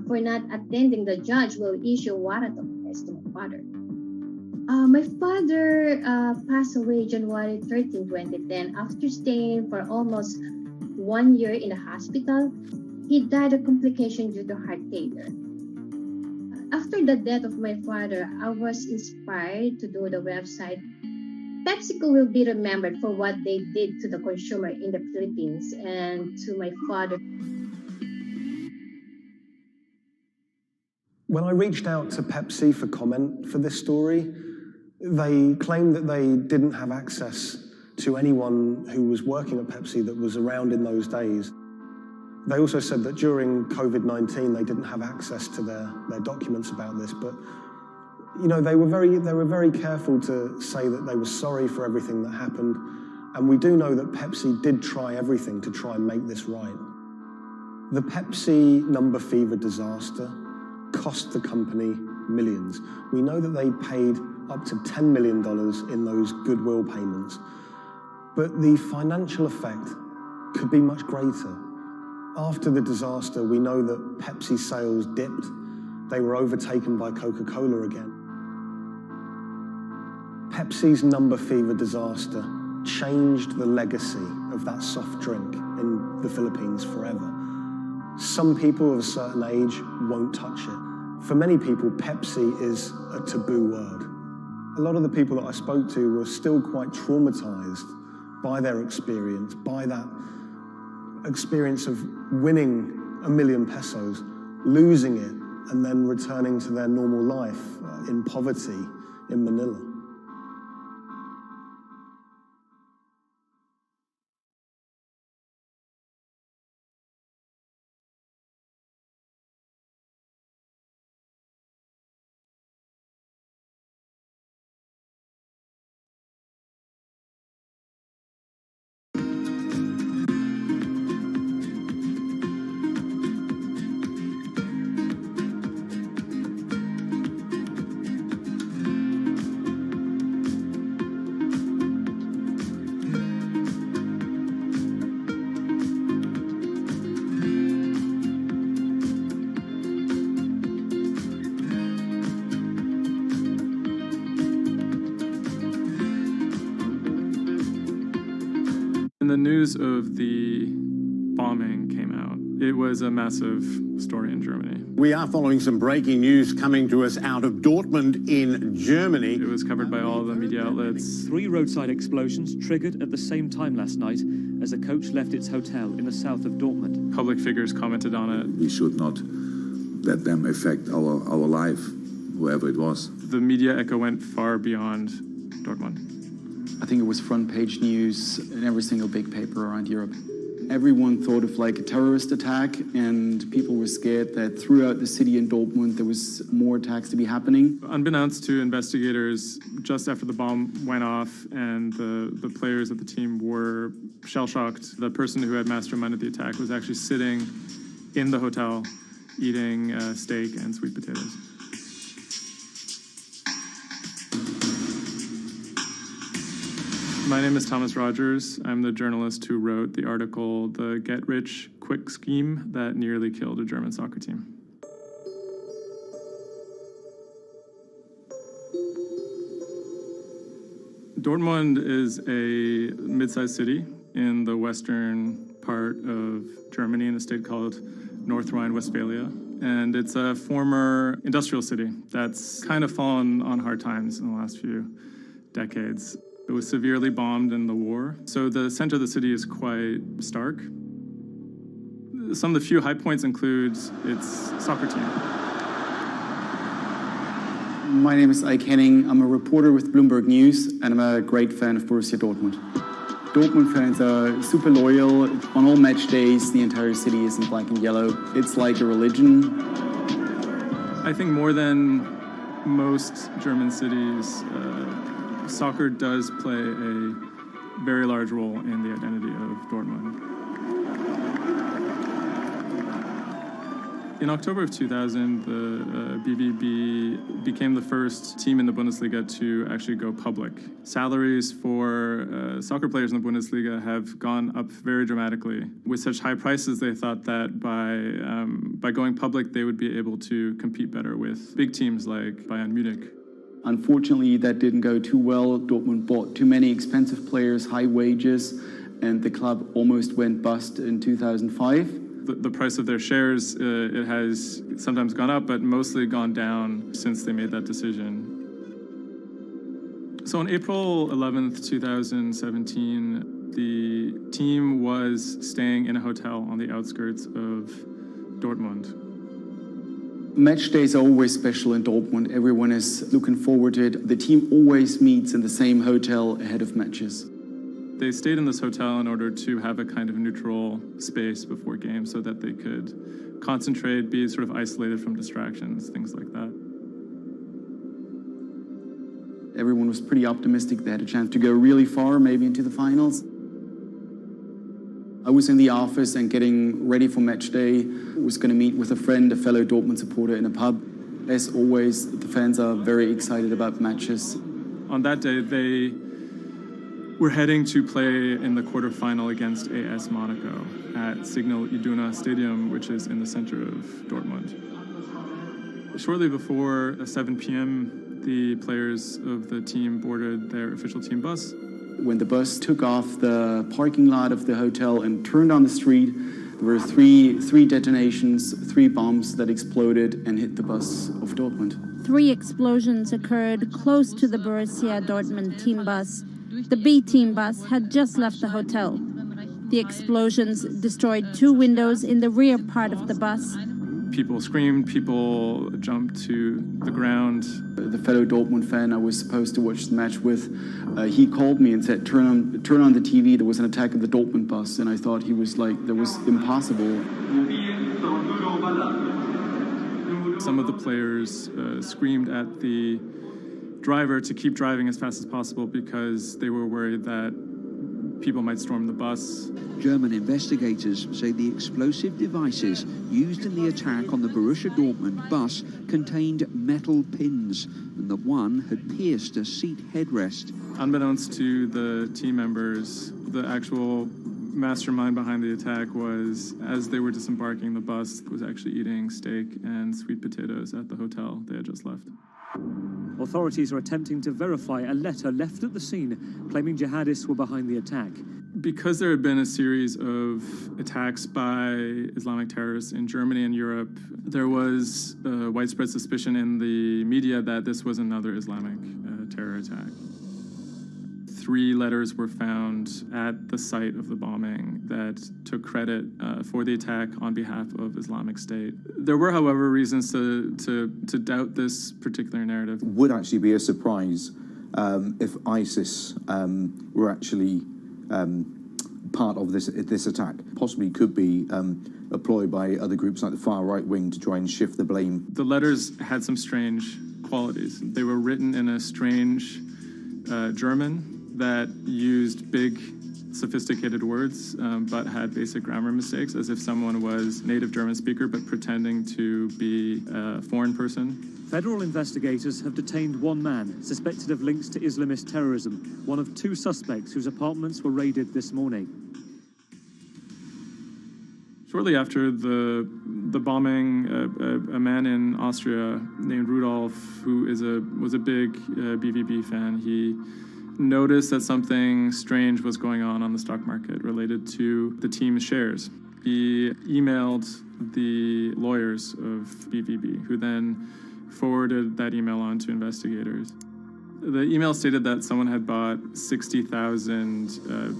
for not attending, the judge will issue a warrant of arrest to my father. My father passed away January 13, 2010. After staying for almost 1 year in the hospital, he died of complications due to heart failure. After the death of my father, I was inspired to do the website. PepsiCo will be remembered for what they did to the consumer in the Philippines and to my father. When I reached out to Pepsi for comment for this story, they claimed that they didn't have access to anyone who was working at Pepsi that was around in those days. They also said that during COVID-19, they didn't have access to their documents about this, but you know, they were very careful to say that they were sorry for everything that happened, and we do know that Pepsi did try everything to try and make this right. The Pepsi number fever disaster cost the company millions. We know that they paid up to $10 million in those goodwill payments, but the financial effect could be much greater. After the disaster, we know that Pepsi sales dipped. They were overtaken by Coca-Cola again. Pepsi's number fever disaster changed the legacy of that soft drink in the Philippines forever. Some people of a certain age won't touch it. For many people, Pepsi is a taboo word. A lot of the people that I spoke to were still quite traumatized by their experience, by that experience of winning 1 million pesos, losing it, and then returning to their normal life in poverty in Manila. When the news of the bombing came out, it was a massive story in Germany. We are following some breaking news coming to us out of Dortmund in Germany. It was covered by all the media outlets. 3 roadside explosions triggered at the same time last night as a coach left its hotel in the south of Dortmund. Public figures commented on it. We should not let them affect our life, whoever it was. The media echo went far beyond Dortmund. I think it was front page news in every single big paper around Europe. Everyone thought of like a terrorist attack, and people were scared that throughout the city in Dortmund there was more attacks to be happening. Unbeknownst to investigators, just after the bomb went off and the players of the team were shell-shocked, the person who had masterminded the attack was actually sitting in the hotel eating steak and sweet potatoes. My name is Thomas Rogers. I'm the journalist who wrote the article, The Get-Rich-Quick Scheme That Nearly Killed a German Soccer Team. Dortmund is a mid-sized city in the western part of Germany in a state called North Rhine-Westphalia. And it's a former industrial city that's kind of fallen on hard times in the last few decades. It was severely bombed in the war, so the center of the city is quite stark. Some of the few high points include its soccer team. My name is Ike Henning. I'm a reporter with Bloomberg News, and I'm a great fan of Borussia Dortmund. Dortmund fans are super loyal. On all match days, the entire city is in black and yellow. It's like a religion. I think more than most German cities, soccer does play a very large role in the identity of Dortmund. In October of 2000, the BVB became the first team in the Bundesliga to actually go public. Salaries for soccer players in the Bundesliga have gone up very dramatically. With such high prices, they thought that by going public, they would be able to compete better with big teams like Bayern Munich. Unfortunately, that didn't go too well. Dortmund bought too many expensive players, high wages, and the club almost went bust in 2005. The price of their shares, it has sometimes gone up, but mostly gone down since they made that decision. So on April 11th, 2017, the team was staying in a hotel on the outskirts of Dortmund. Match days are always special in Dortmund. Everyone is looking forward to it. The team always meets in the same hotel ahead of matches. They stayed in this hotel in order to have a kind of neutral space before games so that they could concentrate, be sort of isolated from distractions, things like that. Everyone was pretty optimistic. They had a chance to go really far, maybe into the finals. I was in the office and getting ready for match day. I was going to meet with a friend, a fellow Dortmund supporter, in a pub. As always, the fans are very excited about matches. On that day, they were heading to play in the quarterfinal against AS Monaco at Signal Iduna Stadium, which is in the center of Dortmund. Shortly before 7 p.m., the players of the team boarded their official team bus. When the bus took off the parking lot of the hotel and turned on the street, there were three detonations, 3 bombs that exploded and hit the bus of Dortmund. 3 explosions occurred close to the Borussia Dortmund team bus. The B team bus had just left the hotel. The explosions destroyed 2 windows in the rear part of the bus. People screamed, people jumped to the ground. The fellow Dortmund fan I was supposed to watch the match with, he called me and said, turn on the TV, there was an attack at the Dortmund bus. And I thought he was like, that was impossible. Some of the players screamed at the driver to keep driving as fast as possible because they were worried that people might storm the bus. German investigators say the explosive devices used in the attack on the Borussia Dortmund bus contained metal pins, and that one had pierced a seat headrest. Unbeknownst to the team members, the actual mastermind behind the attack was, as they were disembarking the bus, was actually eating steak and sweet potatoes at the hotel they had just left. Authorities are attempting to verify a letter left at the scene claiming jihadists were behind the attack. Because there had been a series of attacks by Islamic terrorists in Germany and Europe, there was widespread suspicion in the media that this was another Islamic terror attack. 3 letters were found at the site of the bombing that took credit for the attack on behalf of Islamic State. There were, however, reasons to doubt this particular narrative. Would actually be a surprise if ISIS were actually part of this attack. Possibly could be employed by other groups like the far right wing to try and shift the blame. The letters had some strange qualities. They were written in a strange German that used big, sophisticated words, but had basic grammar mistakes, as if someone was native German speaker but pretending to be a foreign person. Federal investigators have detained one man suspected of links to Islamist terrorism, one of 2 suspects whose apartments were raided this morning. Shortly after the bombing, a man in Austria named Rudolf, who was a big BVB fan, he noticed that something strange was going on the stock market related to the team's shares. He emailed the lawyers of BVB, who then forwarded that email on to investigators. The email stated that someone had bought 60,000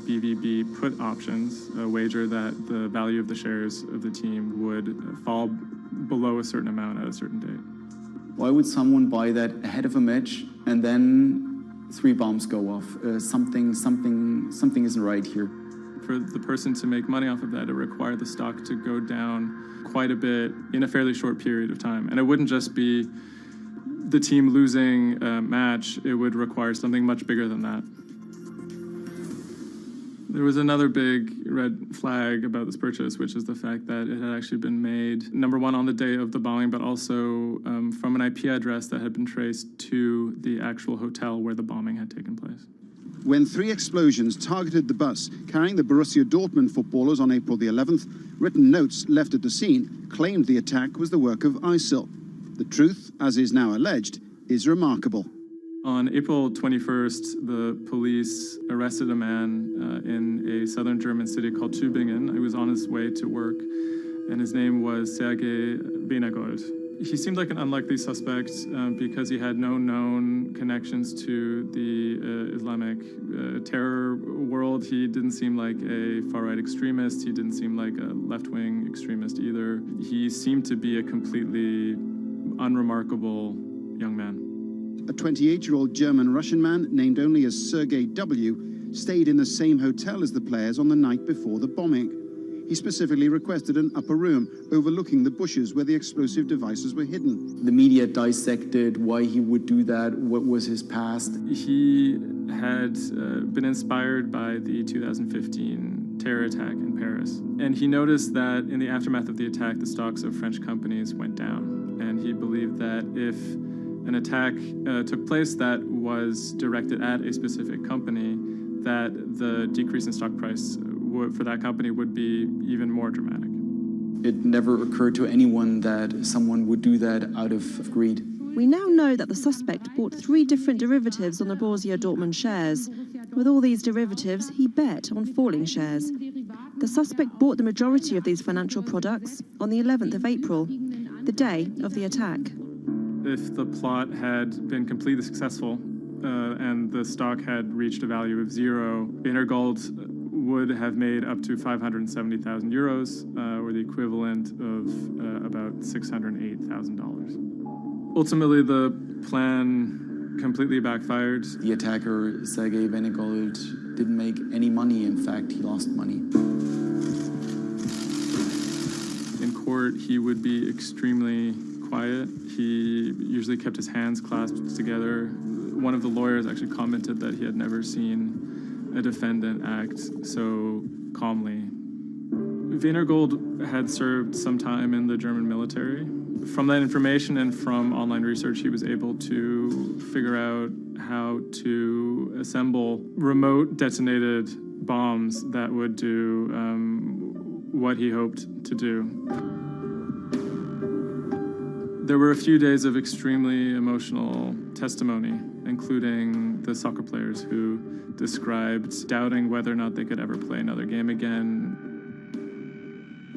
BVB put options, a wager that the value of the shares of the team would fall below a certain amount at a certain date. Why would someone buy that ahead of a match and then 3 bombs go off? Something isn't right here. For the person to make money off of that, it required the stock to go down quite a bit in a fairly short period of time. And it wouldn't just be the team losing a match, it would require something much bigger than that. There was another big red flag about this purchase, which is the fact that it had actually been made, number one, on the day of the bombing, but also from an IP address that had been traced to the actual hotel where the bombing had taken place. When 3 explosions targeted the bus carrying the Borussia Dortmund footballers on April the 11th, written notes left at the scene claimed the attack was the work of ISIL. The truth, as is now alleged, is remarkable. On April 21st, the police arrested a man in a southern German city called Tübingen. He was on his way to work, and his name was Sergei Benegold. He seemed like an unlikely suspect because he had no known connections to the Islamic terror world. He didn't seem like a far-right extremist. He didn't seem like a left-wing extremist either. He seemed to be a completely unremarkable young man. A 28-year-old German-Russian man, named only as Sergei W., stayed in the same hotel as the players on the night before the bombing. He specifically requested an upper room overlooking the bushes where the explosive devices were hidden. The media dissected why he would do that, what was his past. He had been inspired by the 2015 terror attack in Paris. And he noticed that in the aftermath of the attack, the stocks of French companies went down. And he believed that if an attack took place that was directed at a specific company, that the decrease in stock price for that company would be even more dramatic. It never occurred to anyone that someone would do that out of greed. We now know that the suspect bought 3 different derivatives on the Borussia Dortmund shares. With all these derivatives, he bet on falling shares. The suspect bought the majority of these financial products on the 11th of April, the day of the attack. If the plot had been completely successful and the stock had reached a value of 0, Benegold would have made up to 570,000 euros, or the equivalent of about $608,000. Ultimately, the plan completely backfired. The attacker, Sergei Benegold, didn't make any money. In fact, he lost money. In court, he would be extremely quiet. He usually kept his hands clasped together. One of the lawyers actually commented that he had never seen a defendant act so calmly. Benegold had served some time in the German military. From that information and from online research, he was able to figure out how to assemble remote detonated bombs that would do what he hoped to do. There were a few days of extremely emotional testimony, including the soccer players who described doubting whether or not they could ever play another game again.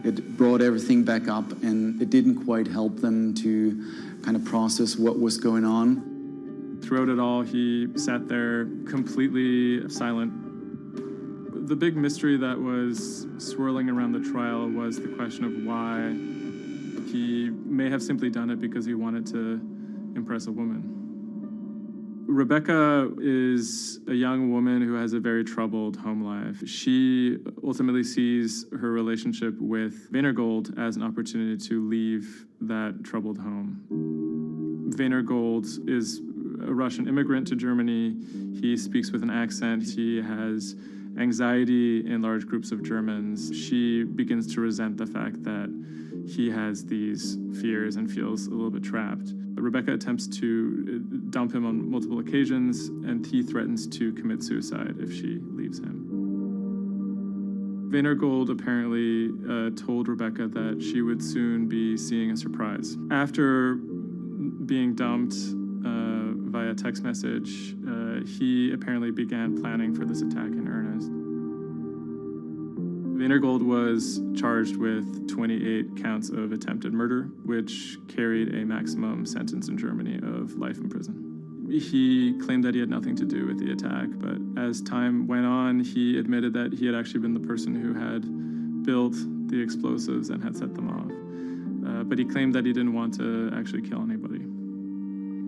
It brought everything back up, and it didn't quite help them to kind of process what was going on. Throughout it all, he sat there completely silent. The big mystery that was swirling around the trial was the question of why. He may have simply done it because he wanted to impress a woman. Rebecca is a young woman who has a very troubled home life. She ultimately sees her relationship with Weinergold as an opportunity to leave that troubled home. Weinergold is a Russian immigrant to Germany. He speaks with an accent. He has anxiety in large groups of Germans. She begins to resent the fact that he has these fears and feels a little bit trapped. Rebecca attempts to dump him on multiple occasions, and he threatens to commit suicide if she leaves him. Weinergold apparently told Rebecca that she would soon be seeing a surprise. After being dumped via text message, he apparently began planning for this attack in earnest. Weinergold was charged with 28 counts of attempted murder, which carried a maximum sentence in Germany of life in prison. He claimed that he had nothing to do with the attack, but as time went on, he admitted that he had actually been the person who had built the explosives and had set them off. But he claimed that he didn't want to actually kill anybody.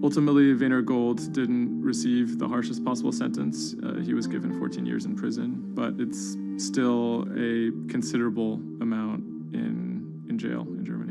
Ultimately, Weinergold didn't receive the harshest possible sentence. He was given 14 years in prison, but it's still a considerable amount in jail in Germany.